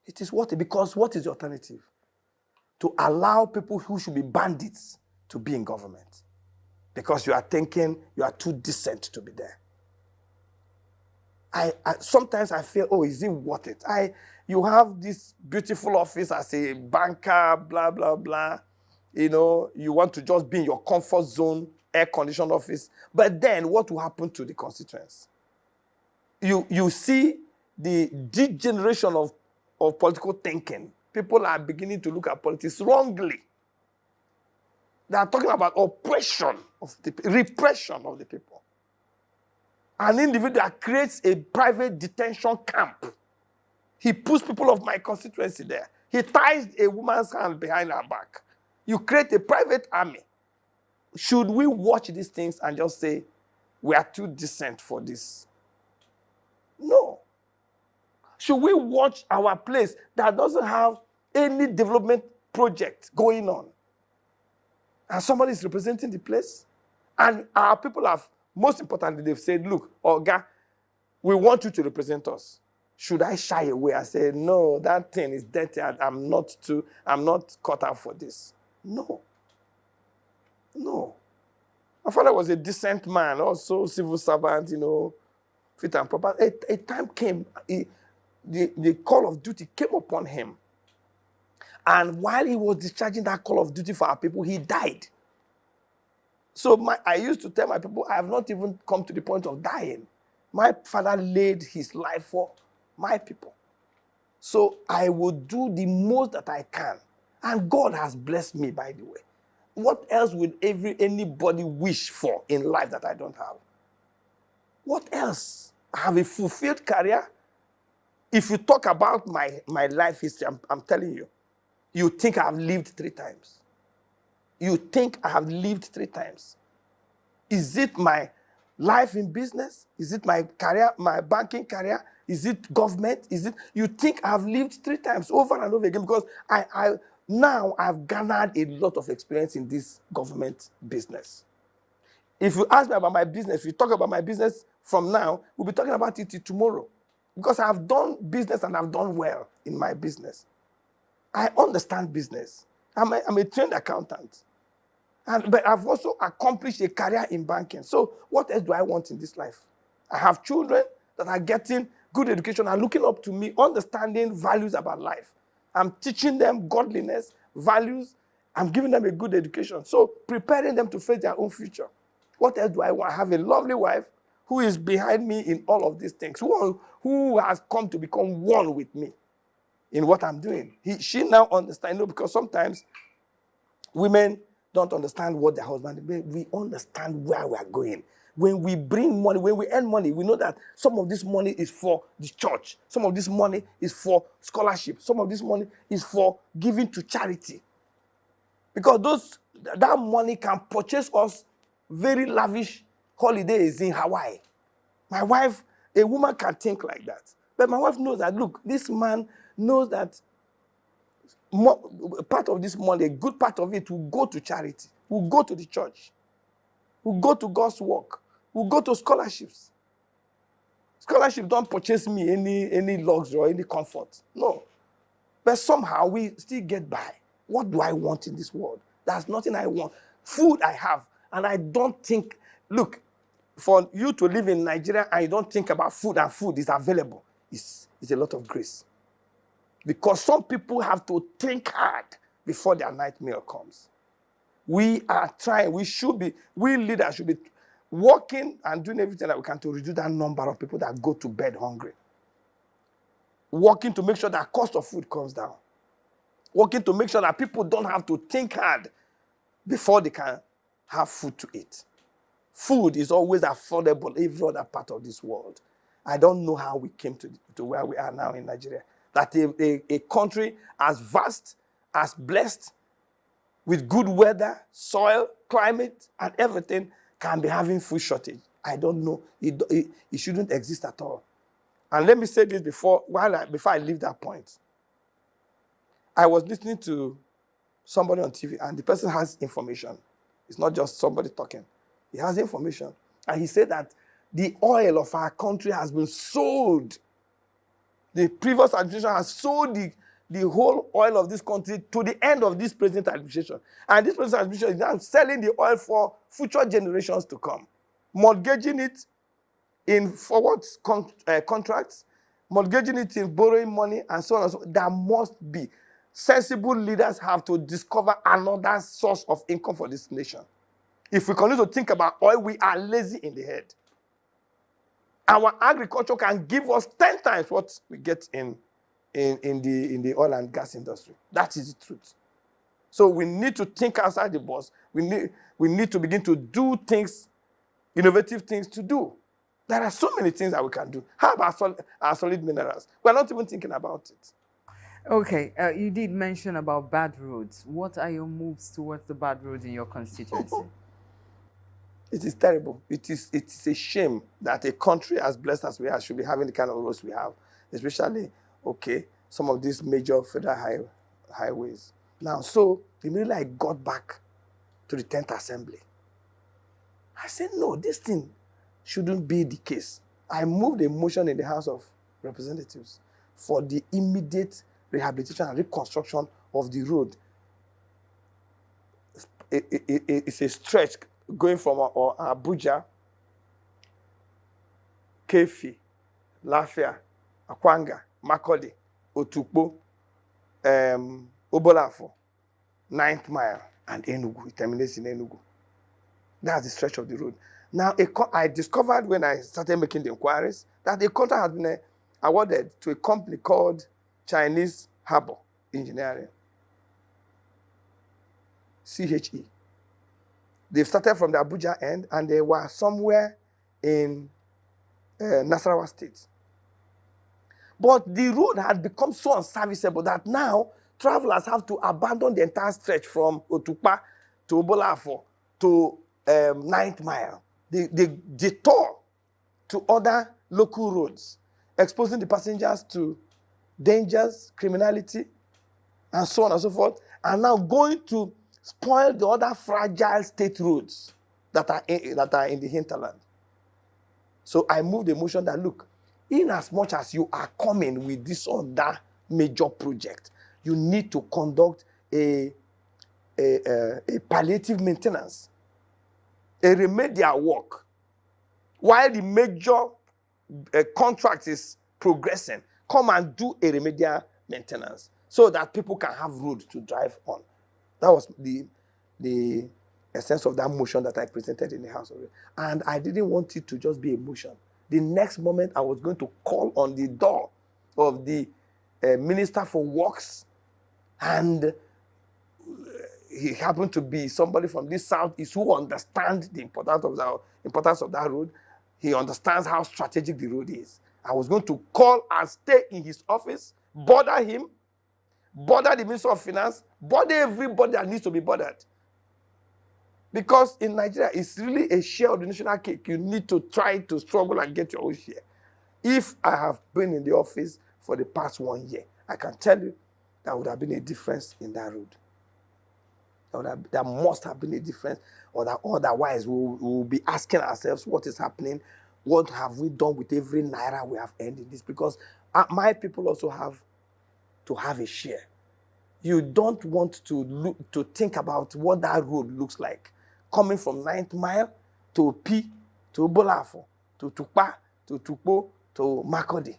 Speaker 21: It is worth it, because what is the alternative? To allow people who should be bandits to be in government, because you are thinking you are too decent to be there. Sometimes I feel, oh, is it worth it? You have this beautiful office as a banker, blah, blah, blah. You know, you want to just be in your comfort zone, air-conditioned office. But then what will happen to the constituents? You see the degeneration of political thinking. People are beginning to look at politics wrongly. They are talking about oppression of the repression of the people. An individual creates a private detention camp. He puts people of my constituency there. He ties a woman's hand behind her back. You create a private army. Should we watch these things and just say, we are too decent for this? No. Should we watch our place that doesn't have any development project going on, and somebody is representing the place, and our people have, most importantly, they've said, look, Oga, we want you to represent us. Should I shy away and say, no, that thing is dirty, I'm not cut out for this? No. No. My father was a decent man, also civil servant, fit and proper. A time came, the call of duty came upon him. And while he was discharging that call of duty for our people, he died. So I used to tell my people, I have not even come to the point of dying. My father laid his life for my people. So I will do the most that I can. And God has blessed me, by the way. What else would anybody wish for in life that I don't have? What else? I have a fulfilled career. If you talk about my life history, I'm telling you, you think I have lived 3 times. You think I have lived 3 times. Is it my life in business? Is it my career, my banking career? Is it government? Is it? You think I've lived 3 times over and over again, because now I've garnered a lot of experience in this government business. If you ask me about my business, if you talk about my business from now, we'll be talking about it tomorrow. Because I've done business and I've done well in my business. I understand business. I'm a trained accountant. But I've also accomplished a career in banking. So what else do I want in this life? I have children that are getting good education and looking up to me, understanding values about life. I'm teaching them godliness, values. I'm giving them a good education. So preparing them to face their own future. What else do I want? I have a lovely wife who is behind me in all of these things, who has come to become one with me in what I'm doing. She now understands, because sometimes women don't understand what their husband is. We understand where we are going. When we bring money, when we earn money, we know that some of this money is for the church. Some of this money is for scholarship. Some of this money is for giving to charity. Because that money can purchase us very lavish holidays in Hawaii. My wife, a woman can think like that. But my wife knows that, look, this man knows that part of this money, a good part of it, will go to charity, will go to the church, will go to God's work, will go to scholarships. Scholarship don't purchase me any luxury or any comfort. No. But somehow we still get by. What do I want in this world? There's nothing I want. Food I have. And I don't think, look, for you to live in Nigeria and you don't think about food and food is available, it's a lot of grace. Because some people have to think hard before their night meal comes. We are trying, we leaders should be working and doing everything that we can to reduce that number of people that go to bed hungry. Working to make sure that cost of food comes down. Working to make sure that people don't have to think hard before they can have food to eat. Food is always affordable in every other part of this world. I don't know how we came to where we are now in Nigeria. That a country as vast, as blessed, with good weather, soil, climate, and everything, can be having food shortage. I don't know. It shouldn't exist at all. And let me say this before I leave that point. I was listening to somebody on TV, and the person has information. It's not just somebody talking. He has information. And he said that the oil of our country has been sold. The previous administration has sold the whole oil of this country to the end of this present administration. And this present administration is now selling the oil for future generations to come. Mortgaging it in forward contracts, mortgaging it in borrowing money, and so on and so on. There must be. Sensible leaders have to discover another source of income for this nation. If we continue to think about oil, we are lazy in the head. Our agriculture can give us 10 times what we get in the oil and gas industry. That is the truth. So we need to think outside the box. We need to begin to do things, innovative things to do. There are so many things that we can do. How about our solid minerals? We're not even thinking about it.
Speaker 20: Okay, you did mention about bad roads. What are your moves towards the bad roads in your constituency?
Speaker 21: It is terrible. It is a shame that a country as blessed as we are should be having the kind of roads we have, especially, some of these major federal highways. Now, so immediately I got back to the 10th Assembly. I said, no, this thing shouldn't be the case. I moved a motion in the House of Representatives for the immediate rehabilitation and reconstruction of the road. It's a stretch going from Abuja, Kefi, Lafia, Akwanga, Makodi, Otukpo, Obolafo, 9th Mile, and Enugu. It terminates in Enugu. That's the stretch of the road. Now, I discovered when I started making the inquiries that the contract has been awarded to a company called Chinese Harbour Engineering, CHE. They started from the Abuja end, and they were somewhere in Nasarawa State. But the road had become so unserviceable that now travelers have to abandon the entire stretch from Otukpa to Obolafo to 9th Mile. They detour to other local roads, exposing the passengers to dangers, criminality, and so on and so forth, and now going to spoil the other fragile state roads that are in the hinterland. So I moved the motion that, look, in as much as you are coming with this other major project, you need to conduct a palliative maintenance, a remedial work, while the major contract is progressing. Come and do a remedial maintenance so that people can have road to drive on. That was the essence of that motion that I presented in the House of Reps. And I didn't want it to just be a motion. The next moment, I was going to call on the door of the Minister for Works, and he happened to be somebody from this southeast who understands the importance of that road. He understands how strategic the road is. I was going to call and stay in his office, bother him, bother the Minister of Finance, bother everybody that needs to be bothered. Because in Nigeria, it's really a share of the national cake. You need to try to struggle and get your own share. If I have been in the office for the past 1 year, I can tell you there would have been a difference in that road. There must have been a difference, or that otherwise we will be asking ourselves what is happening, what have we done with every naira we have earned in this, because my people also have to have a share. You don't want to think about what that road looks like, coming from 9th Mile to P, to Bolafo, to Tukpa, to Tukpo, to Makodi.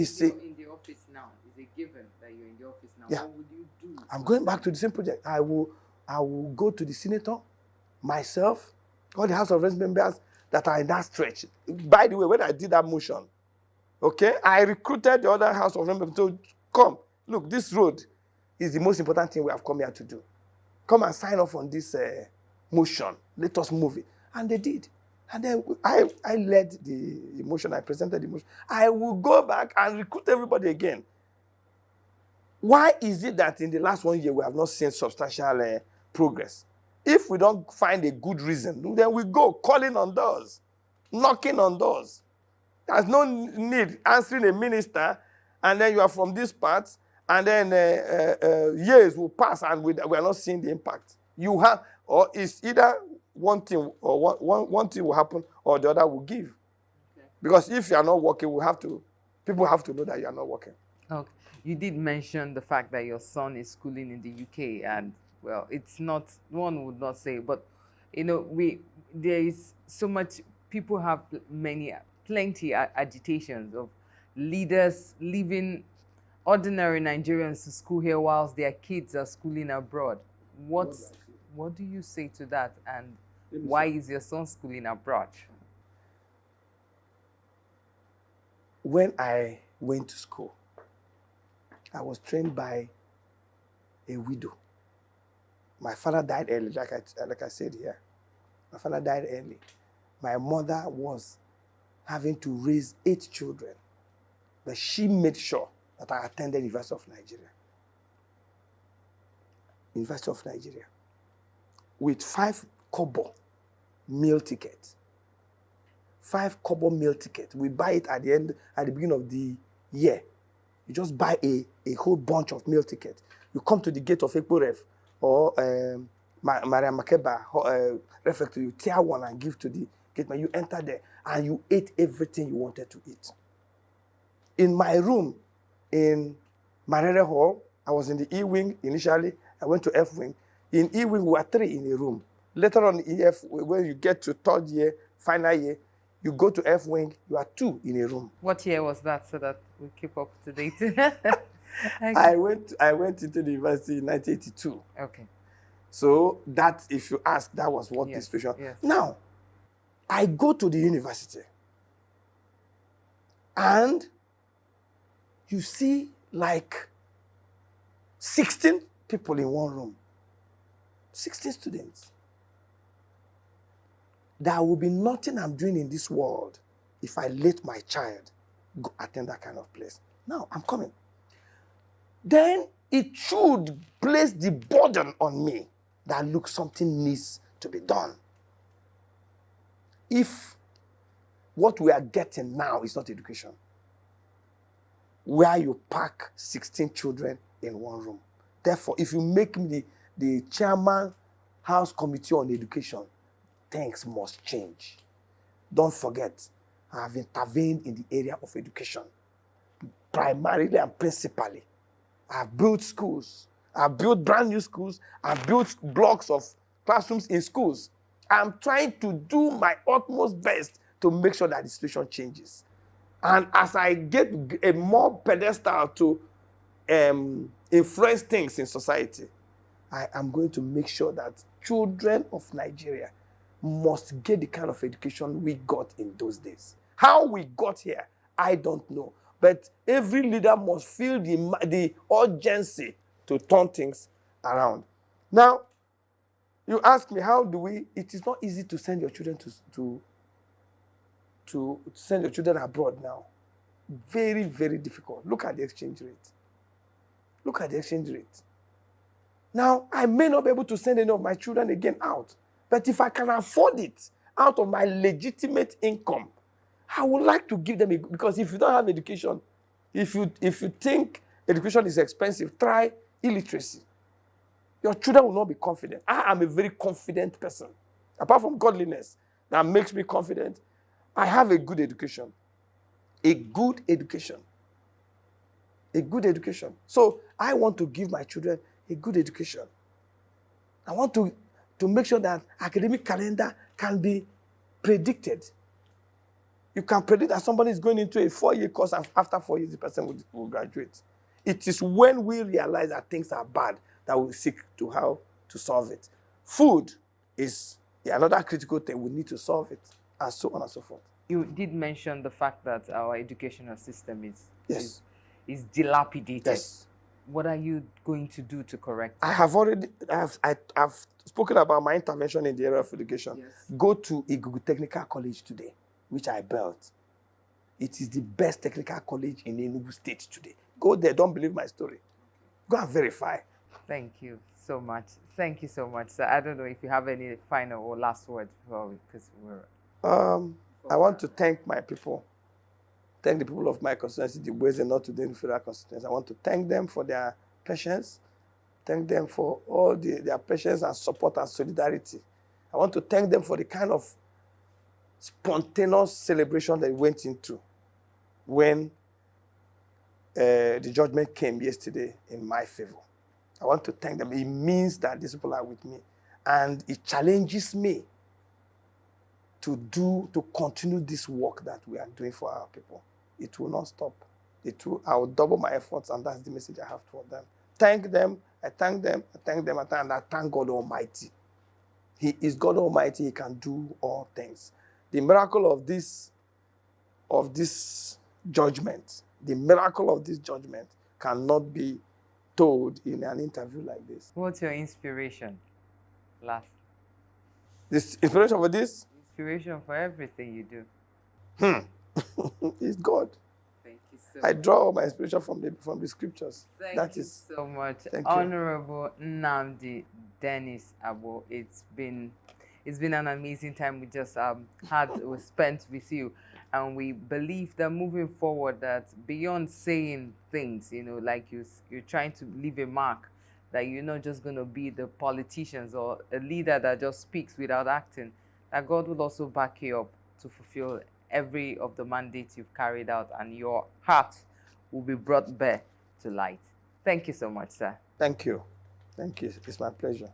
Speaker 20: So you're in the office now. It's a given that you're in the office now.
Speaker 21: Yeah.
Speaker 20: What would you do?
Speaker 21: I'm going back to the same project. I will go to the senator, myself, all the House of Reps members that are in that stretch. By the way, when I did that motion, okay, I recruited the other House of Reps members to come. Look, this road is the most important thing we have come here to do. Come and sign off on this motion. Let us move it. And they did. And then I led the motion. I presented the motion. I will go back and recruit everybody again. Why is it that in the last 1 year we have not seen substantial progress? If we don't find a good reason, then we go calling on doors, knocking on doors. There's no need answering a minister, and then you are from this part, and then years will pass and we are not seeing the impact. You have, or it's either one thing or one thing will happen or the other will give. Okay. Because if you are not working, people have to know that you are not working.
Speaker 20: Okay. You did mention the fact that your son is schooling in the UK, and well, it's not, one would not say, but you know, there is so much, people have plenty agitations of leaders leaving ordinary Nigerians to school here whilst their kids are schooling abroad. What do you say to that, and why is your son schooling abroad?
Speaker 21: When I went to school, I was trained by a widow. My father died early, like I said here. My father died early. My mother was having to raise 8 children, but she made sure that I attended University of Nigeria. University of Nigeria. With 5 kobo meal ticket. 5 kobo meal ticket. We buy it at the beginning of the year. You just buy a whole bunch of meal tickets. You come to the gate of Ekpo Ref or Maria Makeba refectory, you tear one and give to the gate man. You enter there and you ate everything you wanted to eat. In my room in Marere Hall, I was in the E wing initially. I went to F wing. In E wing, we were 3 in a room. Later on, EF, when you get to 3rd year, final year, you go to F wing, you are 2 in a room.
Speaker 20: What year was that, so that we keep up to date?
Speaker 21: I went into the university in 1982.
Speaker 20: Okay.
Speaker 21: So that, if you ask, that was what
Speaker 20: Yes,
Speaker 21: the situation.
Speaker 20: yes.
Speaker 21: Now, I go to the university, and you see like 16 people in one room. 16 students. There will be nothing I'm doing in this world if I let my child go attend that kind of place. Now, I'm coming. Then it should place the burden on me that, look, something needs to be done. If what we are getting now is not education, where you pack 16 children in one room. Therefore, if you make me the chairman, House Committee on Education, things must change. Don't forget, I have intervened in the area of education, primarily and principally. I've built schools. I've built brand new schools. I've built blocks of classrooms in schools. I'm trying to do my utmost best to make sure that the situation changes. And as I get a more pedestal to influence things in society, I am going to make sure that children of Nigeria must get the kind of education we got in those days. How we got here, I don't know. But every leader must feel the urgency to turn things around. Now, you ask me, how do we? It is not easy to send your children to send your children abroad now. Very, very difficult. Look at the exchange rate. Look at the exchange rate. Now, I may not be able to send any of my children again out. But if I can afford it out of my legitimate income, I would like to give them because if you don't have education, if you think education is expensive, try illiteracy. Your children will not be confident. I am a very confident person. Apart from godliness that makes me confident, I have a good education. A good education. A good education. So I want to give my children a good education. I want to make sure that academic calendar can be predicted. You can predict that somebody is going into a 4-year course and after 4 years the person will graduate. It is when we realize that things are bad that we seek to how to solve it. Food is another critical thing. We need to solve it, and so on and so forth.
Speaker 20: You did mention the fact that our educational system
Speaker 21: Yes.
Speaker 20: is dilapidated.
Speaker 21: Yes.
Speaker 20: What are you going to do to correct it?
Speaker 21: I've spoken about my intervention in the area of education.
Speaker 20: Yes.
Speaker 21: Go to ENUGU Technical College today, which I built. It is the best technical college in Enugu State today. Go there, don't believe my story. Go and verify.
Speaker 20: Thank you so much. Thank you so much, sir. I don't know if you have any final or last words because we're...
Speaker 21: I want to thank my people. Thank the people of my constituency, the ways and not to the federal constituency. I want to thank them for their patience. Thank them for all their patience and support and solidarity. I want to thank them for the kind of spontaneous celebration that we went into when the judgment came yesterday in my favor. I want to thank them. It means that these people are with me. And it challenges me to continue this work that we are doing for our people. It will not stop. I will double my efforts, and that's the message I have for them. Thank them. I thank them. I thank them. And I thank God Almighty. He is God Almighty. He can do all things. The miracle of this judgment, the miracle of this judgment cannot be told in an interview like this.
Speaker 20: What's your inspiration? Last.
Speaker 21: This inspiration for this?
Speaker 20: Inspiration for everything you do.
Speaker 21: It's God.
Speaker 20: Thank you so
Speaker 21: I
Speaker 20: much.
Speaker 21: draw my inspiration from the scriptures.
Speaker 20: Thank you so much, Honorable Nnamdi Dennis Abo. It's been an amazing time we just we spent with you, and we believe that moving forward, that beyond saying things, like you're trying to leave a mark that you're not just going to be the politicians or a leader that just speaks without acting, that God will also back you up to fulfill every of the mandates you've carried out, and your heart will be brought bare to light. Thank you so much, sir.
Speaker 21: Thank you. Thank you. It's my pleasure.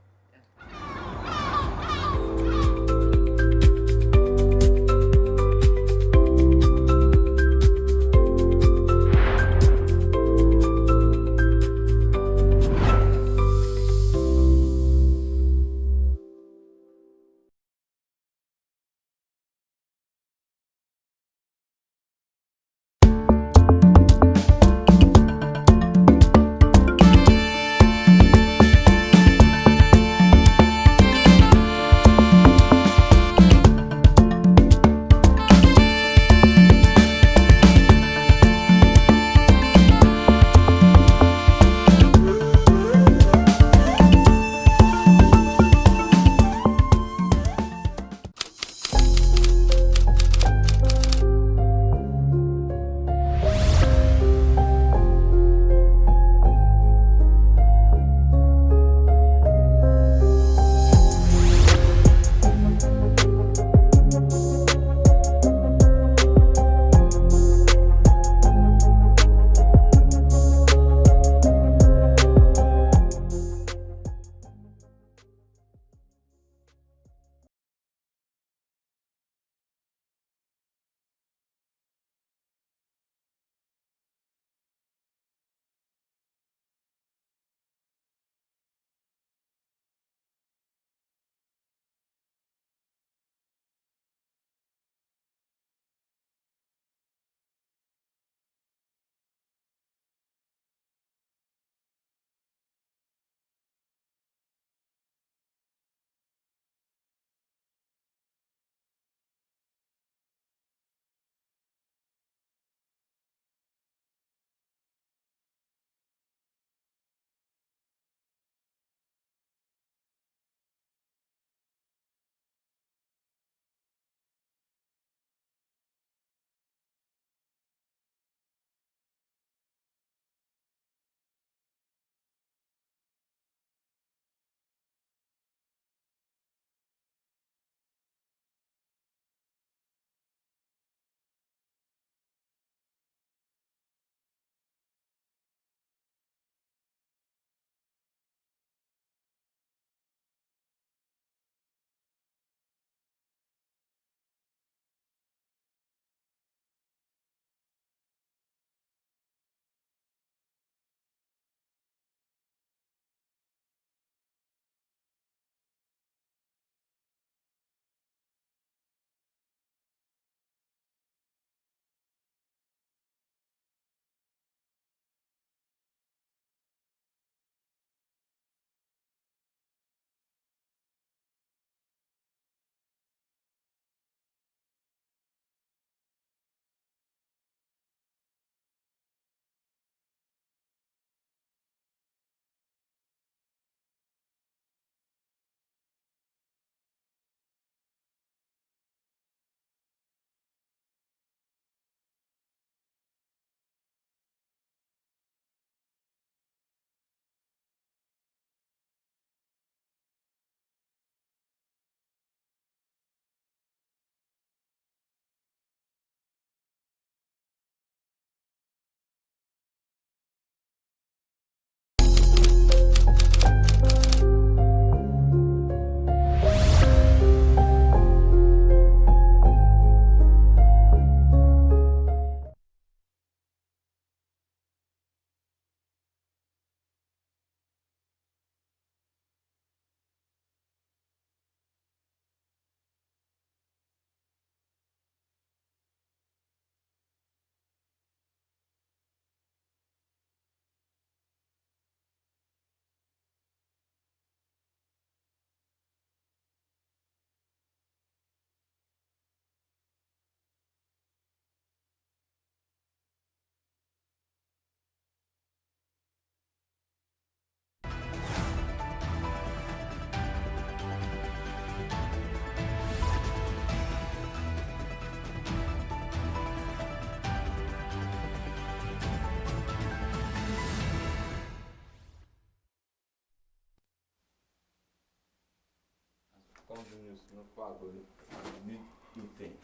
Speaker 1: need two things.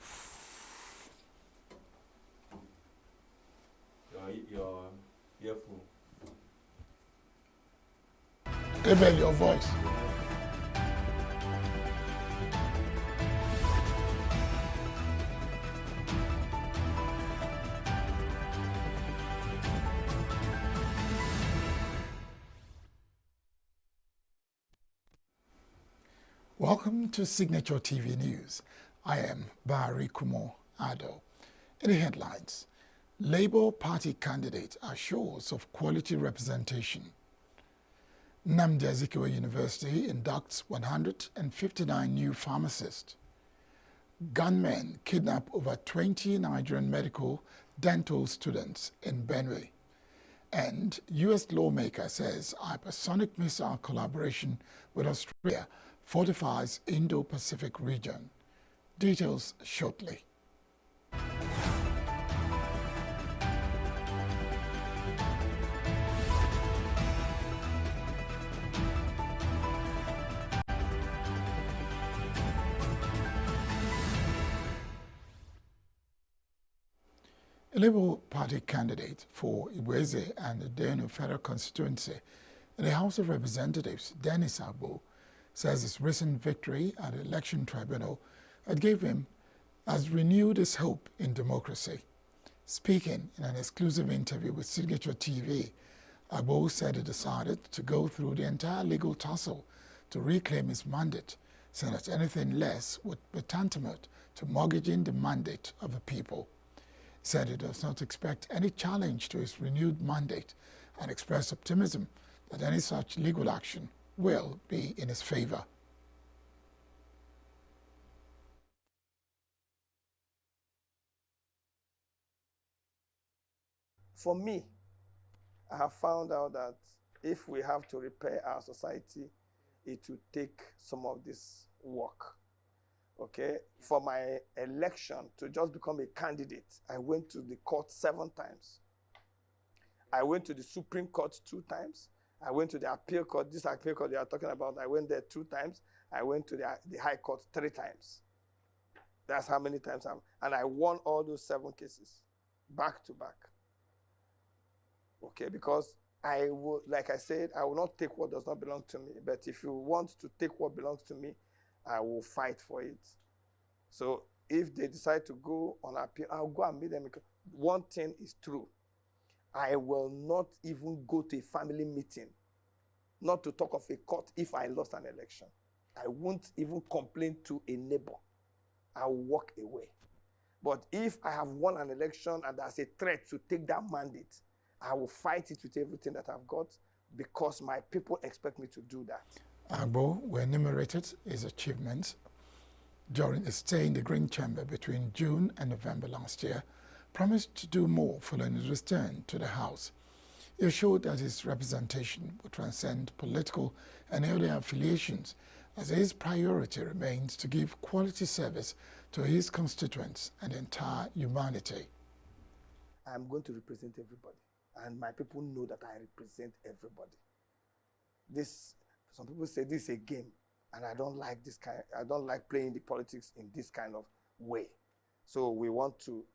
Speaker 1: Your earphone.
Speaker 5: Abel, your voice. Welcome to Signature TV News. I am Barry Kumo Ado. In the headlines, Labour Party candidate assures of quality representation. Nnamdi Azikiwe University inducts 159 new pharmacists. Gunmen kidnap over 20 Nigerian medical dental students in Benue. And U.S. lawmaker says hypersonic missile collaboration with Australia fortifies Indo-Pacific region. Details shortly. A Labour Party candidate for Iweze and the Deno Federal Constituency in the House of Representatives, Dennis Agbo, says his recent victory at the election tribunal has renewed his hope in democracy. Speaking in an exclusive interview with Signature TV, Agbo said he decided to go through the entire legal tussle to reclaim his mandate, saying that anything less would be tantamount to mortgaging the mandate of the people. He said he does not expect any challenge to his renewed mandate and expressed optimism that any such legal action will be in his favor.
Speaker 21: For me, I have found out that if we have to repair our society, it will take some of this work. Okay? For my election to just become a candidate, I went to the court 7 times. I went to the Supreme Court 2 times. I went to the appeal court, this appeal court they are talking about, I went there 2 times. I went to the High Court 3 times. That's how many times and I won all those 7 cases, back to back. Okay, because I will, like I said, I will not take what does not belong to me. But if you want to take what belongs to me, I will fight for it. So if they decide to go on appeal, I'll go and meet them. One thing is true. I will not even go to a family meeting, not to talk of a court if I lost an election. I won't even complain to a neighbor. I will walk away. But if I have won an election and there's a threat to take that mandate, I will fight it with everything that I've got because my people expect me to do that.
Speaker 5: Agbo, who enumerated his achievements during his stay in the Green Chamber between June and November last year, promised to do more following his return to the House. He assured that his representation would transcend political and other affiliations, as his priority remains to give quality service to his constituents and the entire humanity.
Speaker 21: I'm going to represent everybody, and my people know that I represent everybody. Some people say this is a game, and I don't like this kind. I don't like playing the politics in this kind of way. So we want to,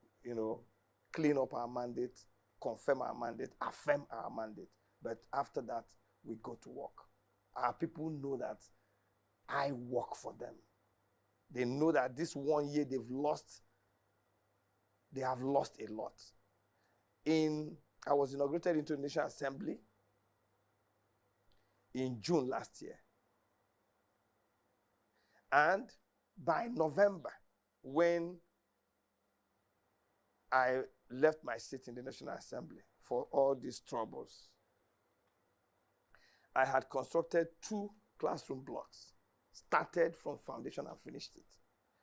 Speaker 21: clean up our mandate, confirm our mandate, affirm our mandate. But after that, we go to work. Our people know that I work for them. They know that this 1 year they have lost a lot. I was inaugurated into the National Assembly in June last year. And by November, when I left my seat in the National Assembly for all these troubles, I had constructed 2 classroom blocks, started from foundation and finished it.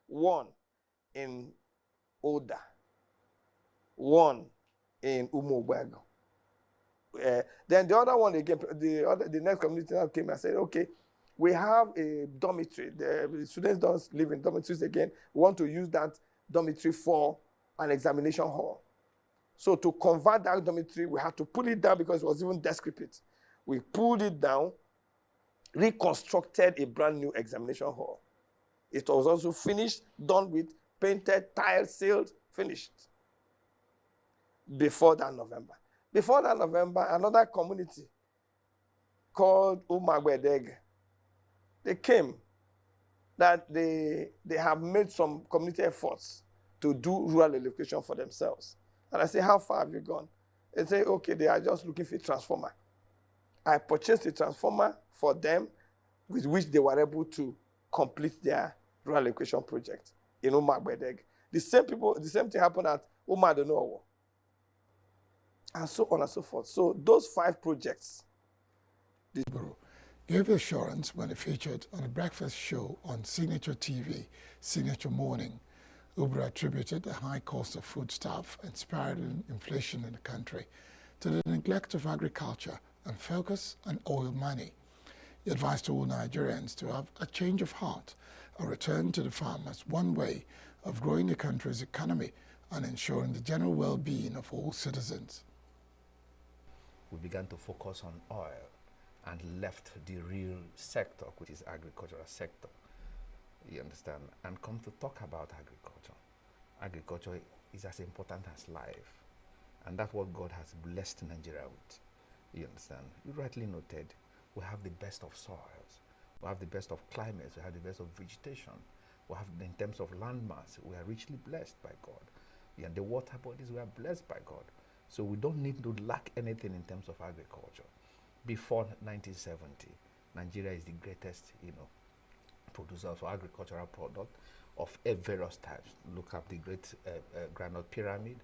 Speaker 21: One in Oda, one in Umobego. Then the other one again, the next community now came and said, okay, we have a dormitory. The students don't live in dormitories again. We want to use that dormitory for an examination hall. So to convert that dormitory, we had to pull it down because it was even decrepit. We pulled it down, reconstructed a brand new examination hall. It was also finished, done with, painted, tiled, sealed, finished before that November. Before that November, another community called Umagwedeg, they came that they have made some community efforts to do rural education for themselves. And I say, how far have you gone? They say, okay, they are just looking for a transformer. I purchased a transformer for them with which they were able to complete their rural education project in Umagwedeg. The same thing happened at Umadonowo. And so on and so forth. So those 5 projects.
Speaker 5: Gave assurance when it featured on a breakfast show on Signature TV, Signature Morning. Ubra attributed the high cost of foodstuff and spiraling inflation in the country to the neglect of agriculture and focus on oil money. He advised all Nigerians to have a change of heart and return to the farm as one way of growing the country's economy and ensuring the general well-being of all citizens.
Speaker 2: We began to focus on oil and left the real sector, which is agricultural sector. You understand? And come to talk about agriculture. Agriculture is as important as life. And that's what God has blessed Nigeria with. You understand? You rightly noted, we have the best of soils. We have the best of climates. We have the best of vegetation. We have, in terms of landmass, we are richly blessed by God. And the water bodies, we are blessed by God. So we don't need to lack anything in terms of agriculture. Before 1970, Nigeria is the greatest, producer of agricultural product of various types. Look at the great granite pyramid.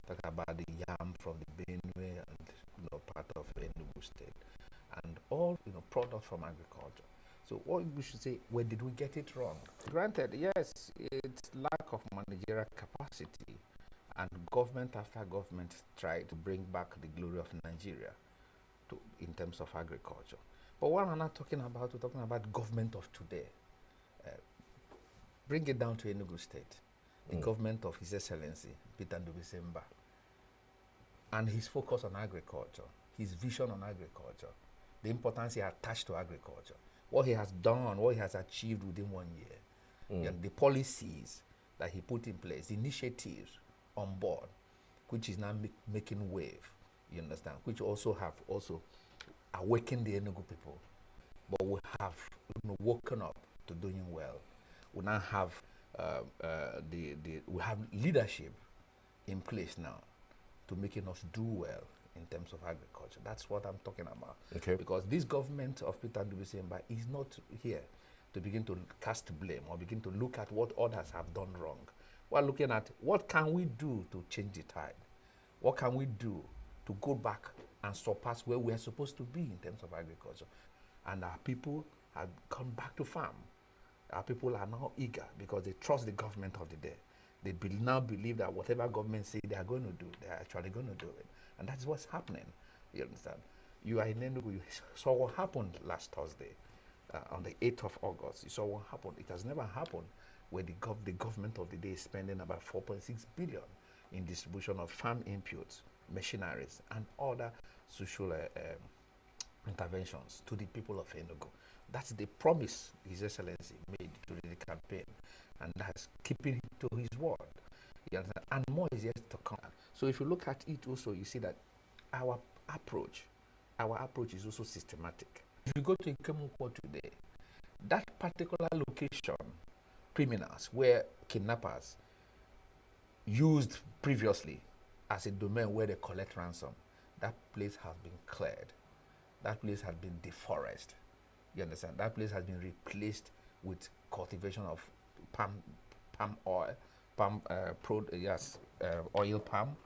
Speaker 2: Talk about the yam from the Benue and part of Enugu State, and all products from agriculture. So what we should say, where did we get it wrong? Granted, yes, it's lack of managerial capacity, and government after government tried to bring back the glory of Nigeria in terms of agriculture. But what I'm not talking about, we're talking about government of today. Bring it down to Enugu State, the government of His Excellency, Peter Ndubisemba, and his focus on agriculture, his vision on agriculture, the importance he attached to agriculture, what he has done, what he has achieved within 1 year, and the policies that he put in place, initiatives on board, which is now making wave. You understand? Which also have awakened the Enugu people. But we have woken up to doing well. We now have we have leadership in place now to making us do well in terms of agriculture. That's what I'm talking about.
Speaker 22: Okay.
Speaker 2: Because this government of Peter Ndubisemba is not here to begin to cast blame or begin to look at what others have done wrong. We're looking at what can we do to change the tide? What can we do to go back and surpass where we are supposed to be in terms of agriculture? And our people have come back to farm. Our people are now eager because they trust the government of the day. They now believe that whatever government say they are going to do, they are actually going to do it. And that's what's happening. You understand? You are in Enugu. You saw what happened last Thursday, on the 8th of August. You saw what happened. It has never happened where the government of the day is spending about 4.6 billion in distribution of farm inputs, machineries, and other social interventions to the people of Enugu. That's the promise His Excellency made during the campaign, and that's keeping to his word. You understand? And more is yet to come. So if you look at it also, you see that our approach is also systematic. If you go to Ikemukwo today, that particular location, criminals, where kidnappers used previously as a domain where they collect ransom, that place has been cleared. That place has been deforested. You understand? That place has been replaced with cultivation of palm oil, oil palm,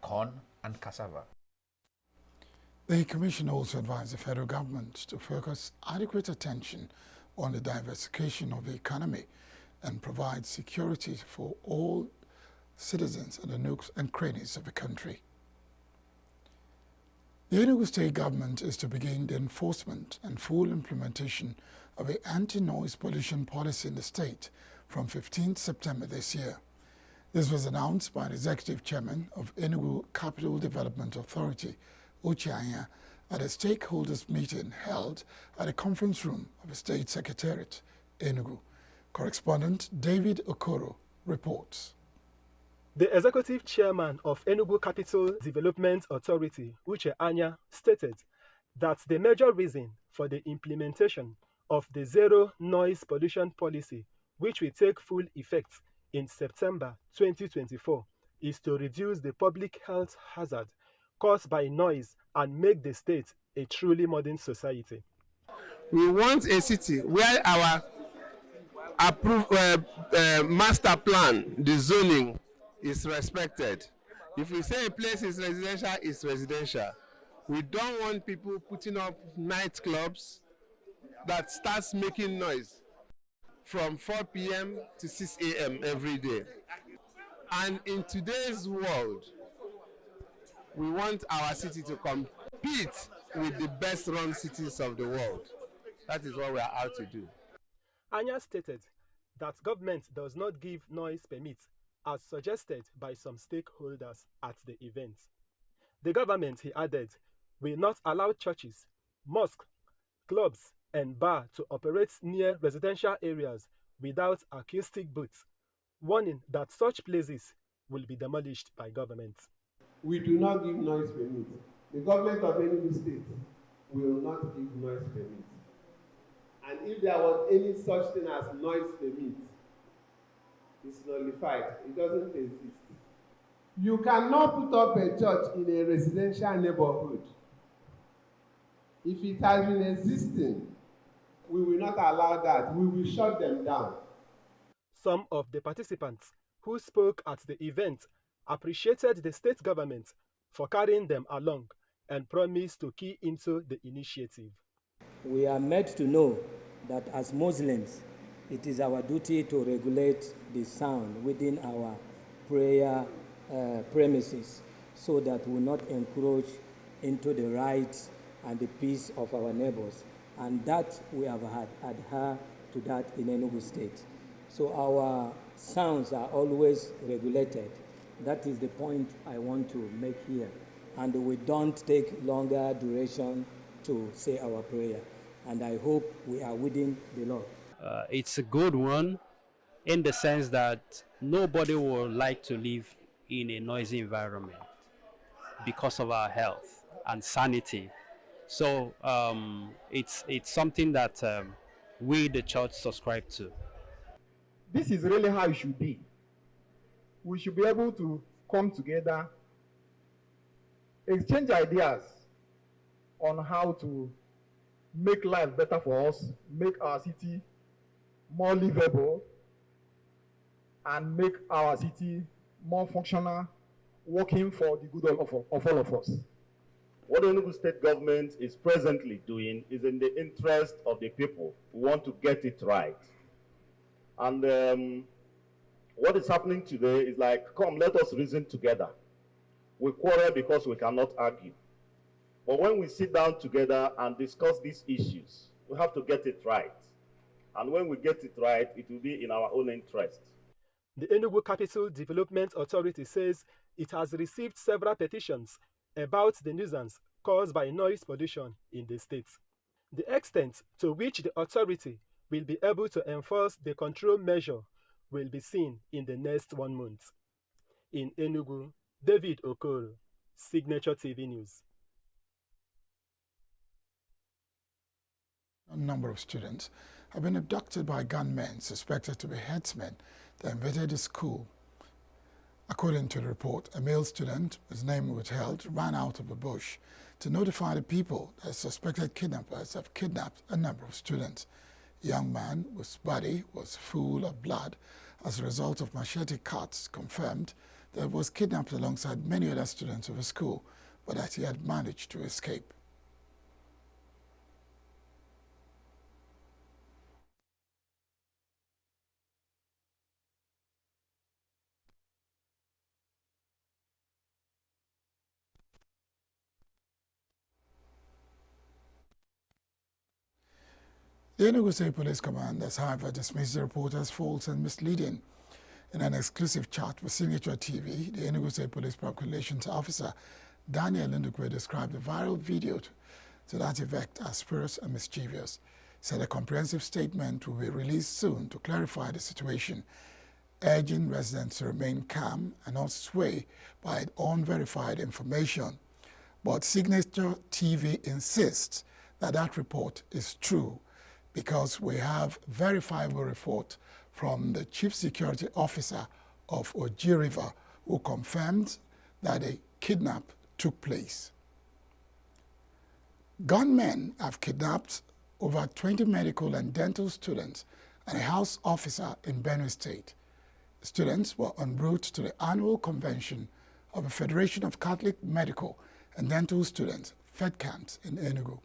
Speaker 2: corn, and cassava.
Speaker 5: The Commission also advised the federal government to focus adequate attention on the diversification of the economy and provide security for all citizens in the nooks and crannies of the country. The Enugu state government is to begin the enforcement and full implementation of an anti-noise pollution policy in the state from 15th September this year. This was announced by the executive chairman of Enugu Capital Development Authority, Uchianya, at a stakeholders meeting held at a conference room of the state secretariat, Enugu. Correspondent David Okoro reports.
Speaker 6: The executive chairman of ENUGU Capital Development Authority, Uche Anya, stated that the major reason for the implementation of the zero noise pollution policy, which will take full effect in September 2024, is to reduce the public health hazard caused by noise and make the state a truly modern society.
Speaker 7: We want a city where our approved master plan, the zoning, is respected. If we say a place is residential, it's residential. We don't want people putting up nightclubs that starts making noise from 4 p.m. to 6 a.m. every day. And in today's world, we want our city to compete with the best run cities of the world. That is what we are out to do.
Speaker 6: Anya stated that government does not give noise permits as suggested by some stakeholders at the event. The government, he added, will not allow churches, mosques, clubs, and bars to operate near residential areas without acoustic booths, warning that such places will be demolished by government.
Speaker 8: We do not give noise permits. The government of any state will not give noise permits. And if there was any such thing as noise permit, it's nullified. It doesn't exist. You cannot put up a church in a residential neighborhood. If it has been existing, we will not allow that. We will shut them down.
Speaker 6: Some of the participants who spoke at the event appreciated the state government for carrying them along and promised to key into the initiative.
Speaker 9: We are made to know that as Muslims, it is our duty to regulate the sound within our prayer premises so that we will not encroach into the rights and the peace of our neighbors. And that we have adhered to that in Enugu State. So our sounds are always regulated. That is the point I want to make here. And we don't take longer duration to say our prayer. And I hope we are within the law.
Speaker 10: It's a good one in the sense that nobody would like to live in a noisy environment because of our health and sanity. So it's something that we, the church, subscribe to.
Speaker 11: This is really how it should be. We should be able to come together, exchange ideas on how to make life better for us, make our city more livable, and make our city more functional, working for the good of all of us.
Speaker 12: What the Enugu state government is presently doing is in the interest of the people. We want to get it right. And what is happening today is like, come, let us reason together. We quarrel because we cannot argue. But when we sit down together and discuss these issues, we have to get it right. And when we get it right, it will be in our own interest.
Speaker 6: The ENUGU Capital Development Authority says it has received several petitions about the nuisance caused by noise pollution in the state. The extent to which the authority will be able to enforce the control measure will be seen in the next 1 month. In Enugu, David Okoro, Signature TV News.
Speaker 5: A number of students have been abducted by gunmen suspected to be headsmen that invaded the school. According to the report, a male student, his name withheld, ran out of a bush to notify the people that suspected kidnappers have kidnapped a number of students. A young man whose body was full of blood as a result of machete cuts confirmed that he was kidnapped alongside many other students of the school, but that he had managed to escape. The ENUGU State Police Command has, however, dismissed the report as false and misleading. In an exclusive chat with Signature TV, the ENUGU State Police Public Relations Officer Daniel Ndukwe described the viral video to that effect as spurious and mischievous. said a comprehensive statement will be released soon to clarify the situation, urging residents to remain calm and not sway by unverified information. But Signature TV insists that that report is true because we have verifiable report from the Chief Security Officer of Oji River who confirmed that a kidnap took place. Gunmen have kidnapped over 20 medical and dental students and a house officer in Benue State. Students were en route to the annual convention of the Federation of Catholic Medical and Dental Students, FEDCAMS, in ENUGU.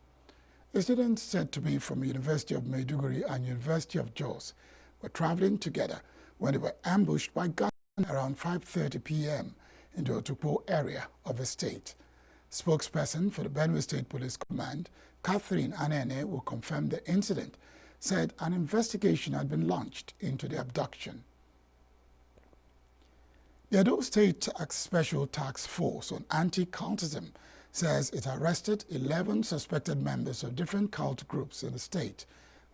Speaker 5: The students, said to be from the University of Maiduguri and University of Jos, were traveling together when they were ambushed by gunmen around 5:30 p.m. in the Otukpo area of the state. Spokesperson for the Benue State Police Command, Catherine Anene, who confirmed the incident, said an investigation had been launched into the abduction. The Edo State Special Task Force on Anti-Cultism says it arrested 11 suspected members of different cult groups in the state,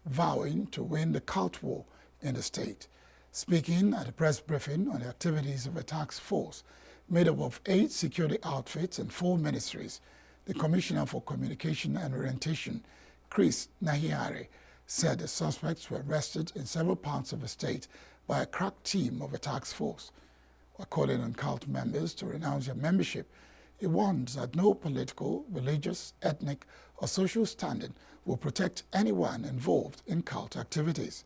Speaker 5: vowing to win the cult war in the state. Speaking at a press briefing on the activities of a task force made up of 8 security outfits and 4 ministries, the Commissioner for Communication and Orientation, Chris Nahiare, said the suspects were arrested in several parts of the state by a crack team of a task force. While calling on cult members to renounce their membership, he warns that no political, religious, ethnic, or social standing will protect anyone involved in cult activities.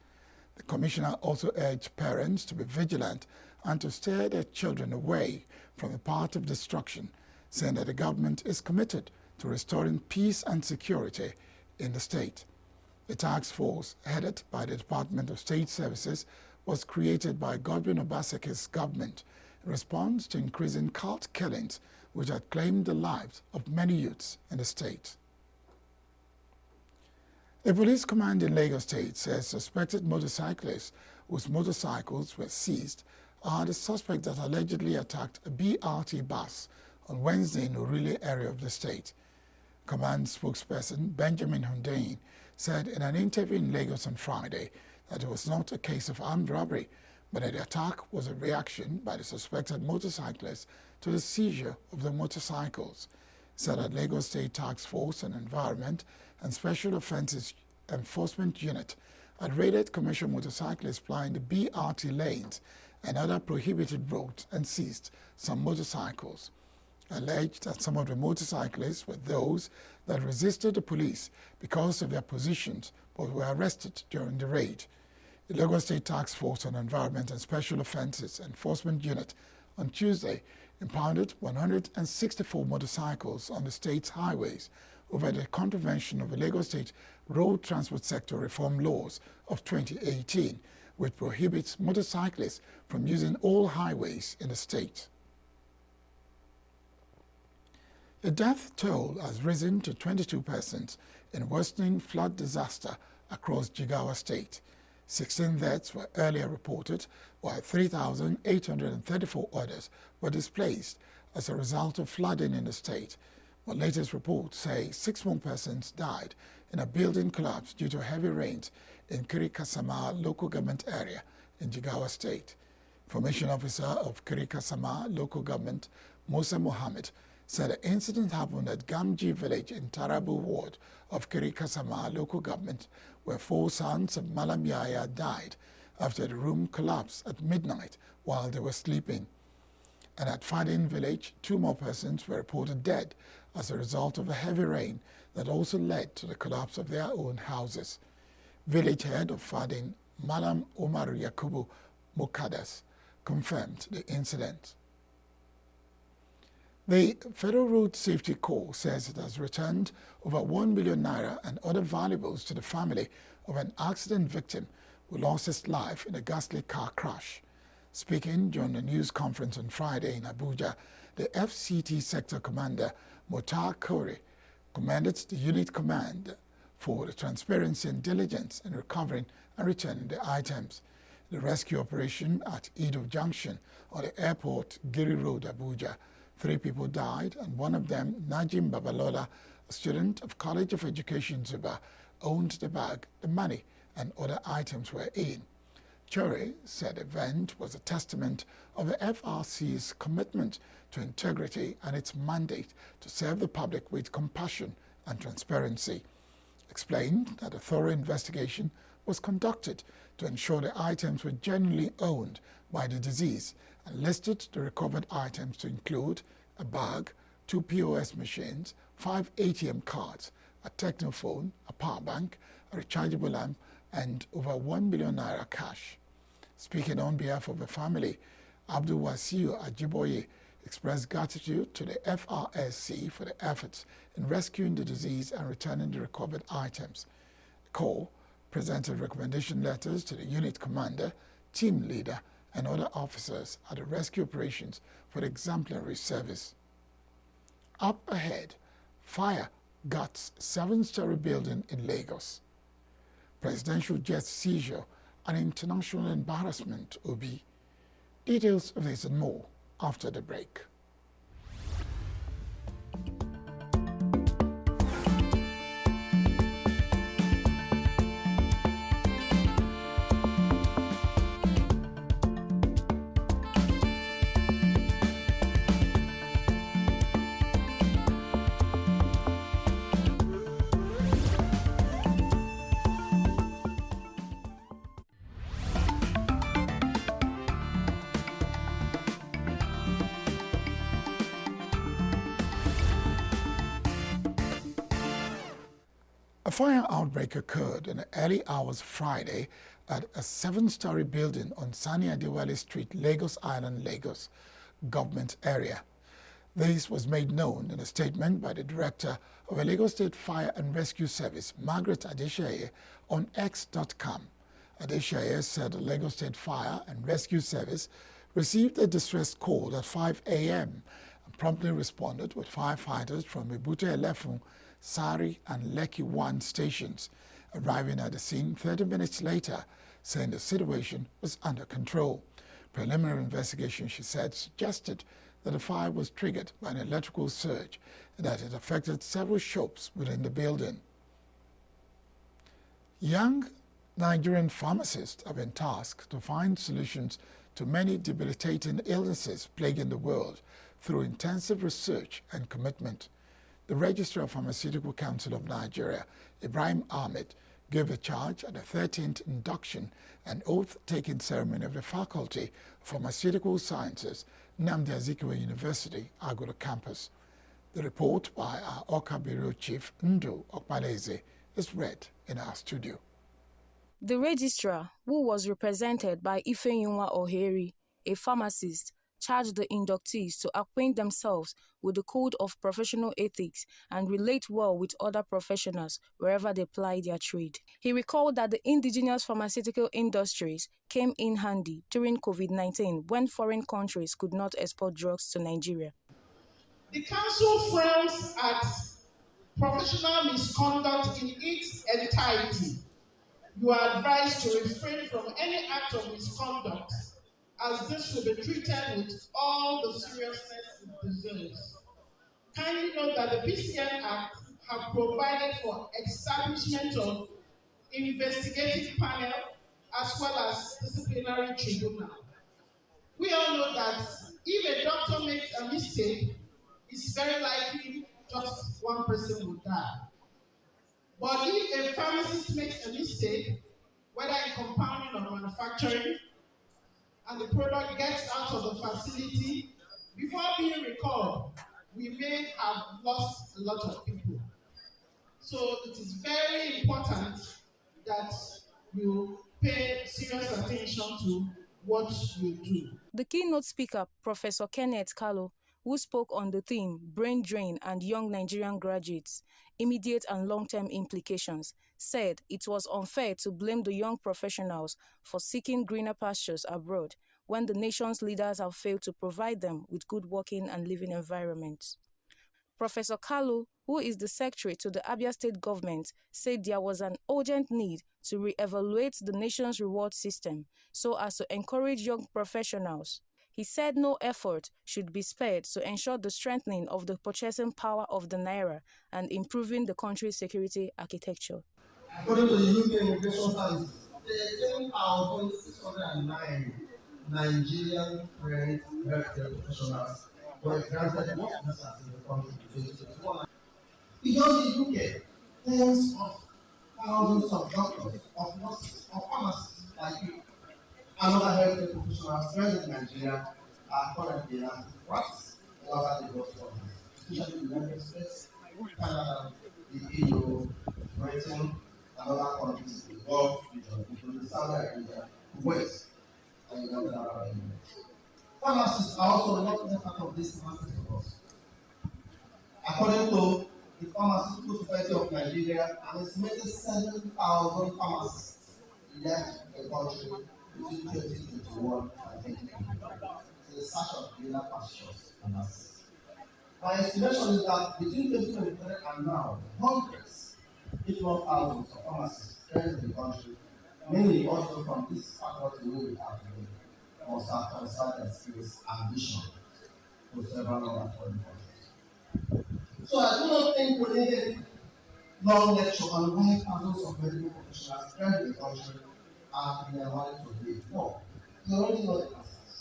Speaker 5: The commissioner also urged parents to be vigilant and to steer their children away from the path of destruction, saying that the government is committed to restoring peace and security in the state. The task force, headed by the Department of State Services, was created by Godwin Obaseki's government in response to increasing cult killings which had claimed the lives of many youths in the state. The police command in Lagos State says suspected motorcyclists whose motorcycles were seized are the suspects that allegedly attacked a BRT bus on Wednesday in the Orile area of the state. Command spokesperson Benjamin Hundeyin said in an interview in Lagos on Friday that it was not a case of armed robbery, but that the attack was a reaction by the suspected motorcyclists to the seizure of the motorcycles. Said that Lagos State Task Force on Environment and Special Offences Enforcement Unit had raided commercial motorcyclists plying the BRT lanes and other prohibited roads and seized some motorcycles. Alleged that some of the motorcyclists were those that resisted the police because of their positions but were arrested during the raid. The Lagos State Task Force on Environment and Special Offences Enforcement Unit on Tuesday impounded 164 motorcycles on the state's highways over the contravention of the Lagos State Road Transport Sector Reform Laws of 2018, which prohibits motorcyclists from using all highways in the state. The death toll has risen to 22 persons in worsening flood disaster across Jigawa State. 16 deaths were earlier reported, while 3,834 others were displaced as a result of flooding in the state. But latest reports say 6 more persons died in a building collapse due to heavy rains in Kirikasama local government area in Jigawa State. Information officer of Kirikasama local government, Musa Mohammed, said the incident happened at Gamji village in Tarabu ward of Kirikasama local government, where 4 sons of Malam Yaya died after the room collapsed at midnight while they were sleeping. And at Fadin village, 2 more persons were reported dead as a result of a heavy rain that also led to the collapse of their own houses. Village head of Fadin, Malam Omar Yakubu Mukadas, confirmed the incident. The Federal Road Safety Corps says it has returned over 1 million naira and other valuables to the family of an accident victim who lost his life in a ghastly car crash. Speaking during a news conference on Friday in Abuja, the FCT Sector Commander, Motar Kore, commended the unit command for the transparency and diligence in recovering and returning the items. The rescue operation at Edo Junction on the airport Giri Road, Abuja, 3 people died, and one of them, Najim Babalola, a student of College of Education Zuba, owned the bag the money and other items were in. Chure said the event was a testament of the FRC's commitment to integrity and its mandate to serve the public with compassion and transparency. Explained that a thorough investigation was conducted to ensure the items were genuinely owned by the deceased and listed the recovered items to include a bag, 2 POS machines, 5 ATM cards, a technophone, a power bank, a rechargeable lamp, and over 1 million naira cash. Speaking on behalf of the family, Abdul Wasiu Ajiboye expressed gratitude to the FRSC for the efforts in rescuing the deceased and returning the recovered items. The Corps presented recommendation letters to the unit commander, team leader, and other officers at the rescue operations for the exemplary service. Up ahead, fire guts 7-story building in Lagos. Presidential jet seizure and international embarrassment, Obi. Details of this and more after the break. A fire outbreak occurred in the early hours Friday at a 7-story building on Sani Adewale Street, Lagos Island, Lagos government area. This was made known in a statement by the director of the Lagos State Fire and Rescue Service, Margaret Adeshaye, on X.com. Adeshaye said the Lagos State Fire and Rescue Service received a distress call at 5 a.m. and promptly responded with firefighters from Ebute Elefun, Sari and Lekki 1 stations, arriving at the scene 30 minutes later, saying the situation was under control. Preliminary investigation, she said, suggested that the fire was triggered by an electrical surge and that it affected several shops within the building. Young Nigerian pharmacists have been tasked to find solutions to many debilitating illnesses plaguing the world through intensive research and commitment. The Registrar of Pharmaceutical Council of Nigeria, Ibrahim Ahmed, gave a charge at the 13th induction and oath-taking ceremony of the Faculty of Pharmaceutical Sciences, Nnamdi Azikiwe University, Agoro campus. The report by our Oka Bureau Chief, Ndo Okpaleze, is read in our studio.
Speaker 13: The registrar, who was represented by Ifeyinwa Oheri, a pharmacist, charged the inductees to acquaint themselves with the code of professional ethics and relate well with other professionals wherever they ply their trade. He recalled that the indigenous pharmaceutical industries came in handy during COVID-19 when foreign countries could not export drugs to Nigeria.
Speaker 14: The Council frowns at professional misconduct in its entirety. You are advised to refrain from any act of misconduct, as this will be treated with all the seriousness it deserves. Kindly note that the PCN Act have provided for establishment of investigative panel as well as disciplinary tribunal. We all know that if a doctor makes a mistake, it's very likely just one person will die. But if a pharmacist makes a mistake, whether in compounding or manufacturing, and the product gets out of the facility, before being recalled, we may have lost a lot of people. So it is very important that you pay serious attention to what you do.
Speaker 13: The keynote speaker, Professor Kenneth Kalu, who spoke on the theme Brain Drain and Young Nigerian Graduates, Immediate and Long-Term Implications, said it was unfair to blame the young professionals for seeking greener pastures abroad when the nation's leaders have failed to provide them with good working and living environments. Professor Kalu, who is the secretary to the Abia State government, said there was an urgent need to re-evaluate the nation's reward system so as to encourage young professionals. He said no effort should be spared to ensure the strengthening of the purchasing power of the naira and improving the country's security architecture.
Speaker 15: According to the UK Immigration Services, 13,609 Nigerian trained healthcare professionals were granted work visas in the country in 2021. Beyond the UK, tens of thousands of doctors, of nurses, of pharmacists like you, and other healthcare professionals present in Nigeria are currently in active practice all over the world, especially in the United States, Canada, the EU, Britain, and other countries in the Gulf region, including Saudi Arabia, Kuwait, and the United Arab Emirates. Pharmacists are also not part of this massive force. According to the Pharmaceutical Society of Nigeria, an estimated 7,000 pharmacists left the country between 2021 and 2023 in search of greener pastures and access. My estimation is that between 2023 and now, hundreds, if not thousands, of pharmacists present in the country, mainly also from this faculty where we are today, must have transferred their skills and vision to several other foreign countries. So I do not think we need a long lecture on why thousands of medical professionals present in the country are in their mind today. No, you already know the answers.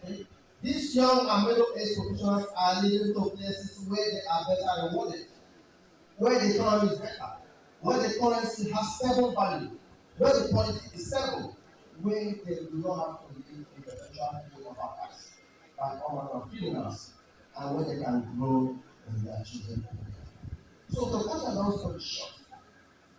Speaker 15: Okay? These young and middle-aged professionals are leading to places where they are better rewarded, where the economy is better, where the currency has stable value, where the politics is stable, where they do not have to live in the perpetual fear of attacks by all manner of criminals, and where they can grow in their chosen career. So to cut a long story short,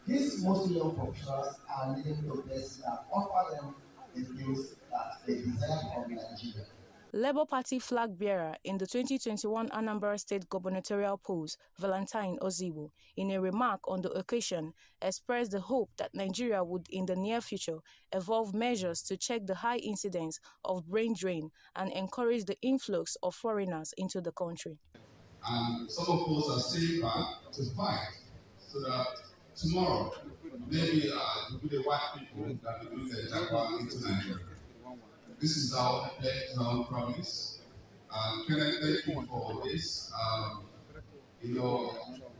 Speaker 15: these mostly young professionals are leading to places that offer them the things that they desire from Nigeria.
Speaker 13: Labour Party flag bearer in the 2021 Anambra State gubernatorial polls, Valentine Ozigbo, in a remark on the occasion, expressed the hope that Nigeria would in the near future evolve measures to check the high incidence of brain drain and encourage the influx of foreigners into the country.
Speaker 16: And some of us are staying back to fight so that tomorrow, maybe it will be the white people that will bring the Jaguar into Nigeria. This is our pledge, our promise. Kenneth, thank you for this.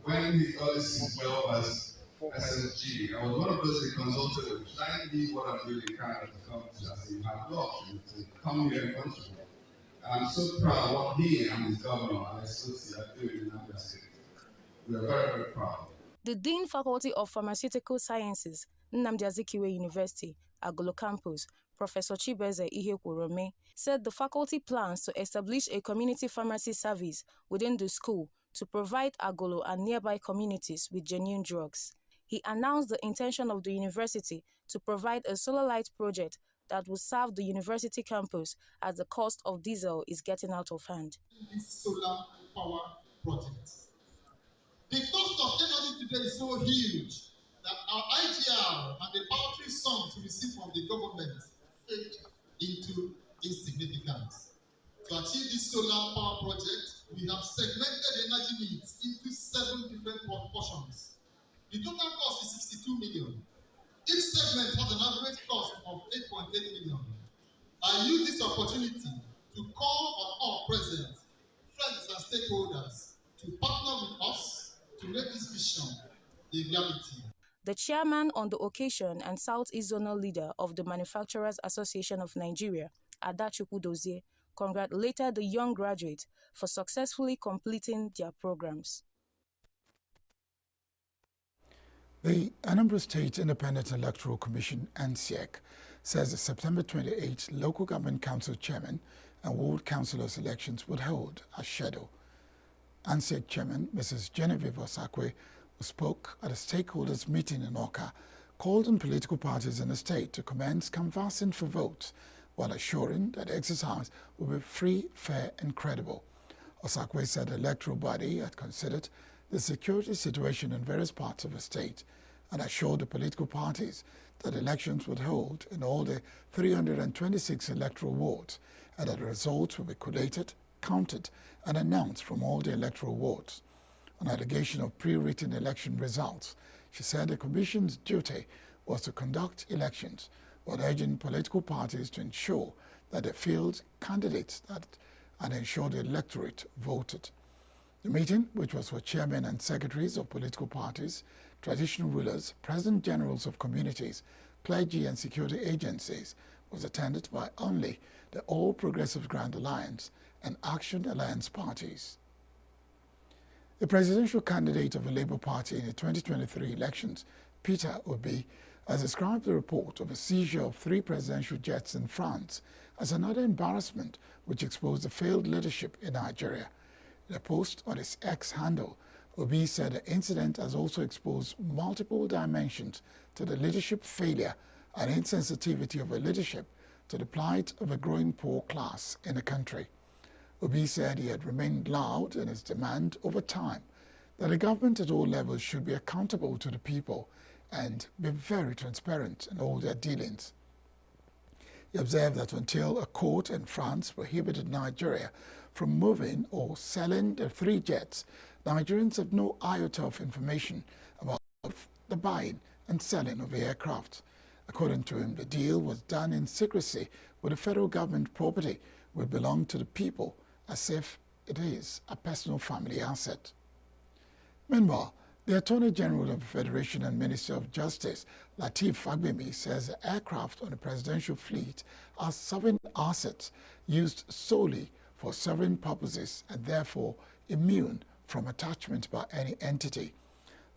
Speaker 16: When he got this well as SSG, I was one of those that consulted with, should I leave what I'm doing in Canada to come to as you have the option to come here and contribute? I'm so proud of what he and his governor, Alex Sotsi, are doing in Anambra State. We are very, very proud.
Speaker 13: The Dean Faculty of Pharmaceutical Sciences, Nnamdi Azikiwe University, Agolo Campus, Professor Chibeze Ihekworome, said the faculty plans to establish a community pharmacy service within the school to provide Agolo and nearby communities with genuine drugs. He announced the intention of the university to provide a solar light project that will serve the university campus as the cost of diesel is getting out of hand.
Speaker 14: This solar power project. The cost of energy today is so huge that our IGR and the poultry sums we receive from the government fade into insignificance. To achieve this solar power project, we have segmented energy needs into 7 different portions. The total cost is 62 million. Each segment has an average cost of 8.8 million. I use this opportunity to call on all present, friends and stakeholders, to partner with us to make this vision a reality.
Speaker 13: The chairman on the occasion and Southeast Zonal leader of the Manufacturers Association of Nigeria, Adachukwu Dozie, congratulated the young graduates for successfully completing their programs.
Speaker 5: The Anambra State Independent Electoral Commission, ANSEC, says the September 28 local government council chairman and ward councillors elections would hold as scheduled. ANSEC chairman, Mrs. Genevieve Osakwe, who spoke at a stakeholders meeting in Awka, called on political parties in the state to commence canvassing for votes while assuring that the exercise will be free, fair and credible. Osakwe said the electoral body had considered the security situation in various parts of the state and assured the political parties that elections would hold in all the 326 electoral wards and that the results will be collated, counted and announced from all the electoral wards. On allegation of pre-written election results, she said the Commission's duty was to conduct elections while urging political parties to ensure that they field candidates and ensure the electorate voted. The meeting, which was for chairmen and secretaries of political parties, traditional rulers, president generals of communities, clergy and security agencies, was attended by only the All Progressive Grand Alliance and Action Alliance parties. The presidential candidate of the Labour Party in the 2023 elections, Peter Obi, has described the report of a seizure of 3 presidential jets in France as another embarrassment which exposed the failed leadership in Nigeria. In a post on his X handle, Obi said the incident has also exposed multiple dimensions to the leadership failure and insensitivity of a leadership to the plight of a growing poor class in the country. Obi said he had remained loud in his demand over time that the government at all levels should be accountable to the people and be very transparent in all their dealings. He observed that until a court in France prohibited Nigeria from moving or selling the 3 jets, Nigerians have no iota of information about the buying and selling of the aircraft. According to him, the deal was done in secrecy with the federal government property which belonged to the people, as if it is a personal family asset. Meanwhile, the Attorney General of the Federation and Minister of Justice, Lateef Fagbemi, says the aircraft on the presidential fleet are sovereign assets used solely for sovereign purposes and therefore immune from attachment by any entity.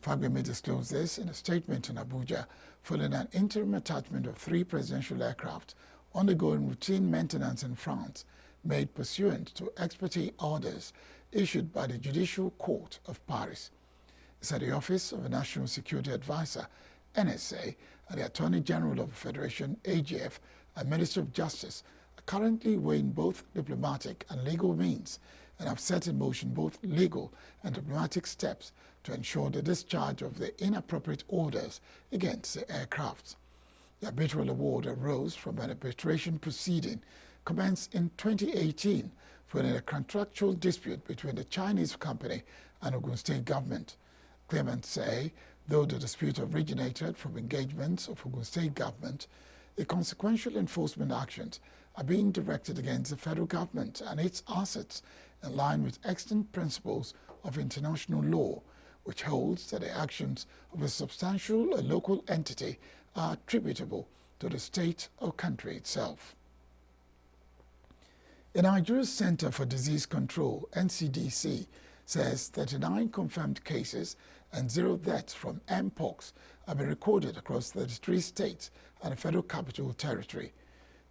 Speaker 5: Fagbemi disclosed this in a statement in Abuja following an interim attachment of 3 presidential aircraft undergoing routine maintenance in France, made pursuant to expertise orders issued by the Judicial Court of Paris. He said the Office of the National Security Advisor, NSA, and the Attorney General of the Federation, AGF, and Minister of Justice are currently weighing both diplomatic and legal means and have set in motion both legal and diplomatic steps to ensure the discharge of the inappropriate orders against the aircraft. The arbitral award arose from an arbitration proceeding commenced in 2018 following a contractual dispute between the Chinese company and Ogun State government. Claimants say, though the dispute originated from engagements of Ogun State government, the consequential enforcement actions are being directed against the federal government and its assets in line with extant principles of international law, which holds that the actions of a substantial local entity are attributable to the state or country itself. The Nigeria's Center for Disease Control, NCDC, says 39 confirmed cases and 0 deaths from Mpox have been recorded across 33 states and the Federal Capital Territory.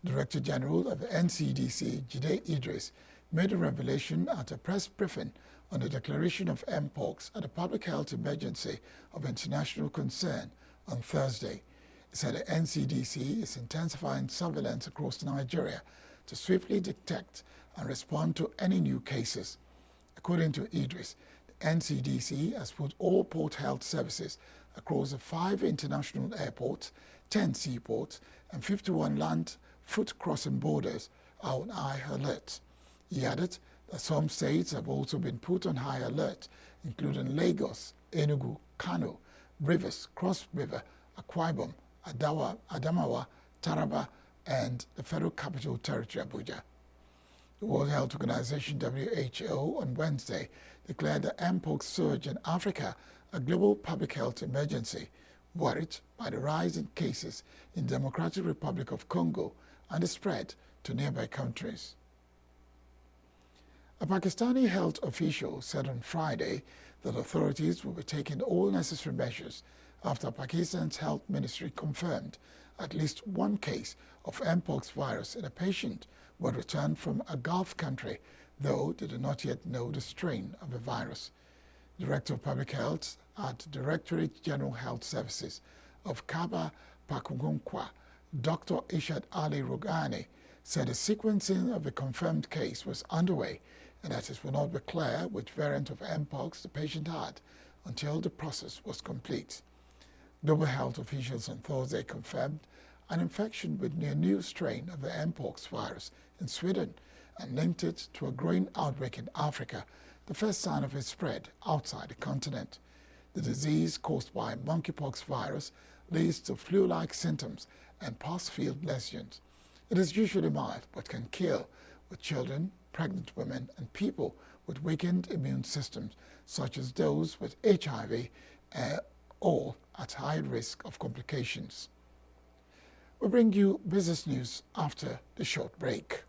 Speaker 5: Director General of the NCDC, Jide Idris, made a revelation at a press briefing on the declaration of Mpox as a public health emergency of international concern on Thursday. He said the NCDC is intensifying surveillance across Nigeria to swiftly detect and respond to any new cases. According to Idris, the NCDC has put all port health services across the 5 international airports, 10 seaports, and 51 land foot crossing borders on high alert. He added that some states have also been put on high alert, including Lagos, ENUGU, Kano, Rivers, Cross River, Akwa Ibom, Adamawa, Taraba, and the Federal Capital Territory, Abuja. The World Health Organization, WHO, on Wednesday declared the Mpox surge in Africa a global public health emergency, worried by the rise in cases in the Democratic Republic of Congo and the spread to nearby countries. A Pakistani health official said on Friday that authorities will be taking all necessary measures after Pakistan's health ministry confirmed at least 1 case of Mpox virus in a patient who had returned from a Gulf country, though they do not yet know the strain of the virus. Director of Public Health at Directorate General Health Services of Kaba Pakhtunkhwa, Dr. Ishad Ali Rogani, said the sequencing of the confirmed case was underway and that it will not be clear which variant of Mpox the patient had until the process was complete. Global health officials on Thursday confirmed an infection with a new strain of the Mpox virus in Sweden and linked it to a growing outbreak in Africa, the first sign of its spread outside the continent. The disease caused by monkeypox virus leads to flu-like symptoms and pus-filled lesions. It is usually mild but can kill with children, pregnant women, and people with weakened immune systems, such as those with HIV, all at high risk of complications. We bring you business news after the short break.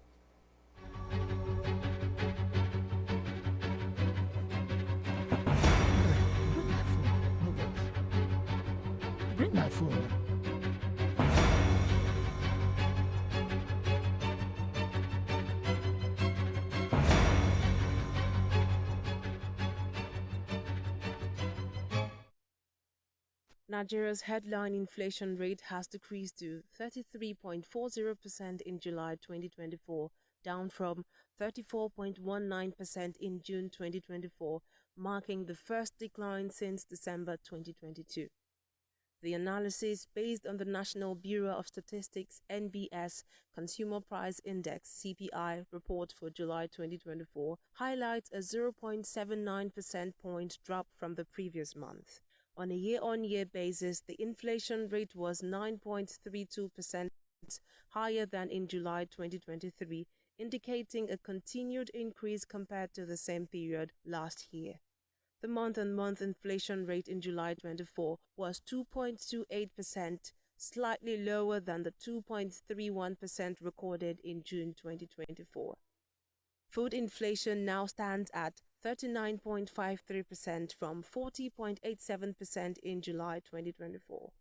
Speaker 5: Bring my phone.
Speaker 4: Nigeria's headline inflation rate has decreased to 33.40% in July 2024, down from 34.19% in June 2024, marking the first decline since December 2022. The analysis, based on the National Bureau of Statistics (NBS) Consumer Price Index (CPI) report for July 2024, highlights a 0.79 percentage point drop from the previous month. On a year-on-year basis, the inflation rate was 9.32% higher than in July 2023, indicating a continued increase compared to the same period last year. The month-on-month inflation rate in July 24 was 2.28%, slightly lower than the 2.31% recorded in June 2024. Food inflation now stands at 39.53% from 40.87% in July 2024.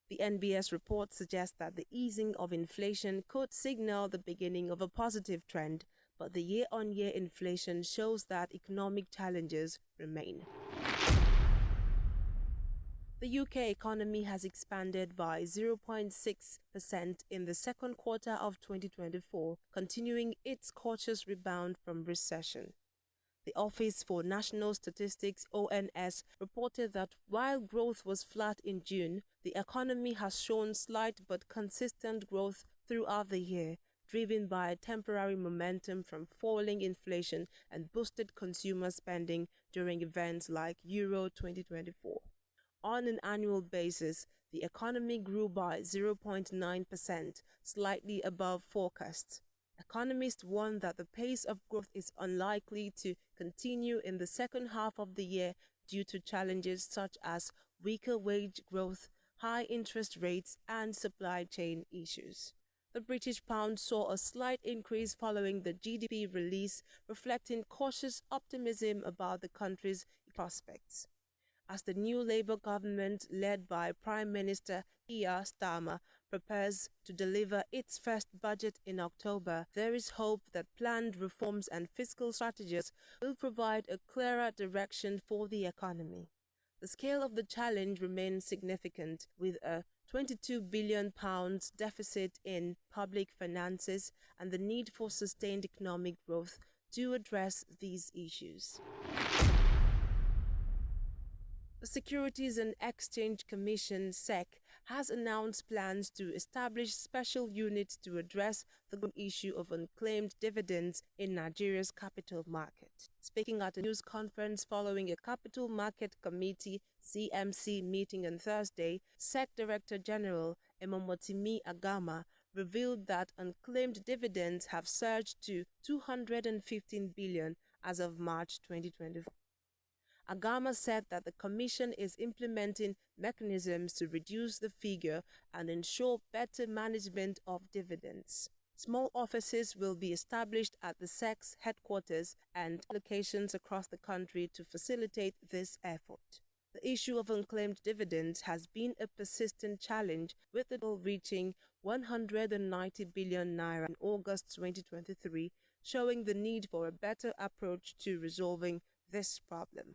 Speaker 4: The NBS report suggests that the easing of inflation could signal the beginning of a positive trend, but the year-on-year inflation shows that economic challenges remain. The UK economy has expanded by 0.6% in the second quarter of 2024, continuing its cautious rebound from recession. The Office for National Statistics (ONS) reported that while growth was flat in June, the economy has shown slight but consistent growth throughout the year, driven by temporary momentum from falling inflation and boosted consumer spending during events like Euro 2024. On an annual basis, the economy grew by 0.9%, slightly above forecasts. Economists warn that the pace of growth is unlikely to continue in the second half of the year due to challenges such as weaker wage growth, high interest rates, and supply chain issues. The British pound saw a slight increase following the GDP release, reflecting cautious optimism about the country's prospects. As the new Labour government, led by Prime Minister Keir Starmer, prepares to deliver its first budget in October, there is hope that planned reforms and fiscal strategies will provide a clearer direction for the economy. The scale of the challenge remains significant, with a £22 billion deficit in public finances and the need for sustained economic growth to address these issues. The Securities and Exchange Commission (SEC) has announced plans to establish special units to address the issue of unclaimed dividends in Nigeria's capital market. Speaking at a news conference following a Capital Market Committee (CMC) meeting on Thursday, SEC Director General Emomotimi Agama revealed that unclaimed dividends have surged to $215 billion as of March 2024. Agama said that the Commission is implementing mechanisms to reduce the figure and ensure better management of dividends. Small offices will be established at the SEC's headquarters and locations across the country to facilitate this effort. The issue of unclaimed dividends has been a persistent challenge, with the bill reaching 190 billion naira in August 2023, showing the need for a better approach to resolving this problem.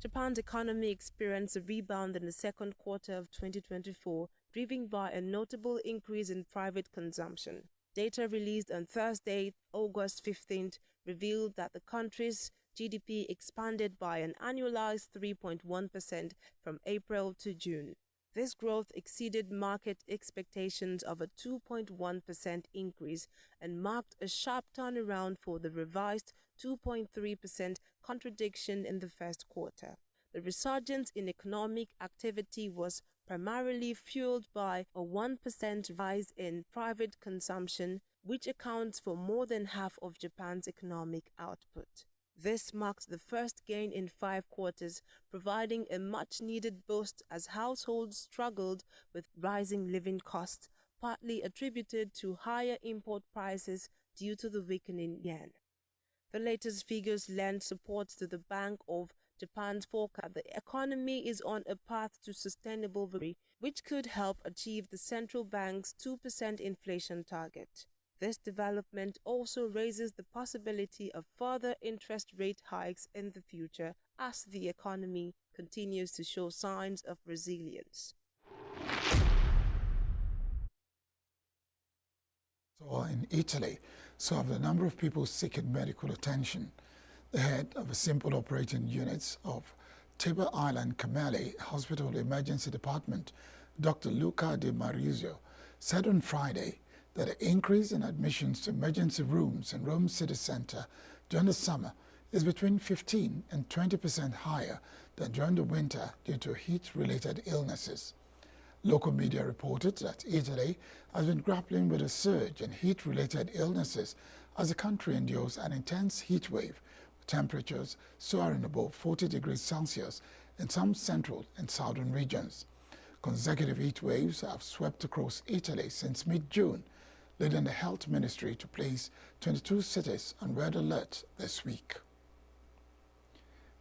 Speaker 4: Japan's economy experienced a rebound in the second quarter of 2024, driven by a notable increase in private consumption. Data released on Thursday, August 15th, revealed that the country's GDP expanded by an annualized 3.1% from April to June. This growth exceeded market expectations of a 2.1% increase and marked a sharp turnaround for the revised 2.3% contraction in the first quarter. The resurgence in economic activity was primarily fueled by a 1% rise in private consumption, which accounts for more than half of Japan's economic output. This marks the first gain in 5 quarters, providing a much-needed boost as households struggled with rising living costs, partly attributed to higher import prices due to the weakening yen. The latest figures lend support to the Bank of Japan's forecast that the economy is on a path to sustainable recovery, which could help achieve the central bank's 2% inflation target. This development also raises the possibility of further interest rate hikes in the future as the economy continues to show signs of resilience.
Speaker 5: So in Italy, so of the number of people seeking medical attention, the head of a simple operating units of Tiber Island Cameli Hospital Emergency Department, Dr. Luca De Marizio, said on Friday that the increase in admissions to emergency rooms in Rome City Center during the summer is between 15 and 20% higher than during the winter due to heat-related illnesses. Local media reported that Italy has been grappling with a surge in heat-related illnesses as the country endures an intense heat wave, with temperatures soaring above 40 degrees Celsius in some central and southern regions. Consecutive heat waves have swept across Italy since mid-June, leading the health ministry to place 22 cities on red alert this week.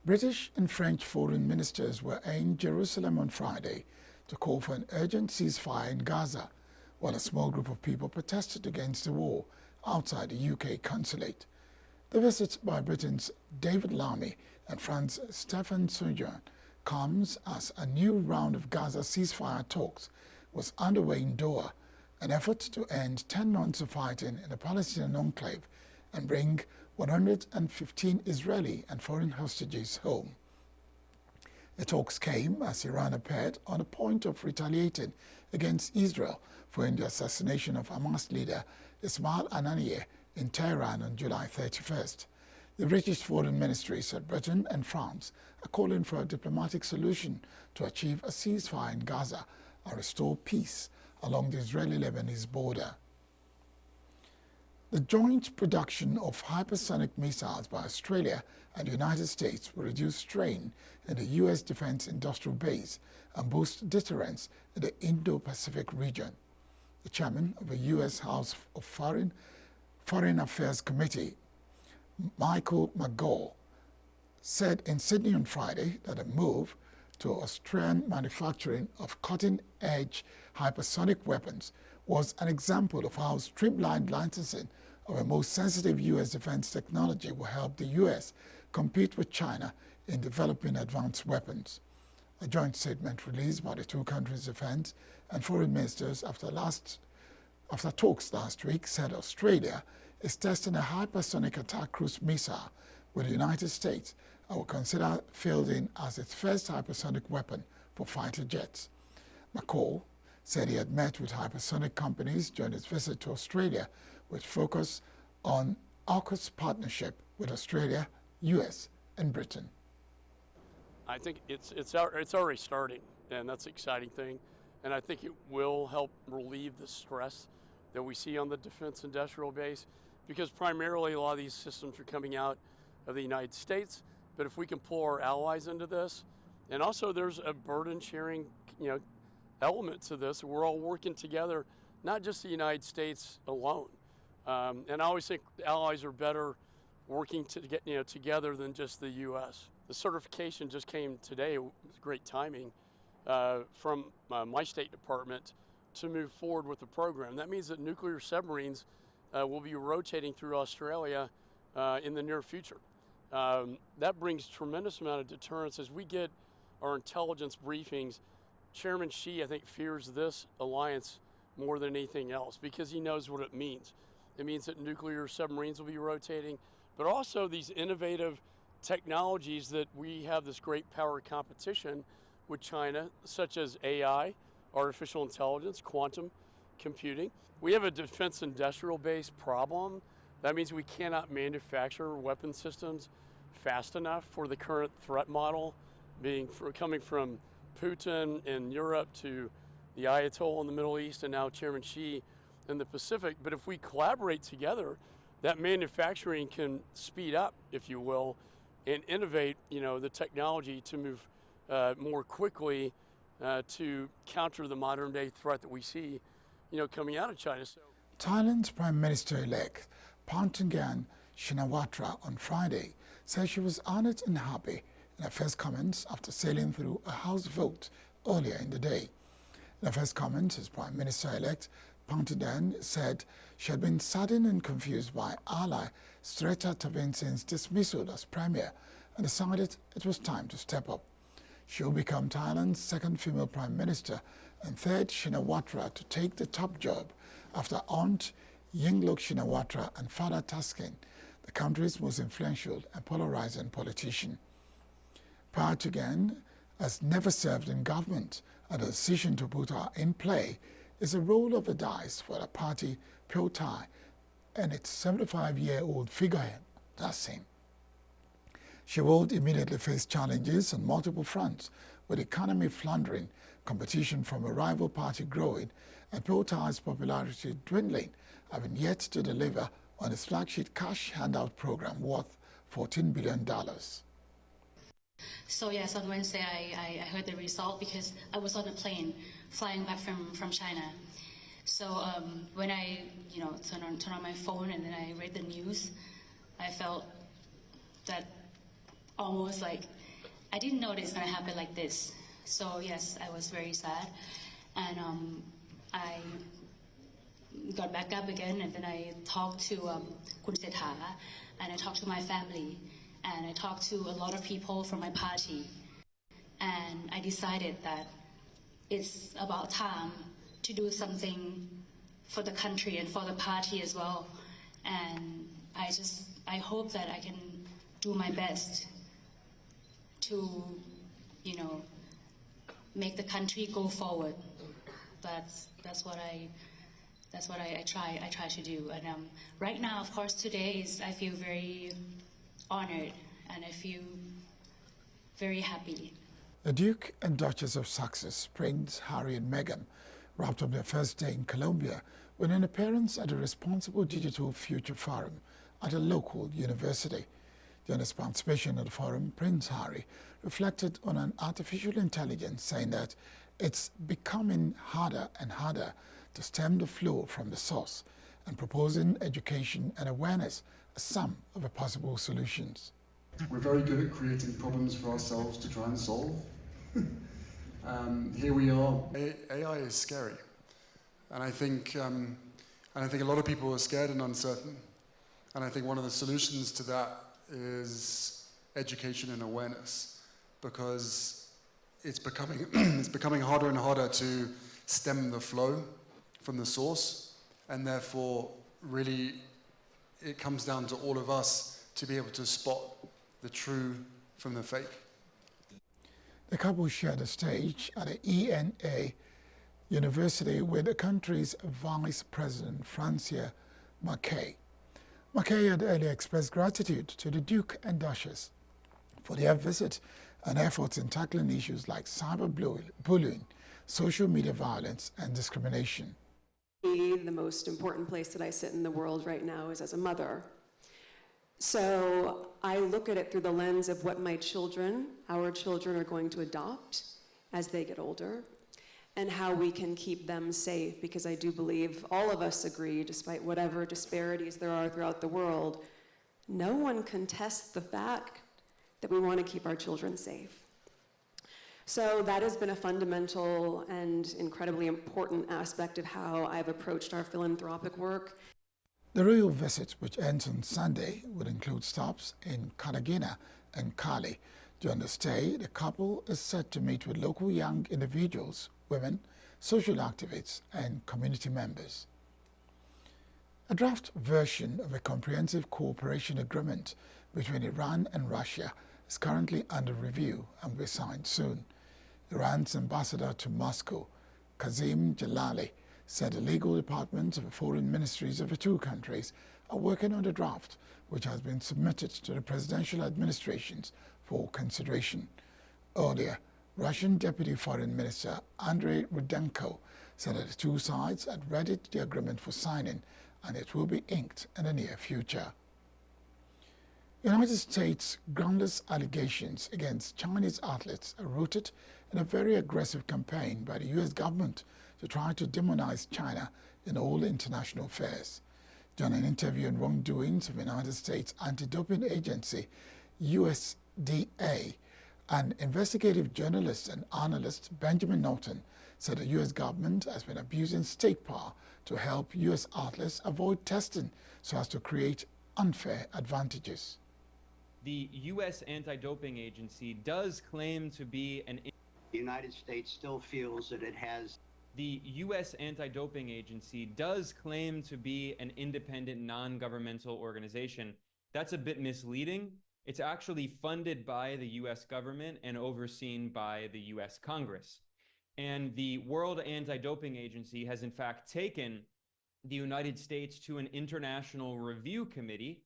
Speaker 5: British and French foreign ministers were in Jerusalem on Friday to call for an urgent ceasefire in Gaza, while a small group of people protested against the war outside the UK consulate. The visit by Britain's David Lammy and France's Stéphane Séjourné comes as a new round of Gaza ceasefire talks was underway in Doha, an effort to end 10 months of fighting in the Palestinian enclave and bring 115 Israeli and foreign hostages home. The talks came as Iran appeared on the point of retaliating against Israel following the assassination of Hamas leader Ismail Haniyeh in Tehran on July 31st. The British Foreign Ministry said Britain and France are calling for a diplomatic solution to achieve a ceasefire in Gaza and restore peace along the Israeli-Lebanese border. The joint production of hypersonic missiles by Australia and the United States will reduce strain in the U.S. defense industrial base and boost deterrence in the Indo-Pacific region. The chairman of the U.S. House of Foreign Affairs Committee, Michael McGaugh, said in Sydney on Friday that a move to Australian manufacturing of cutting-edge hypersonic weapons was an example of how streamlined licensing of the most sensitive U.S. defense technology will help the U.S. compete with China in developing advanced weapons. A joint statement released by the two countries' defense and foreign ministers after talks last week said Australia is testing a hypersonic attack cruise missile with the United States and will consider fielding as its first hypersonic weapon for fighter jets. McCall said he had met with hypersonic companies during his visit to Australia, which focused on AUKUS partnership with Australia, US, and Britain.
Speaker 3: I think it's already starting, and that's an exciting thing. And I think it will help relieve the stress that we see on the defense industrial base, because primarily a lot of these systems are coming out of the United States. But if we can pull our allies into this, and also there's a burden sharing, element to this. We're all working together, not just the United States alone. And I always think allies are better working together than just the U.S. The certification just came today. It was great timing from my State Department to move forward with the program. That means that nuclear submarines will be rotating through Australia in the near future. That brings tremendous amount of deterrence. As we get our intelligence briefings, Chairman Xi, I think, fears this alliance more than anything else because he knows what it means. It means that nuclear submarines will be rotating, but also these innovative technologies that we have this great power competition with China, such as AI, artificial intelligence, quantum computing. We have a defense industrial base problem. That means we cannot manufacture weapon systems fast enough for the current threat model coming from Putin in Europe to the Ayatollah in the Middle East and now Chairman Xi in the Pacific. But if we collaborate together, that manufacturing can speed up, if you will, and innovate, the technology to move more quickly to counter the modern day threat that we see, coming out of China. So
Speaker 5: Thailand's Prime Minister-elect Paetongtarn Shinawatra on Friday said she was honored and happy in her first comments after sailing through a House vote earlier in the day. In her first comments as Prime Minister-elect, Paetongtarn said she had been saddened and confused by ally Srettha Thavisin's dismissal as Premier and decided it was time to step up. She will become Thailand's second female Prime Minister and third Shinawatra to take the top job after aunt Yingluck Shinawatra and father Thaksin, the country's most influential and polarizing politician. Paetongtarn has never served in government, and the decision to put her in play is a roll of the dice for the party Pheu Thai and its 75-year-old figurehead, Thaksin. She would immediately face challenges on multiple fronts, with the economy floundering, competition from a rival party growing, and Pheu Thai's popularity dwindling, having yet to deliver on its flagship cash handout program worth $14 billion.
Speaker 17: So yes, on Wednesday I heard the result because I was on a plane flying back from China. So when I turn on my phone and then I read the news, I felt that almost like I didn't know it was going to happen like this. So yes, I was very sad, and I got back up again, and then I talked to Kun Setha, and I talked to my family, and I talked to a lot of people from my party, and I decided that it's about time to do something for the country and for the party as well. And I hope that I can do my best to, make the country go forward. That's what I try to do. And right now, of course, today I feel very honored and I feel very happy.
Speaker 5: The Duke and Duchess of Sussex, Prince Harry and Meghan, wrapped up their first day in Colombia with an appearance at the Responsible Digital Future Forum at a local university. During his participation at the forum, Prince Harry reflected on an artificial intelligence, saying that it's becoming harder and harder to stem the flow from the source, and proposing education and awareness as some of the possible solutions.
Speaker 22: We're very good at creating problems for ourselves to try and solve. Here we are. AI is scary, and I think a lot of people are scared and uncertain. And I think one of the solutions to that is education and awareness, because it's becoming harder and harder to stem the flow from the source, and therefore really it comes down to all of us to be able to spot the true from the fake.
Speaker 5: The couple shared a stage at the ENA University with the country's Vice President, Francia Marquet. Marquet had earlier expressed gratitude to the Duke and Duchess for their visit and efforts in tackling issues like cyberbullying, social media violence, and discrimination.
Speaker 23: The most important place that I sit in the world right now is as a mother. So I look at it through the lens of what my children, our children, are going to adopt as they get older, and how we can keep them safe, because I do believe all of us agree, despite whatever disparities there are throughout the world, no one contests the fact that we want to keep our children safe. So that has been a fundamental and incredibly important aspect of how I've approached our philanthropic work.
Speaker 5: The royal visit, which ends on Sunday, would include stops in Cartagena and Cali. During the stay, the couple is set to meet with local young individuals, women, social activists, and community members. A draft version of a comprehensive cooperation agreement between Iran and Russia is currently under review and will be signed soon. Iran's ambassador to Moscow, Kazim Jalali, said the legal departments of the foreign ministries of the two countries are working on the draft, which has been submitted to the presidential administrations for consideration. Earlier, Russian Deputy Foreign Minister Andrei Rudenko said that the two sides had readied the agreement for signing and it will be inked in the near future. United States groundless allegations against Chinese athletes are rooted in a very aggressive campaign by the U.S. government to try to demonize China in all international affairs. During an interview on wrongdoings of the United States Anti-Doping Agency, USDA, an investigative journalist and analyst, Benjamin Norton, said the U.S. government has been abusing state power to help U.S. athletes avoid testing so as to create unfair advantages.
Speaker 18: The U.S. Anti-Doping Agency does claim to be an...
Speaker 19: The United States still feels that it has...
Speaker 18: The U.S. Anti-Doping Agency does claim to be an independent, non-governmental organization. That's a bit misleading. It's actually funded by the U.S. government and overseen by the U.S. Congress. And the World Anti-Doping Agency has in fact taken the United States to an international review committee.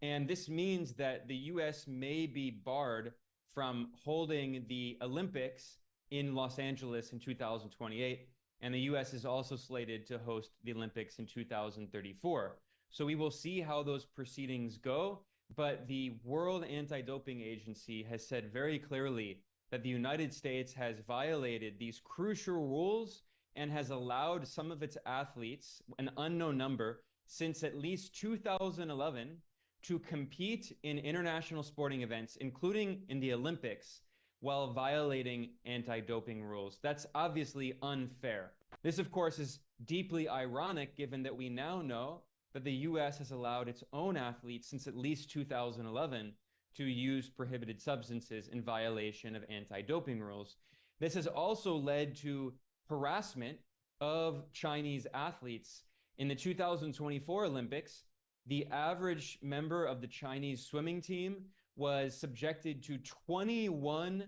Speaker 18: And this means that the U.S. may be barred from holding the Olympics in Los Angeles in 2028. And the U.S. is also slated to host the Olympics in 2034. So we will see how those proceedings go. But the World Anti-Doping Agency has said very clearly that the United States has violated these crucial rules and has allowed some of its athletes, an unknown number, since at least 2011, to compete in international sporting events, including in the Olympics, while violating anti-doping rules. That's obviously unfair. This, of course, is deeply ironic given that we now know that the U.S. has allowed its own athletes since at least 2011 to use prohibited substances in violation of anti-doping rules. This has also led to harassment of Chinese athletes. In the 2024 Olympics, the average member of the Chinese swimming team was subjected to 21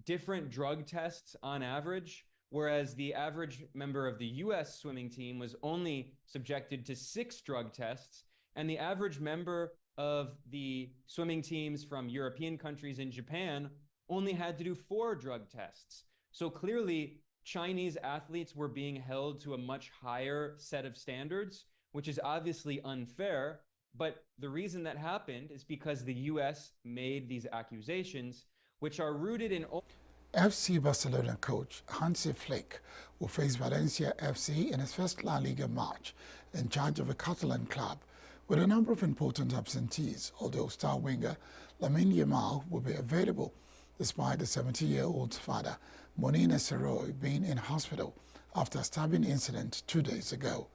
Speaker 18: different drug tests on average, whereas the average member of the U.S. swimming team was only subjected to 6 drug tests, and the average member of the swimming teams from European countries and Japan only had to do 4 drug tests. So clearly, Chinese athletes were being held to a much higher set of standards, which is obviously unfair. But the reason that happened is because the U.S. made these accusations, which are rooted in...
Speaker 5: FC Barcelona coach Hansi Flick will face Valencia FC in his first La Liga match in charge of a Catalan club with a number of important absentees, although star winger Lamine Yamal will be available despite the 70-year-old's father, Monina Seroy, being in hospital after a stabbing incident 2 days ago.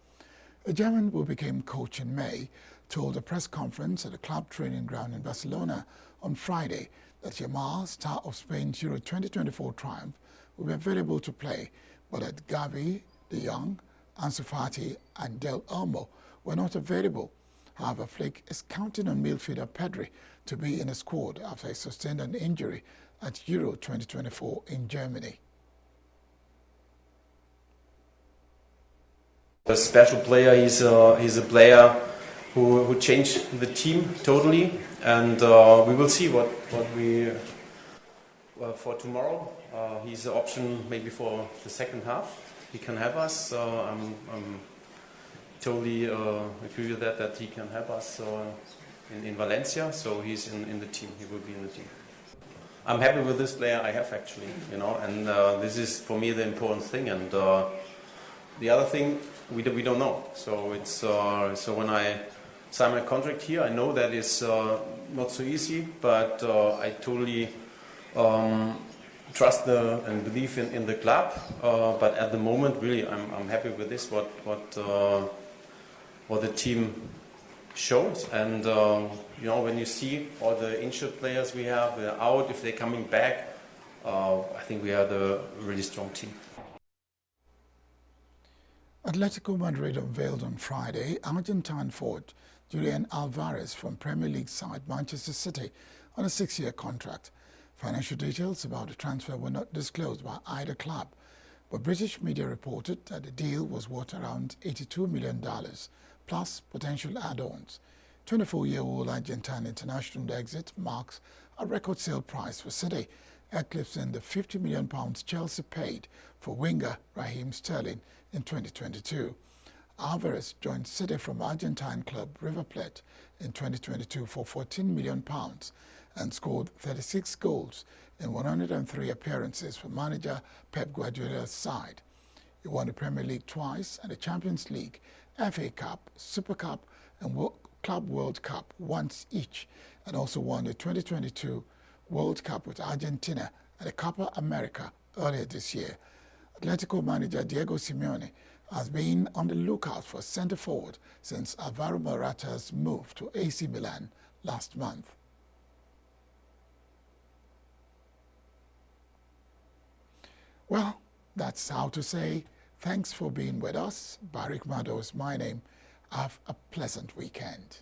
Speaker 5: A German who became coach in May told a press conference at the club training ground in Barcelona on Friday that Yamal, star of Spain's Euro 2024 triumph, will be available to play, but that Gavi, De Jong, Ansu Fati and Del Olmo were not available. However, Flick is counting on midfielder Pedri to be in the squad after he sustained an injury at Euro 2024 in Germany.
Speaker 20: A special player, he's a player who changed the team totally, and we will see what we for tomorrow. He's an option maybe for the second half. He can help us. I'm totally agree with that he can help us in Valencia. So he's in the team. He will be in the team. I'm happy with this player I have actually, you know, and this is for me the important thing. And the other thing we don't know. So it's so when I sign my contract here, I know that it's not so easy, but I totally trust and believe in the club. But at the moment, really, I'm happy with this. What the team shows, and you know, when you see all the injured players we have, they're out. If they're coming back, I think we are the really strong team.
Speaker 5: Atletico Madrid unveiled on Friday Argentine forward Julian Alvarez from Premier League side Manchester City on a 6-year contract. Financial details about the transfer were not disclosed by either club, but British media reported that the deal was worth around $82 million, plus potential add-ons. 24-year-old Argentine international exit marks a record sale price for City eclipsing the £50 million Chelsea paid for winger Raheem Sterling in 2022. Alvarez joined City from Argentine club River Plate in 2022 for £14 million and scored 36 goals in 103 appearances for manager Pep Guardiola's side. He won the Premier League twice and the Champions League, FA Cup, Super Cup and Club World Cup once each, and also won the 2022 World Cup with Argentina and the Copa America earlier this year. Atletico manager Diego Simeone has been on the lookout for centre forward since Alvaro Morata's move to AC Milan last month. Well, that's how to say thanks for being with us. Barik Mado is my name. Have a pleasant weekend.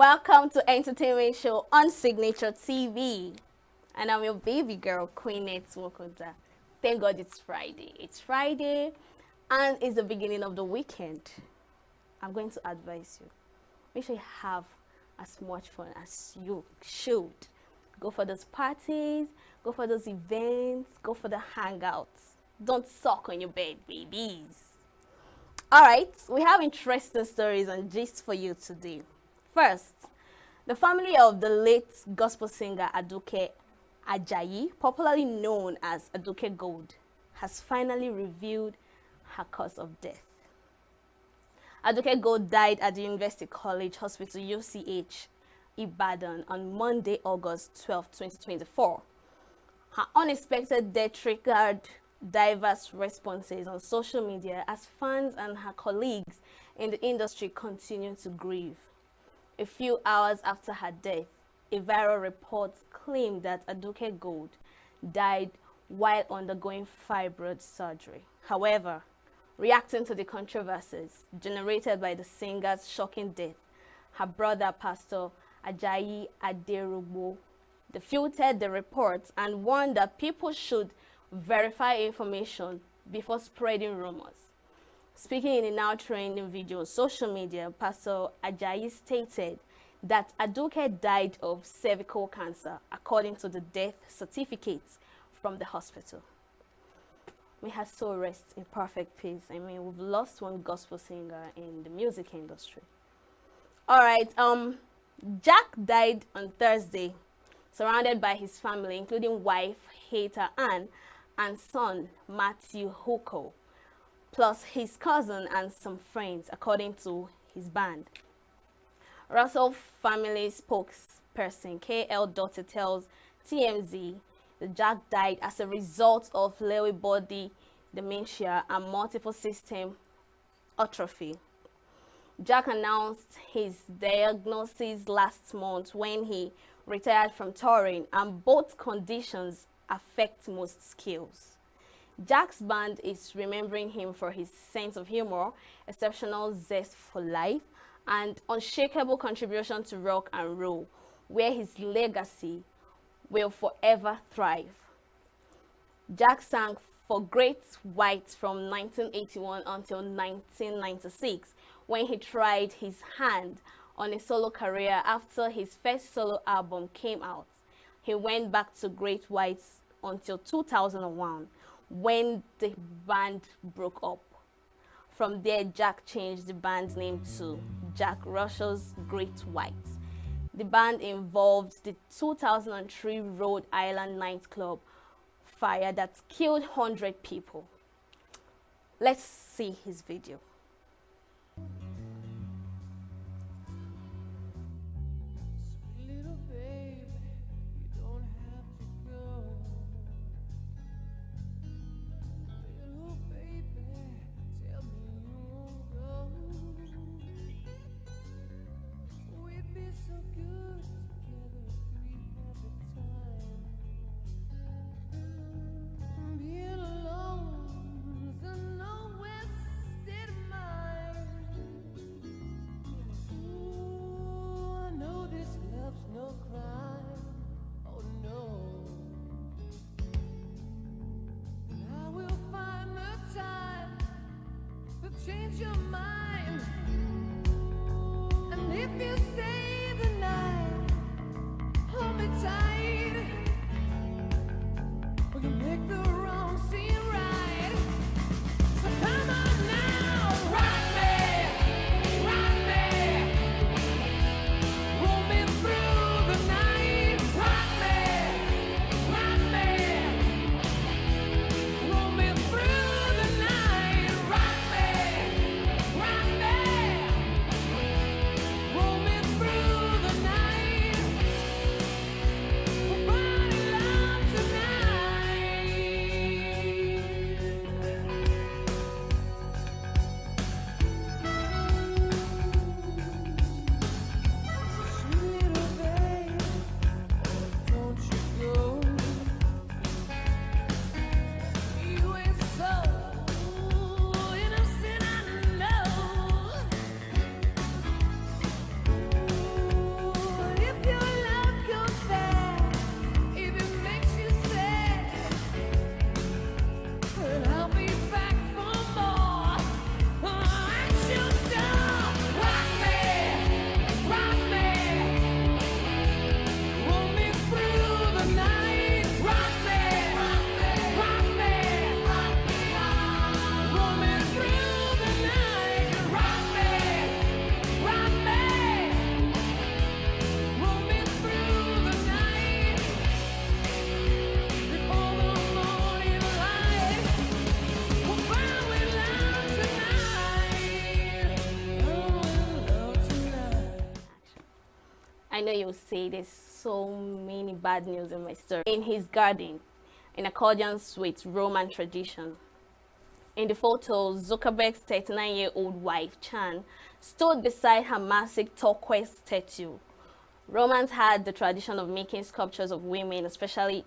Speaker 1: Welcome to Entertainment Show on Signature TV. And I'm your baby girl, Queen Nets Wokoda. Thank God it's Friday. It's Friday and it's the beginning of the weekend. I'm going to advise you. Make sure you have as much fun as you should. Go for those parties, go for those events, go for the hangouts. Don't suck on your bed, babies. All right, we have interesting stories and gist for you today. First, the family of the late gospel singer Aduke Ajayi, popularly known as Aduke Gold, has finally revealed her cause of death. Aduke Gold died at the University College Hospital UCH, Ibadan on Monday, August 12, 2024. Her unexpected death triggered diverse responses on social media as fans and her colleagues in the industry continue to grieve. A few hours after her death, a viral report claimed that Aduke Gold died while undergoing fibroid surgery. However, reacting to the controversies generated by the singer's shocking death, her brother, Pastor Ajayi Aderugbo, refuted the reports and warned that people should verify information before spreading rumors. Speaking in a now trending video on social media, Pastor Ajayi stated that Aduke died of cervical cancer, according to the death certificates from the hospital. May her soul rest in perfect peace. I mean, we've lost one gospel singer in the music industry. All right, Jack died on Thursday, surrounded by his family, including wife Heta Ann and son Matthew Huko, plus his cousin and some friends, according to his band. Russell family spokesperson KL Doty tells TMZ that Jack died as a result of Lewy body dementia and multiple system atrophy. Jack announced his diagnosis last month when he retired from touring, and both conditions affect most skills. Jack's band is remembering him for his sense of humor, exceptional zest for life, and unshakable contribution to rock and roll, where his legacy will forever thrive. Jack sang for Great White from 1981 until 1996, when he tried his hand on a solo career after his first solo album came out. He went back to Great White until 2001, when the band broke up. From there, Jack changed the band's name to Jack Russell's Great White. The band involved the 2003 Rhode Island nightclub fire that killed 100 people. Let's see his video.
Speaker 2: Change your mind, and if you stay the night, hold me tight. We can make the wrong seem right. So come on now, rock me, roll me through the night. Rock me, roll me through the night. Rock me. Roll me through
Speaker 1: know you'll say there's so many bad news in my story. In his garden, in accordance with Roman tradition. In the photo, Zuckerberg's 39-year-old wife, Chan, stood beside her massive turquoise statue. Romans had the tradition of making sculptures of women, especially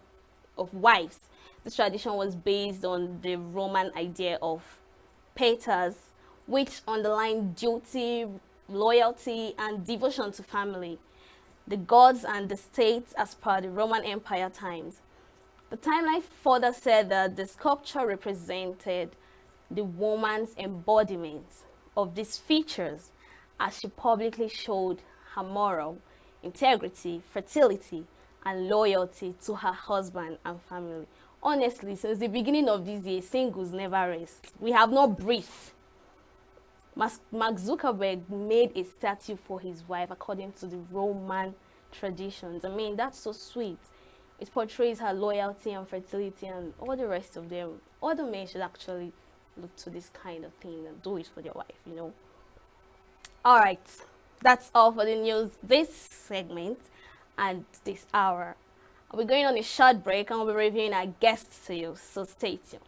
Speaker 1: of wives. This tradition was based on the Roman idea of pietas, which underlined duty, loyalty, and devotion to family, the gods and the state as per the Roman Empire times. The timeline further said that the sculpture represented the woman's embodiment of these features as she publicly showed her moral integrity, fertility, and loyalty to her husband and family. Honestly, since the beginning of this year, singles never rest. We have not breathed. Mark Zuckerberg made a statue for his wife according to the Roman traditions. I mean, that's so sweet. It portrays her loyalty and fertility and all the rest of them. All the men should actually look to this kind of thing and do it for their wife, you know. All right, that's all for the news this segment and this hour. We're going on a short break and we'll be reviewing our guests to you, so stay tuned.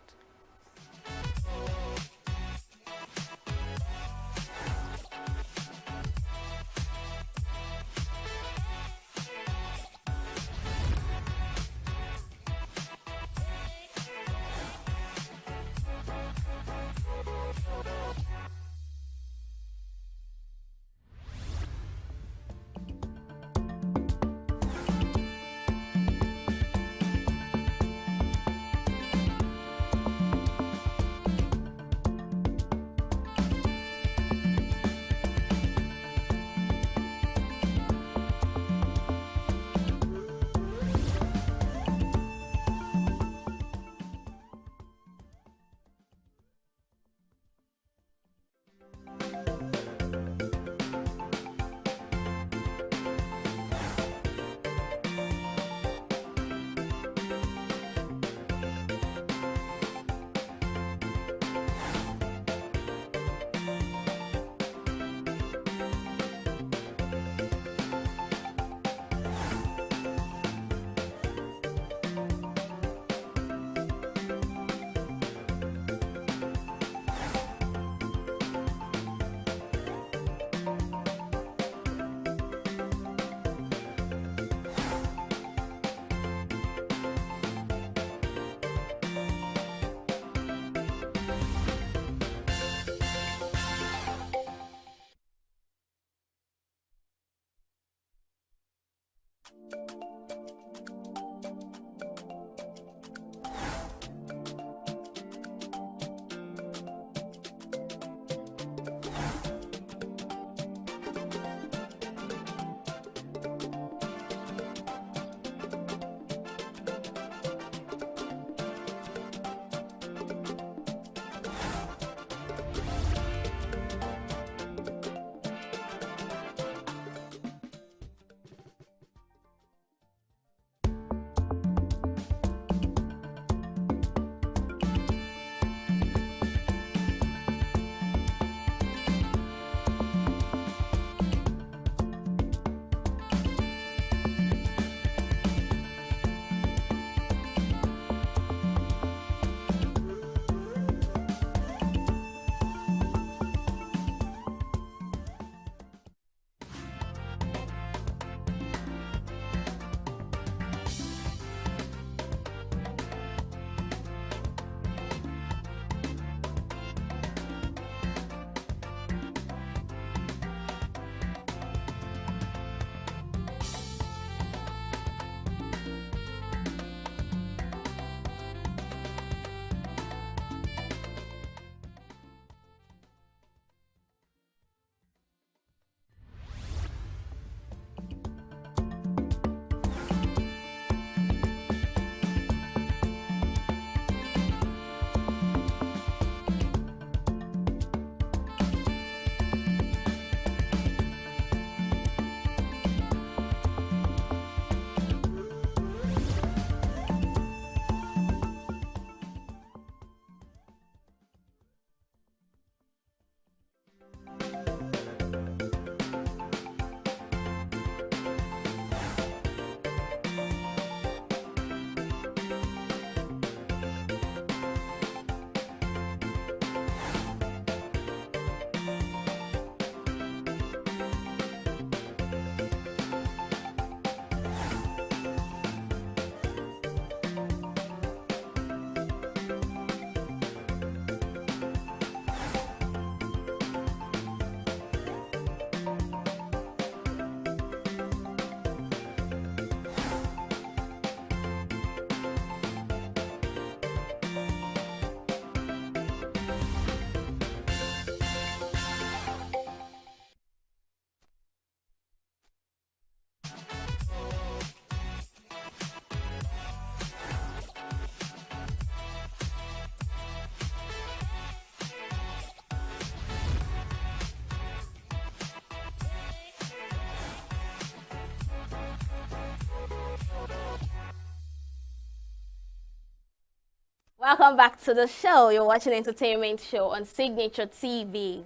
Speaker 1: Welcome back to the show. You're watching Entertainment Show on Signature TV.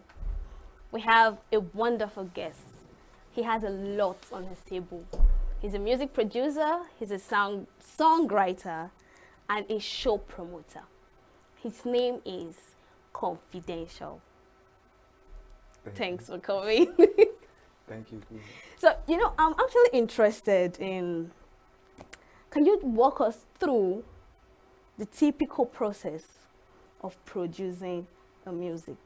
Speaker 1: We have a wonderful guest. He has a lot on his table. He's a music producer, he's a songwriter, and a show promoter. His name is Confidential. Thanks for coming.
Speaker 7: Thank you.
Speaker 1: So, you know, I'm actually interested in, can you walk us through the typical process of producing a music?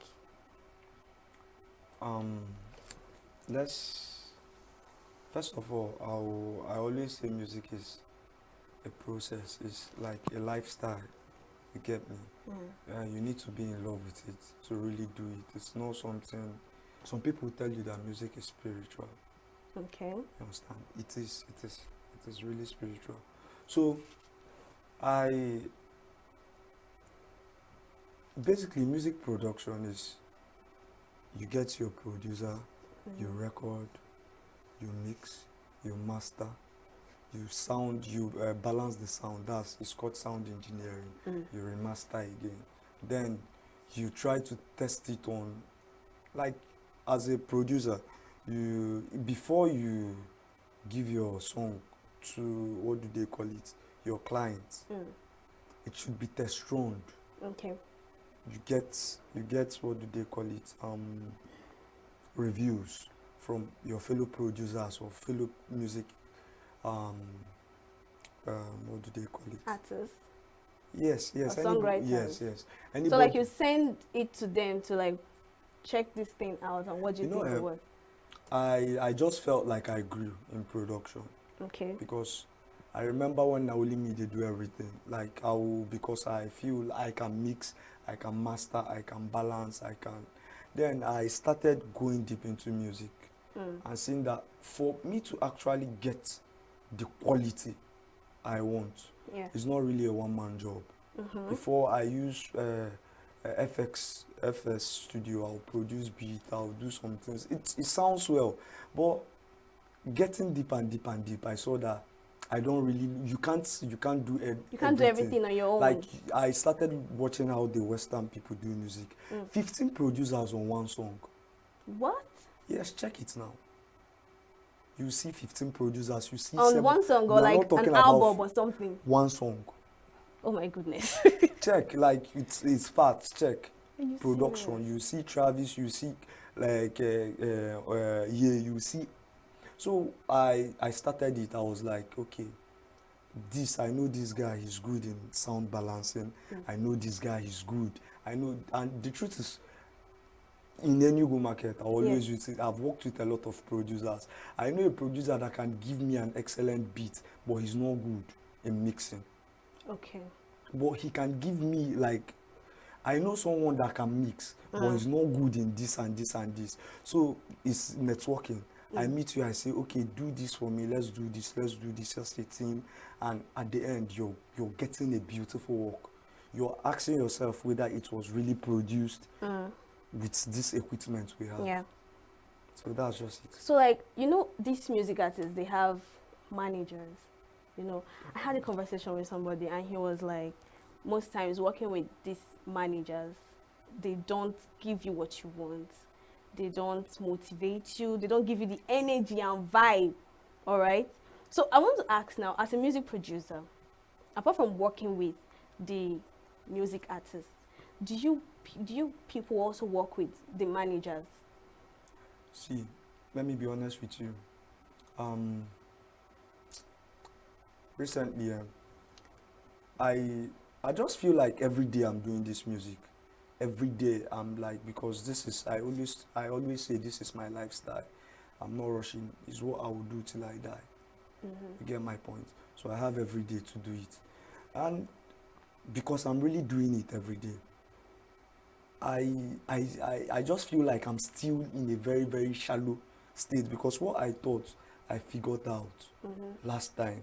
Speaker 7: First of all, I always say music is a process. It's like a lifestyle. You get me? You need to be in love with it to really do it. It's not something. Some people tell you that music is spiritual.
Speaker 1: Okay.
Speaker 7: You understand? It is really spiritual. So, basically music production is you get your producer, you record, you mix, you master, you sound, you balance the sound. It's called sound engineering. You remaster again. Then you try to test it on, like as a producer, before you give your song to, what do they call it, your client, it should be test-run.
Speaker 1: Okay.
Speaker 7: You get what do they call it, reviews from your fellow producers or fellow music, what do they call it?
Speaker 1: Artists.
Speaker 7: Yes.
Speaker 1: Or songwriters.
Speaker 7: Yes.
Speaker 1: So like you send it to them to like check this thing out, and what do you think of what?
Speaker 7: I just felt like I grew in production.
Speaker 1: Okay.
Speaker 7: Because I remember when only me they do everything. Like because I feel I can mix, I can master, I can balance, Then I started going deep into music and seeing that for me to actually get the quality I want, it's not really a one-man job. Before I use FX Studio, I'll produce beat, I'll do some things. It sounds well, but getting deep and deep and deep, I saw that I don't really, you can't do
Speaker 1: everything on your own.
Speaker 7: Like I started watching how the Western people do music. 15 producers on one song.
Speaker 1: What?
Speaker 7: Yes, check it now. You see 15 producers, you see
Speaker 1: on one song, or like an album or something.
Speaker 7: One song.
Speaker 1: Oh my goodness.
Speaker 7: Check, like it's facts, check. Production,
Speaker 1: serious?
Speaker 7: you see Travis, you see like you see. So I started it. I was like, okay, I know this guy is good in sound balancing. I know this guy is good. I know, and the truth is, in ENUGU market, I always use it. I've worked with a lot of producers. I know a producer that can give me an excellent beat, but he's not good in mixing.
Speaker 1: Okay.
Speaker 7: But he can give me, like, I know someone that can mix, but he's not good in this and this and this. So it's networking. I meet you, I say, okay, do this for me, let's do this, just a team. And at the end, you're getting a beautiful work. You're asking yourself whether it was really produced with this equipment we have.
Speaker 1: Yeah.
Speaker 7: So that's just it.
Speaker 1: So like, you know, these music artists, they have managers. You know, I had a conversation with somebody and he was like, most times working with these managers, they don't give you what you want. They don't motivate you. They don't give you the energy and vibe. All right. So I want to ask now, as a music producer, apart from working with the music artists, do you people also work with the managers?
Speaker 7: See, let me be honest with you. Recently, I just feel like every day I'm doing this music. Every day I'm like, because this is, I always say this is my lifestyle. I'm not rushing. It's what I will do till I die. You get my point? So I have every day to do it. And because I'm really doing it every day, I just feel like I'm still in a very, very shallow state, because what I thought I figured out last time,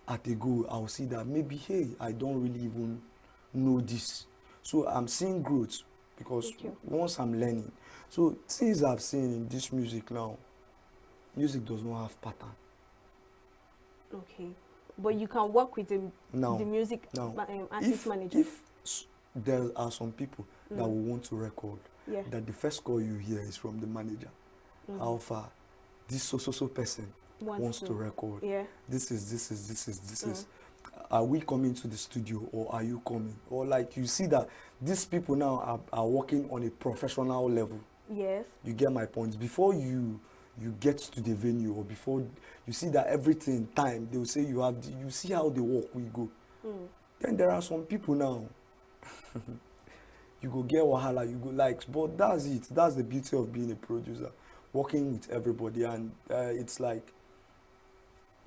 Speaker 7: at a go, I'll see that maybe, hey, I don't really even know this. So I'm seeing growth, because once I'm learning. So things I've seen in this music now, music does not have pattern.
Speaker 1: Okay. But you can work with the music artist manager.
Speaker 7: If there are some people that will want to record.
Speaker 1: Yeah.
Speaker 7: That the first call you hear is from the manager. How far this so person wants to record.
Speaker 1: Yeah.
Speaker 7: This is. Are we coming to the studio or are you coming? Or like you see that these people now are working on a professional level.
Speaker 1: Yes.
Speaker 7: You get my point. Before you get to the venue or before you see that everything time, they will say you see how the work will go. Then there are some people now, you go get wahala, you go like, but that's it. That's the beauty of being a producer, working with everybody. And it's like,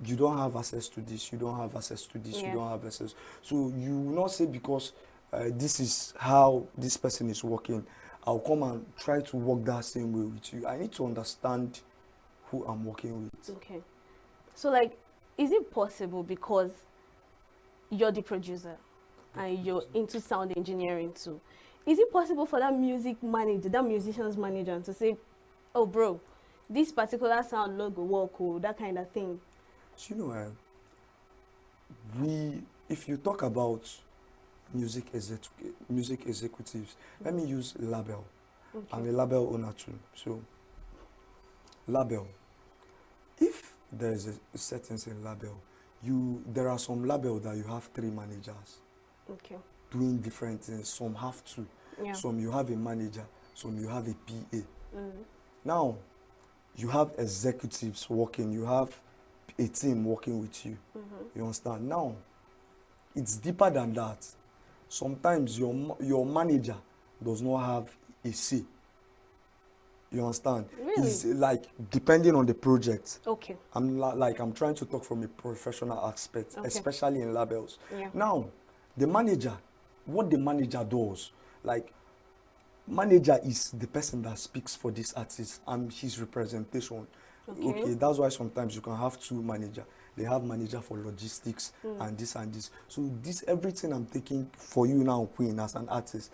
Speaker 7: you don't have access to this, you don't have access to this, you don't have access. So you will not say because this is how this person is working, I'll come and try to work that same way with you. I need to understand who I'm working with.
Speaker 1: Okay. So like, is it possible because you're the producer and you're into sound engineering too, is it possible for that music manager, that musician's manager to say, oh bro, this particular sound logo work or that kind of thing?
Speaker 7: So, you know, if you talk about music executives, let me use label.
Speaker 1: Okay.
Speaker 7: I'm a label owner too. So, label. If there is a settings in label, there are some label that you have 3 managers.
Speaker 1: Okay.
Speaker 7: Doing different things. Some have 2.
Speaker 1: Yeah.
Speaker 7: Some you have a manager. Some you have a PA. Now, you have executives working. You have a team working with you. You understand? Now, it's deeper than that. Sometimes your manager does not have a say. You understand?
Speaker 1: Really?
Speaker 7: It's like depending on the project.
Speaker 1: Okay.
Speaker 7: I'm trying to talk from a professional aspect,
Speaker 1: Okay.
Speaker 7: especially in labels.
Speaker 1: Yeah.
Speaker 7: Now, the manager, what the manager does, like, manager is the person that speaks for this artist and his representation. Okay, that's why sometimes you can have 2 managers. They have manager for logistics and this and this. So everything I'm taking for you now, Queen, as an artist,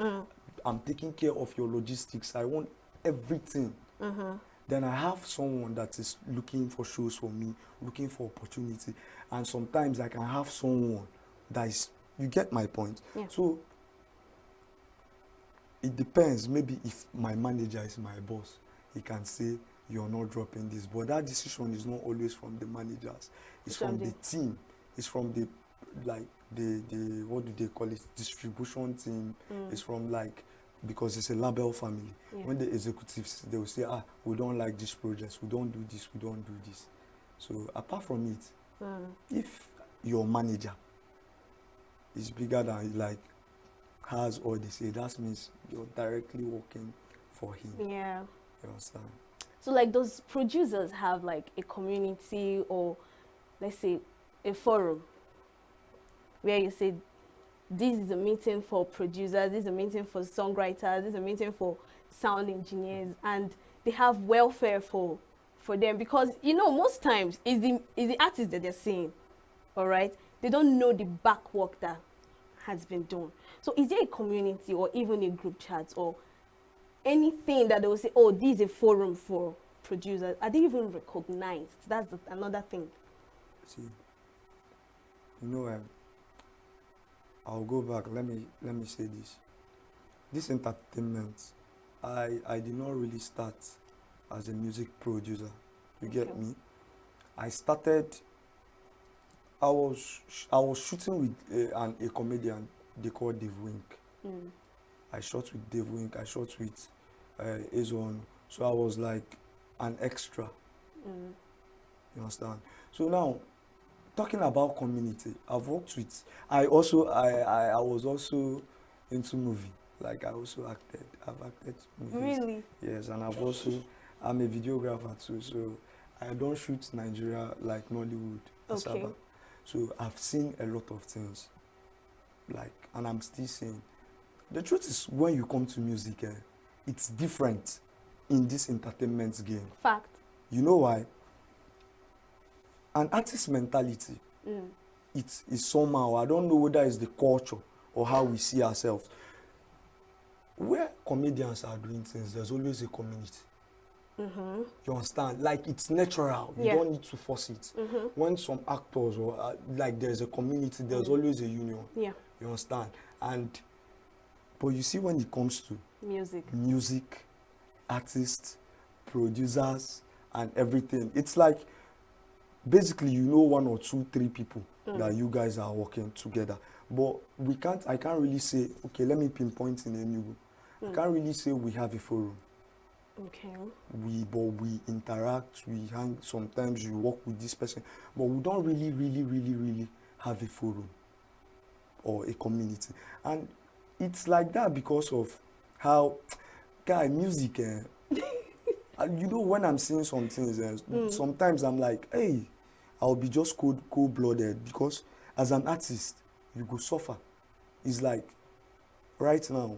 Speaker 7: I'm taking care of your logistics. I want everything. Then I have someone that is looking for shows for me, looking for opportunity. And sometimes I can have someone that is, you get my point?
Speaker 1: Yeah.
Speaker 7: So it depends. Maybe if my manager is my boss, he can say, you're not dropping this. But that decision is not always from the managers. It's from the team. It's from the, like, the what do they call it, distribution team. It's from, like, because it's a label family.
Speaker 1: Yeah.
Speaker 7: When the executives, they will say, we don't like this project, we don't do this, we don't do this. So apart from it, if your manager is bigger than, like, has all this, that means you're directly working for him.
Speaker 1: Yeah.
Speaker 7: You understand?
Speaker 1: So like, those producers have like a community, or let's say a forum where you say, this is a meeting for producers, this is a meeting for songwriters, this is a meeting for sound engineers, and they have welfare for them, because you know most times is the artist that they're seeing, all right? They don't know the back work that has been done. So is there a community or even a group chat or anything that they will say, oh, this is a forum for producers? Are they even recognized? That's another thing.
Speaker 7: See, you know, I'll go back. Let me say this. This entertainment, I did not really start as a music producer. You get me? I was shooting with a comedian they call Dave Wink. I shot with Dave Wink. I shot with Ezon. So I was like an extra. You understand? So now, talking about community, I've worked with. I was also into movie. Like, I also acted. I've acted movies.
Speaker 1: Really?
Speaker 7: Yes, and I'm a videographer too. So I don't shoot Nigeria like Nollywood.
Speaker 1: Okay.
Speaker 7: So I've seen a lot of things. Like, and I'm still saying, the truth is, when you come to music, it's different in this entertainment game.
Speaker 1: Fact.
Speaker 7: You know why? An artist mentality, it is somehow, I don't know whether it's the culture or how we see ourselves. Where comedians are doing things, there's always a community. You understand? Like, it's natural. You don't need to force it. When some actors or like there's a community, there's always a union.
Speaker 1: Yeah.
Speaker 7: You understand? And But you see, when it comes to music, artists, producers, and everything, it's like basically you know 1 or 2, 3 people that you guys are working together. But I can't really say, okay, let me pinpoint in ENUGU. I can't really say we have a forum.
Speaker 1: Okay.
Speaker 7: But we interact, we hang, sometimes you work with this person, but we don't really have a forum or a community. And it's like that because of how, music, you know, when I'm seeing some things, sometimes I'm like, hey, I'll be just cold-blooded because as an artist, you go suffer. It's like, right now,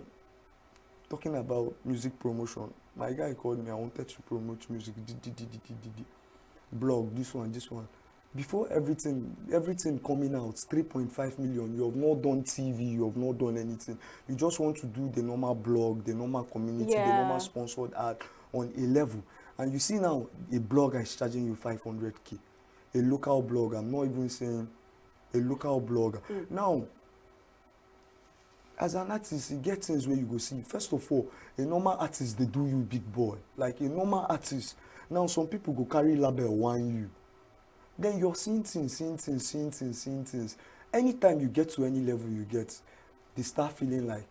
Speaker 7: talking about music promotion, my guy called me, I wanted to promote music, blog, this one. Before everything coming out, 3.5 million, you have not done TV, you have not done anything. You just want to do the normal blog, the normal community, the normal sponsored ad on a level. And you see now, a blogger is charging you 500K. A local blogger, I'm not even saying a local blogger. Now, as an artist, you get things where you go see. First of all, a normal artist, they do you big boy. Like a normal artist. Now, some people go carry label one you. Then you're seeing things. Anytime you get to any level you get, they start feeling like.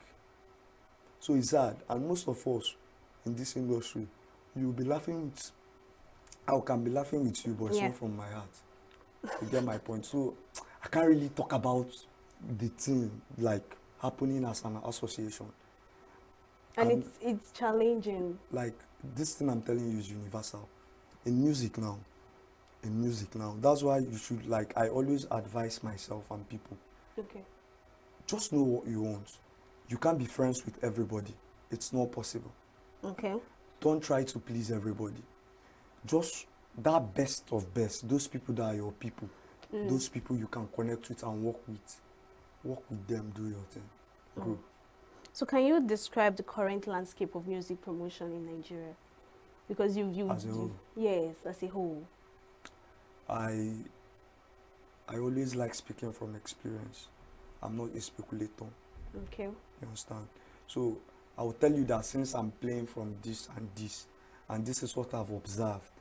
Speaker 7: So it's sad. And most of us in this industry, you'll be laughing with, I can be laughing with you, but it's not from my heart. You get my point? So I can't really talk about the thing like happening as an association.
Speaker 1: And it's challenging.
Speaker 7: Like this thing I'm telling you is universal. In music now, that's why you should, like, I always advise myself and people.
Speaker 1: Okay.
Speaker 7: Just know what you want. You can't be friends with everybody. It's not possible.
Speaker 1: Okay.
Speaker 7: Don't try to please everybody. Just that best of best, those people that are your people, those people you can connect with and work with them, do your thing. Grow.
Speaker 1: So can you describe the current landscape of music promotion in Nigeria? Because
Speaker 7: As a whole?
Speaker 1: Yes, as a whole.
Speaker 7: I always like speaking from experience. I'm not a speculator.
Speaker 1: Okay.
Speaker 7: You understand? So I will tell you that since I'm playing from this, and this is what I've observed.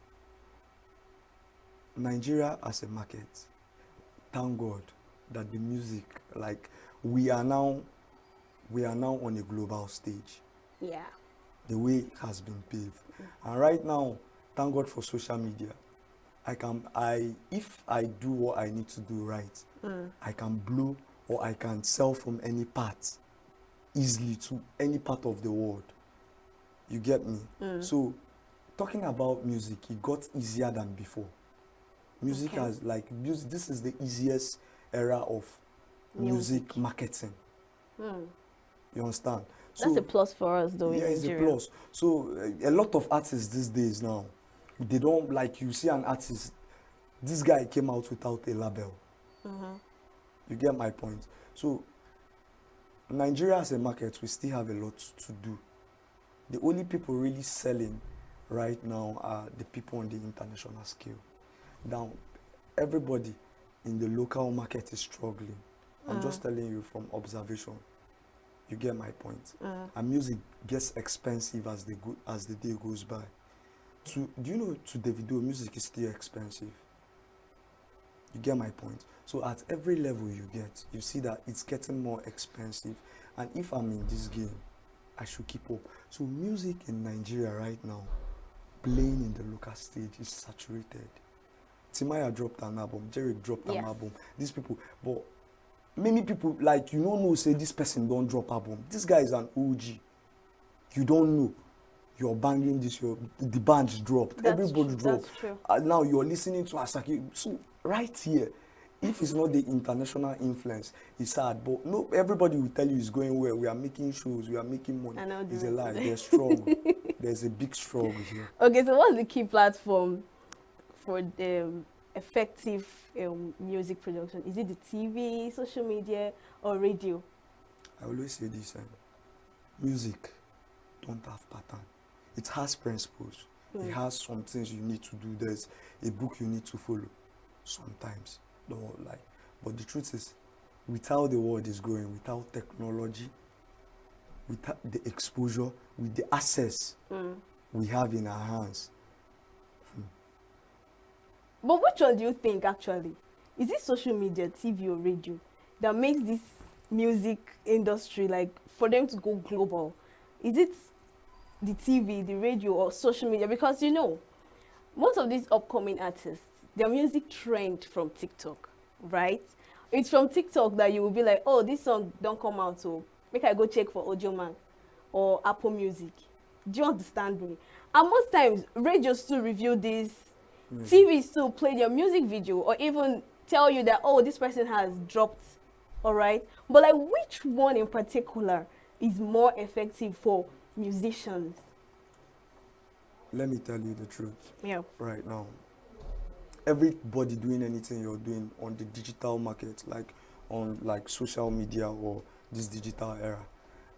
Speaker 7: Nigeria as a market, thank God that the music, like, we are now on a global stage.
Speaker 1: Yeah.
Speaker 7: The way it has been paved. And right now, thank God for social media. If I do what I need to do right, I can blow or I can sell from any part easily to any part of the world. You get me? So, talking about music, it got easier than before. Music has, like, this is the easiest era of music marketing. You understand?
Speaker 1: That's a plus for us, though.
Speaker 7: Yeah,
Speaker 1: in
Speaker 7: it's a
Speaker 1: Nigeria.
Speaker 7: plus. So a lot of artists these days now, they don't, like, you see an artist, this guy came out without a label. You get my point? So Nigeria as a market, we still have a lot to do. The only people really selling right now are the people on the international scale. Now, everybody in the local market is struggling. I'm just telling you from observation. You get my point? And music gets expensive as the day goes by. Do you know, to Davido, music is still expensive? You get my point? So at every level you get, you see that it's getting more expensive. And if I'm in this game, I should keep up. So music in Nigeria right now, playing in the local stage, is saturated. Timaya dropped an album, Jerry dropped an album. These people, but many people, like, you don't know, say this person don't drop album. This guy is an OG. You don't know. You're banging this, the band dropped. Everybody dropped.
Speaker 1: That's true.
Speaker 7: Now you're listening to Asake. So right here, if it's not the international influence, it's sad. But no, everybody will tell you it's going well. We are making shows, we are making money. It's a lie. There's struggle. There's a big struggle here.
Speaker 1: Okay, so what's the key platform for the effective music production? Is it the TV, social media, or radio?
Speaker 7: I always say this, music don't have pattern. It has principles. It has some things you need to do. There's a book you need to follow sometimes. Don't lie. But the truth is, with how the world is going, without technology, with the exposure, with the access we have in our hands.
Speaker 1: But which one do you think actually? Is it social media, TV or radio that makes this music industry, like, for them to go global? Is it the TV, the radio, or social media? Because, you know, most of these upcoming artists, their music trend from TikTok, right? It's from TikTok that you will be like, oh, this song don't come out, so make I go check for Audio Man or Apple Music. Do you understand me? And most times, radio still review this, TV still play their music video, or even tell you that, oh, this person has dropped, all right? But, like, which one in particular is more effective for musicians?
Speaker 7: Let me tell you the truth.
Speaker 1: Yeah.
Speaker 7: Right now, everybody doing anything you're doing on the digital market, like on like social media or this digital era,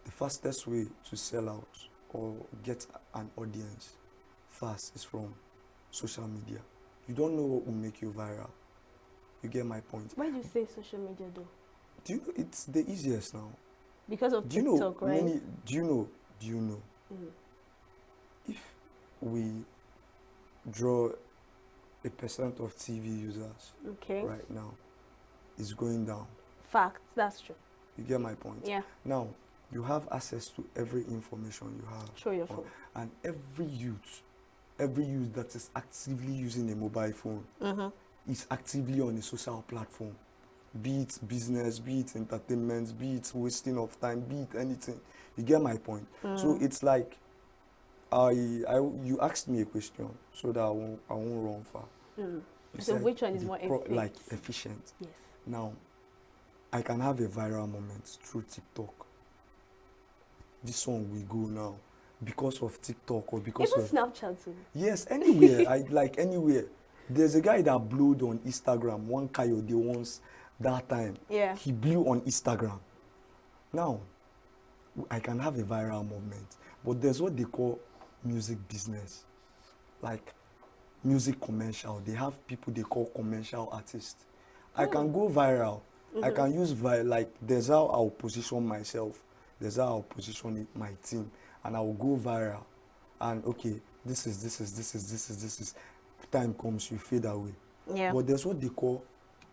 Speaker 7: the fastest way to sell out or get an audience fast is from social media. You don't know what will make you viral. You get my point?
Speaker 1: Why do you say social media though?
Speaker 7: Do you know it's the easiest now?
Speaker 1: Because of
Speaker 7: Do you know
Speaker 1: TikTok, right?
Speaker 7: do you know if we draw a percent of TV users right now, is going down.
Speaker 1: Facts, that's true.
Speaker 7: You get my point?
Speaker 1: Yeah.
Speaker 7: Now, you have access to every information you have.
Speaker 1: Through your phone.
Speaker 7: And every youth that is actively using a mobile phone is actively on a social platform. Be it business, be it entertainment, be it wasting of time, be it anything. You get my point? So it's like, you asked me a question so that I won't run far. You
Speaker 1: So
Speaker 7: said
Speaker 1: which one is more efficient?
Speaker 7: like efficient?
Speaker 1: Yes.
Speaker 7: Now, I can have a viral moment through TikTok. This song will go now because of TikTok or because
Speaker 1: Even
Speaker 7: of
Speaker 1: Snapchat too.
Speaker 7: yes, anywhere. I like anywhere. There's a guy that blew on Instagram. One Coyote once that time.
Speaker 1: Yeah.
Speaker 7: He blew on Instagram. Now, I can have a viral moment, but there's what they call music business, like music commercial. They have people they call commercial artists. I can go viral. I can use like there's how I'll position myself. There's how I'll position my team, and I'll go viral. And okay, this is. Time comes, you fade away.
Speaker 1: Yeah.
Speaker 7: But there's what they call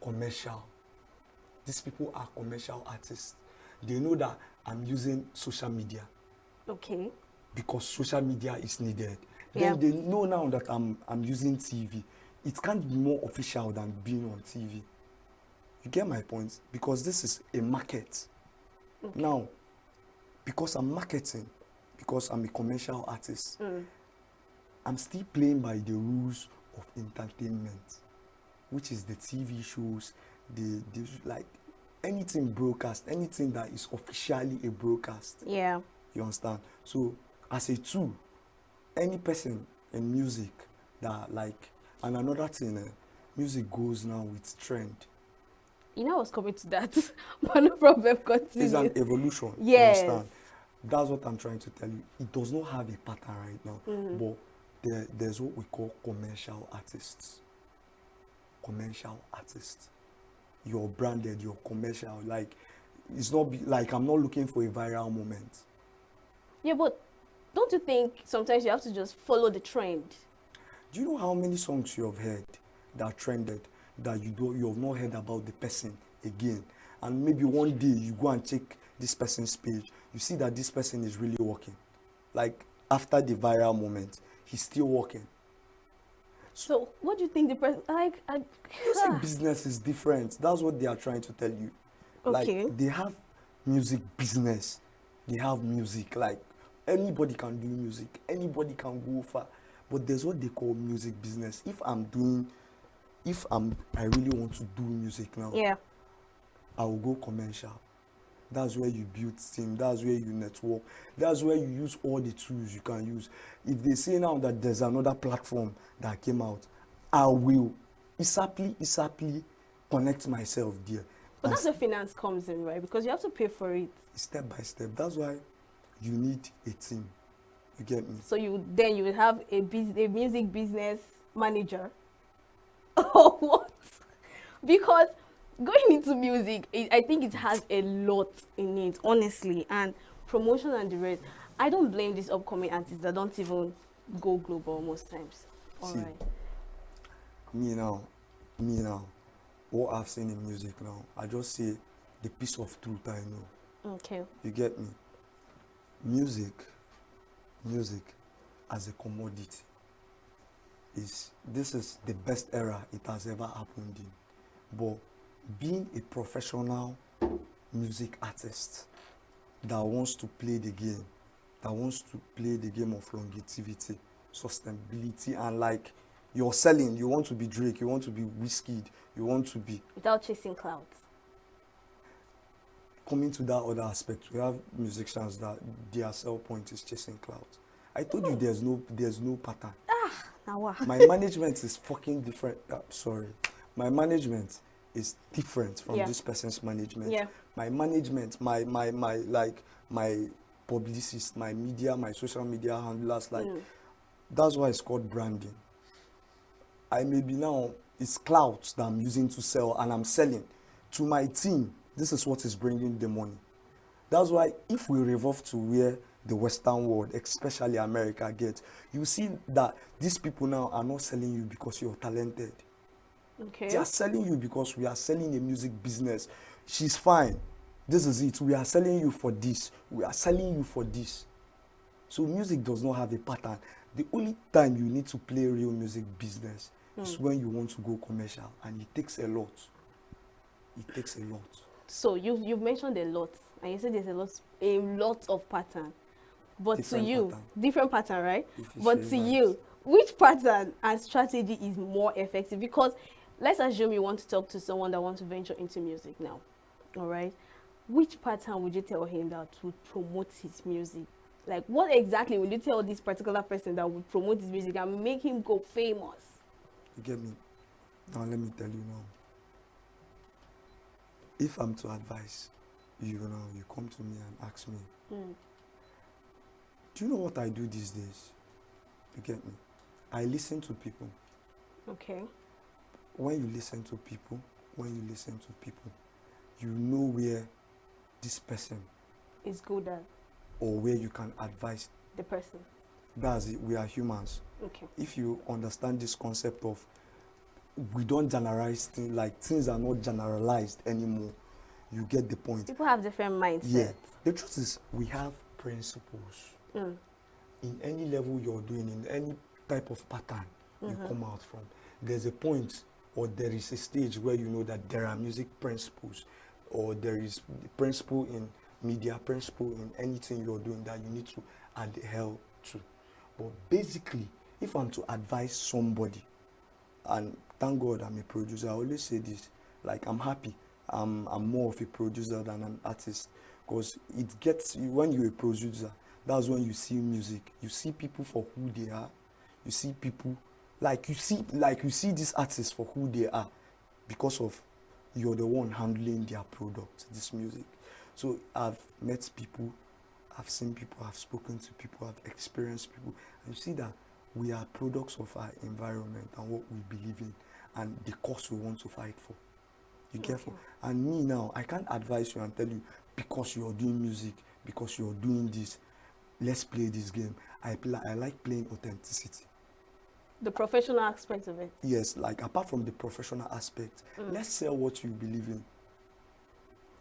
Speaker 7: commercial. These people are commercial artists. They know that I'm using social media.
Speaker 1: Okay.
Speaker 7: Because social media is needed.
Speaker 1: Yeah.
Speaker 7: Then they know now that I'm using TV. It can't be more official than being on TV. You get my point? Because this is a market. Now, because I'm marketing, because I'm a commercial artist, I'm still playing by the rules of entertainment, which is the TV shows, the like anything broadcast, anything that is officially a broadcast.
Speaker 1: Yeah.
Speaker 7: You understand? So as a tool, any person in music that like, and another thing, music goes now with trend.
Speaker 1: You know I was coming to that, but no problem, continue.
Speaker 7: It's an evolution.
Speaker 1: Yes.
Speaker 7: You understand? That's what I'm trying to tell you. It does not have a pattern right now, but there's what we call commercial artists. Commercial artists. You're branded, you're commercial. Like, it's not like I'm not looking for a viral moment.
Speaker 1: Yeah, but don't you think sometimes you have to just follow the trend?
Speaker 7: Do you know how many songs you have heard that trended that you have not heard about the person again? And maybe one day you go and check this person's page, you see that this person is really working. Like after the viral moment, he's still working.
Speaker 1: So what do you think the person
Speaker 7: Music business is different. That's what they are trying to tell you.
Speaker 1: Okay.
Speaker 7: Like they have music business. They have music. Like anybody can do music. Anybody can go far. But there's what they call music business. If I really want to do music now,
Speaker 1: yeah,
Speaker 7: I will go commercial. That's where you build team. That's where you network. That's where you use all the tools you can use. If they say now that there's another platform that came out, I will easily connect myself there.
Speaker 1: But that's where finance comes in, right? Because you have to pay for it.
Speaker 7: Step by step. That's why you need a team. You get me?
Speaker 1: So you will have a music business manager. Or what? Because going into music, I think it has a lot in it, honestly. And promotion and the rest. I don't blame these upcoming artists that don't even go global most times. All
Speaker 7: See,
Speaker 1: right.
Speaker 7: me now, what I've seen in music now, I just say the piece of truth I know.
Speaker 1: Okay.
Speaker 7: You get me? Music as a commodity this is the best era it has ever happened in. But being a professional music artist that wants to play the game, that wants to play the game of longevity, sustainability, and like you're selling, you want to be Drake, you want to be Wizkid, you want to be...
Speaker 1: Without chasing clouds.
Speaker 7: Coming to that other aspect, we have musicians that their sell point is chasing clouds. I told you there's no pattern.
Speaker 1: Now what?
Speaker 7: My management is fucking different. Sorry. My management is different from this person's management.
Speaker 1: Yeah.
Speaker 7: My management, my publicist, my media, my social media handlers, like that's why it's called branding. I may be now, it's clouds that I'm using to sell, and I'm selling to my team. This is what is bringing the money. That's why if we revolve to where the Western world, especially America, gets, you see that these people now are not selling you because you're talented.
Speaker 1: Okay.
Speaker 7: They are selling you because we are selling a music business. She's fine. This is it. We are selling you for this. We are selling you for this. So music does not have a pattern. The only time you need to play real music business is when you want to go commercial, and it takes a lot. It takes a lot.
Speaker 1: So you've mentioned a lot, and you said there's a lot of pattern. But
Speaker 7: Different
Speaker 1: to you,
Speaker 7: pattern.
Speaker 1: different pattern, right?
Speaker 7: If
Speaker 1: But to you, which pattern and strategy is more effective? Because let's assume you want to talk to someone that wants to venture into music now, all right? Which pattern would you tell him that would promote his music? Like, what exactly will you tell this particular person that would promote his music and make him go famous?
Speaker 7: You get me? Now let me tell you now. If I'm to advise you now, you come to me and ask me, do you know what I do these days? You get me? I listen to people.
Speaker 1: Okay.
Speaker 7: When you listen to people, you know where this person
Speaker 1: is good at,
Speaker 7: or where you can advise
Speaker 1: the person.
Speaker 7: That's it. We are humans.
Speaker 1: Okay.
Speaker 7: If you understand this concept of we don't generalize things, like things are not generalized anymore, you get the point.
Speaker 1: People have different mindsets.
Speaker 7: Yeah. The truth is, we have principles. In any level you're doing, in any type of pattern you come out from, there's a point or there is a stage where you know that there are music principles, or there is principle in media, principle in anything you're doing that you need to adhere to. But basically, if I'm to advise somebody, and thank God I'm a producer, I always say this, like I'm happy I'm more of a producer than an artist, because it gets you, when you're a producer, that's when you see music, you see people for who they are, you see people you see these artists for who they are, because of you're the one handling their product, this music. So I've met people, I've seen people, I've spoken to people, I've experienced people, and you see that we are products of our environment and what we believe in and the cause we want to fight for. You get for? And me now, I can't advise you and tell you, because you're doing music, because you're doing this, let's play this game. I like playing authenticity.
Speaker 1: The professional aspect of it.
Speaker 7: Yes, like apart from the professional aspect, let's sell what you believe in.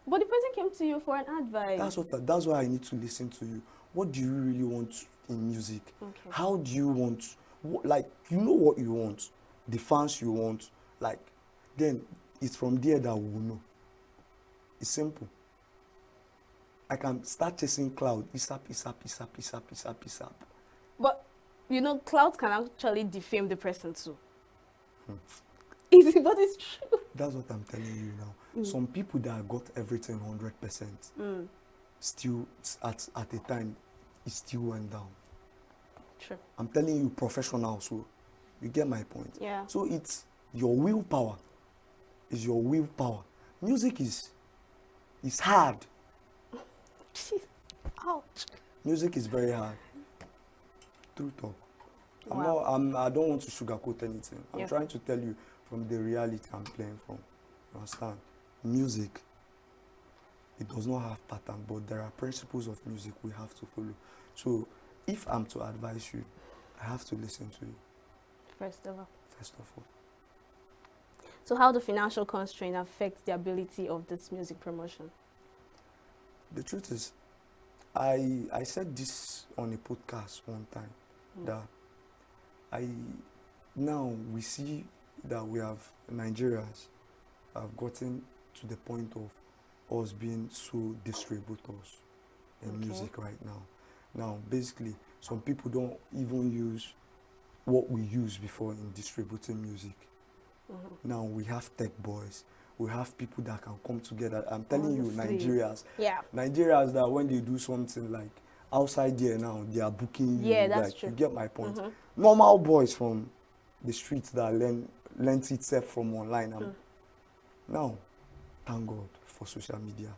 Speaker 1: But the person came to you for an advice.
Speaker 7: That's why I need to listen to you. What do you really want in music?
Speaker 1: Okay.
Speaker 7: How do you want, like, you know what you want, the fans you want, like, then it's from there that we will know. It's simple. I can start chasing cloud, isap.
Speaker 1: But, you know, clouds can actually defame the person too. Easy, but it's true.
Speaker 7: That's what I'm telling you now. Some people that got everything 100%, still at a time, it still went down.
Speaker 1: True.
Speaker 7: I'm telling you, professional, so you get my point.
Speaker 1: Yeah.
Speaker 7: So it's your willpower. It's your willpower. Music is hard.
Speaker 1: Ouch.
Speaker 7: Music is very hard. True talk.
Speaker 1: Wow.
Speaker 7: I don't want to sugarcoat anything. I'm
Speaker 1: Yeah.
Speaker 7: trying to tell you from the reality I'm playing from. You understand? Music It does not have pattern, but there are principles of music we have to follow. So if I'm to advise you, I have to listen to you.
Speaker 1: First of all.
Speaker 7: First of all.
Speaker 1: So how do financial constraint affect the ability of this music promotion?
Speaker 7: The truth is, I said this on a podcast one time, that now we see that we have Nigerians have gotten to the point of us being so distributors in music right now. Now, basically, some people don't even use what we used before in distributing music. Now we have tech boys. We have people that can come together. I'm telling you, Nigerians.
Speaker 1: Yeah.
Speaker 7: Nigerians that when they do something like outside there now, they are booking you.
Speaker 1: Yeah, that's
Speaker 7: like,
Speaker 1: true.
Speaker 7: You get my point. Normal boys from the streets that learns itself from online. Now, thank God for social media.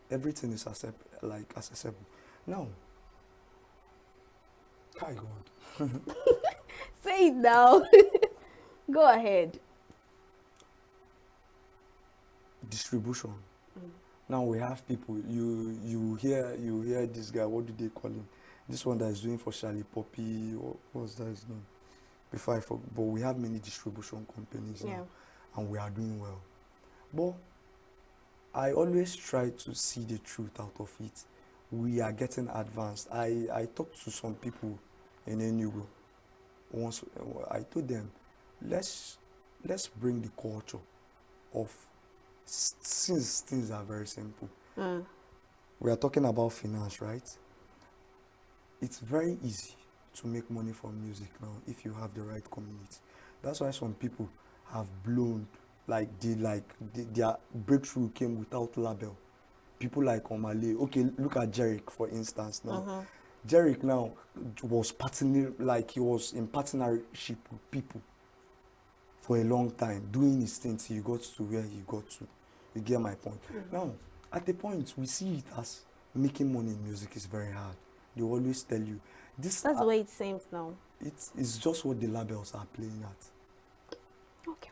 Speaker 7: Everything is accessible. Now, thank God.
Speaker 1: Say it now. Go ahead.
Speaker 7: Distribution. Now we have people. You hear this guy. What do they call him? This one that is doing for Charlie Poppy. What's that his name? Before I forget. But we have many distribution companies now, and we are doing well. But I always try to see the truth out of it. We are getting advanced. I talked to some people in ENUGU. Once I told them, let's bring the culture of, since things are very simple. We are talking about finance, right? It's very easy to make money from music now if you have the right community. That's why some people have blown, their breakthrough came without label. People like Omale. Okay, look at Jerick, for instance now. Jerick now was he was in partnership with people for a long time, doing his things. He got to where he got to. You get my point? Now, at the point, we see it as making money in music is very hard. They always tell you this.
Speaker 1: That's the way it seems now.
Speaker 7: It's just what the labels are playing at.
Speaker 1: Okay.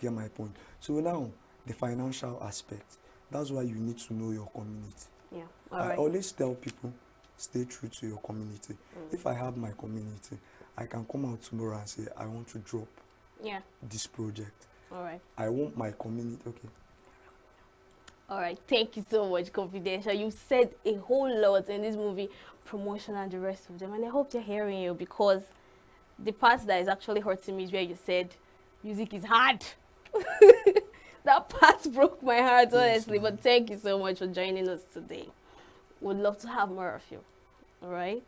Speaker 7: You get my point? So now, the financial aspect. That's why you need to know your community.
Speaker 1: Yeah.
Speaker 7: I always tell people, stay true to your community. If I have my community, I can come out tomorrow and say, I want to drop this project.
Speaker 1: All right.
Speaker 7: I want my community. Okay.
Speaker 1: All right. Thank you so much, Confidential. You said a whole lot in this movie, promotion and the rest of them. And I hope they're hearing you, because the part that is actually hurting me is where you said music is hard. That part broke my heart, honestly. But thank you so much for joining us today. Would love to have more of you. All right.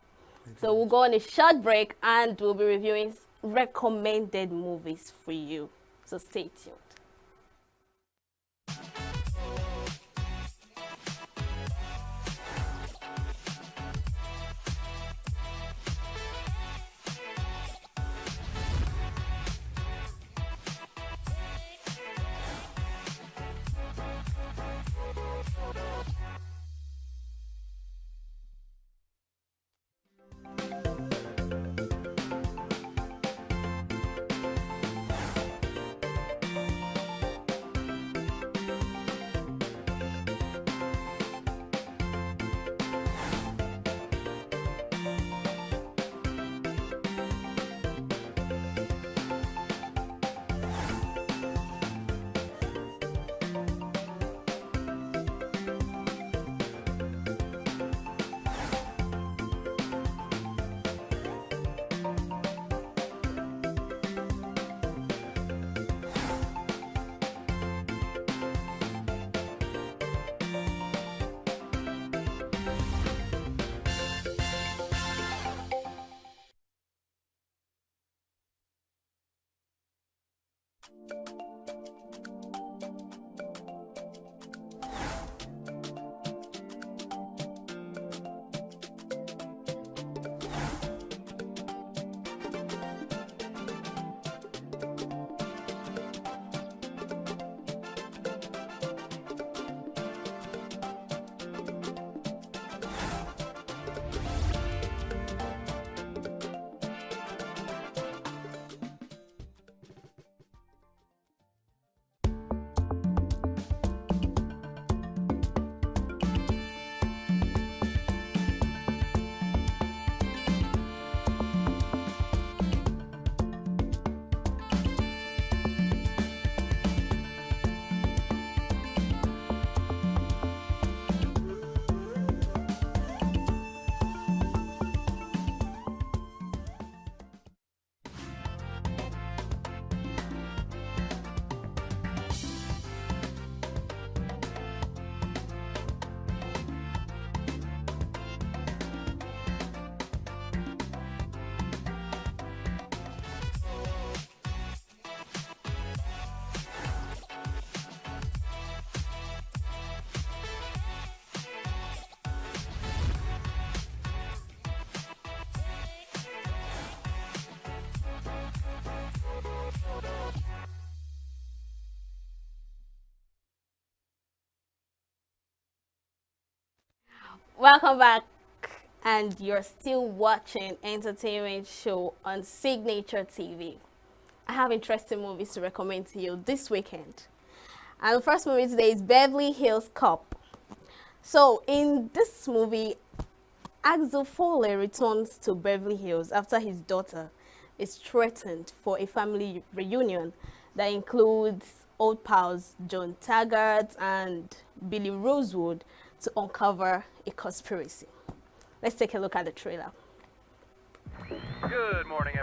Speaker 1: So we'll go on a short break and we'll be reviewing recommended movies for you. So stay tuned. Welcome back, and you're still watching Entertainment Show on Signature TV. I have interesting movies to recommend to you this weekend. And the first movie today is Beverly Hills Cop. So in this movie, Axel Foley returns to Beverly Hills after his daughter is threatened for a family reunion that includes old pals John Taggart and Billy Rosewood to uncover a conspiracy. Let's take a look at the trailer.
Speaker 8: Good morning,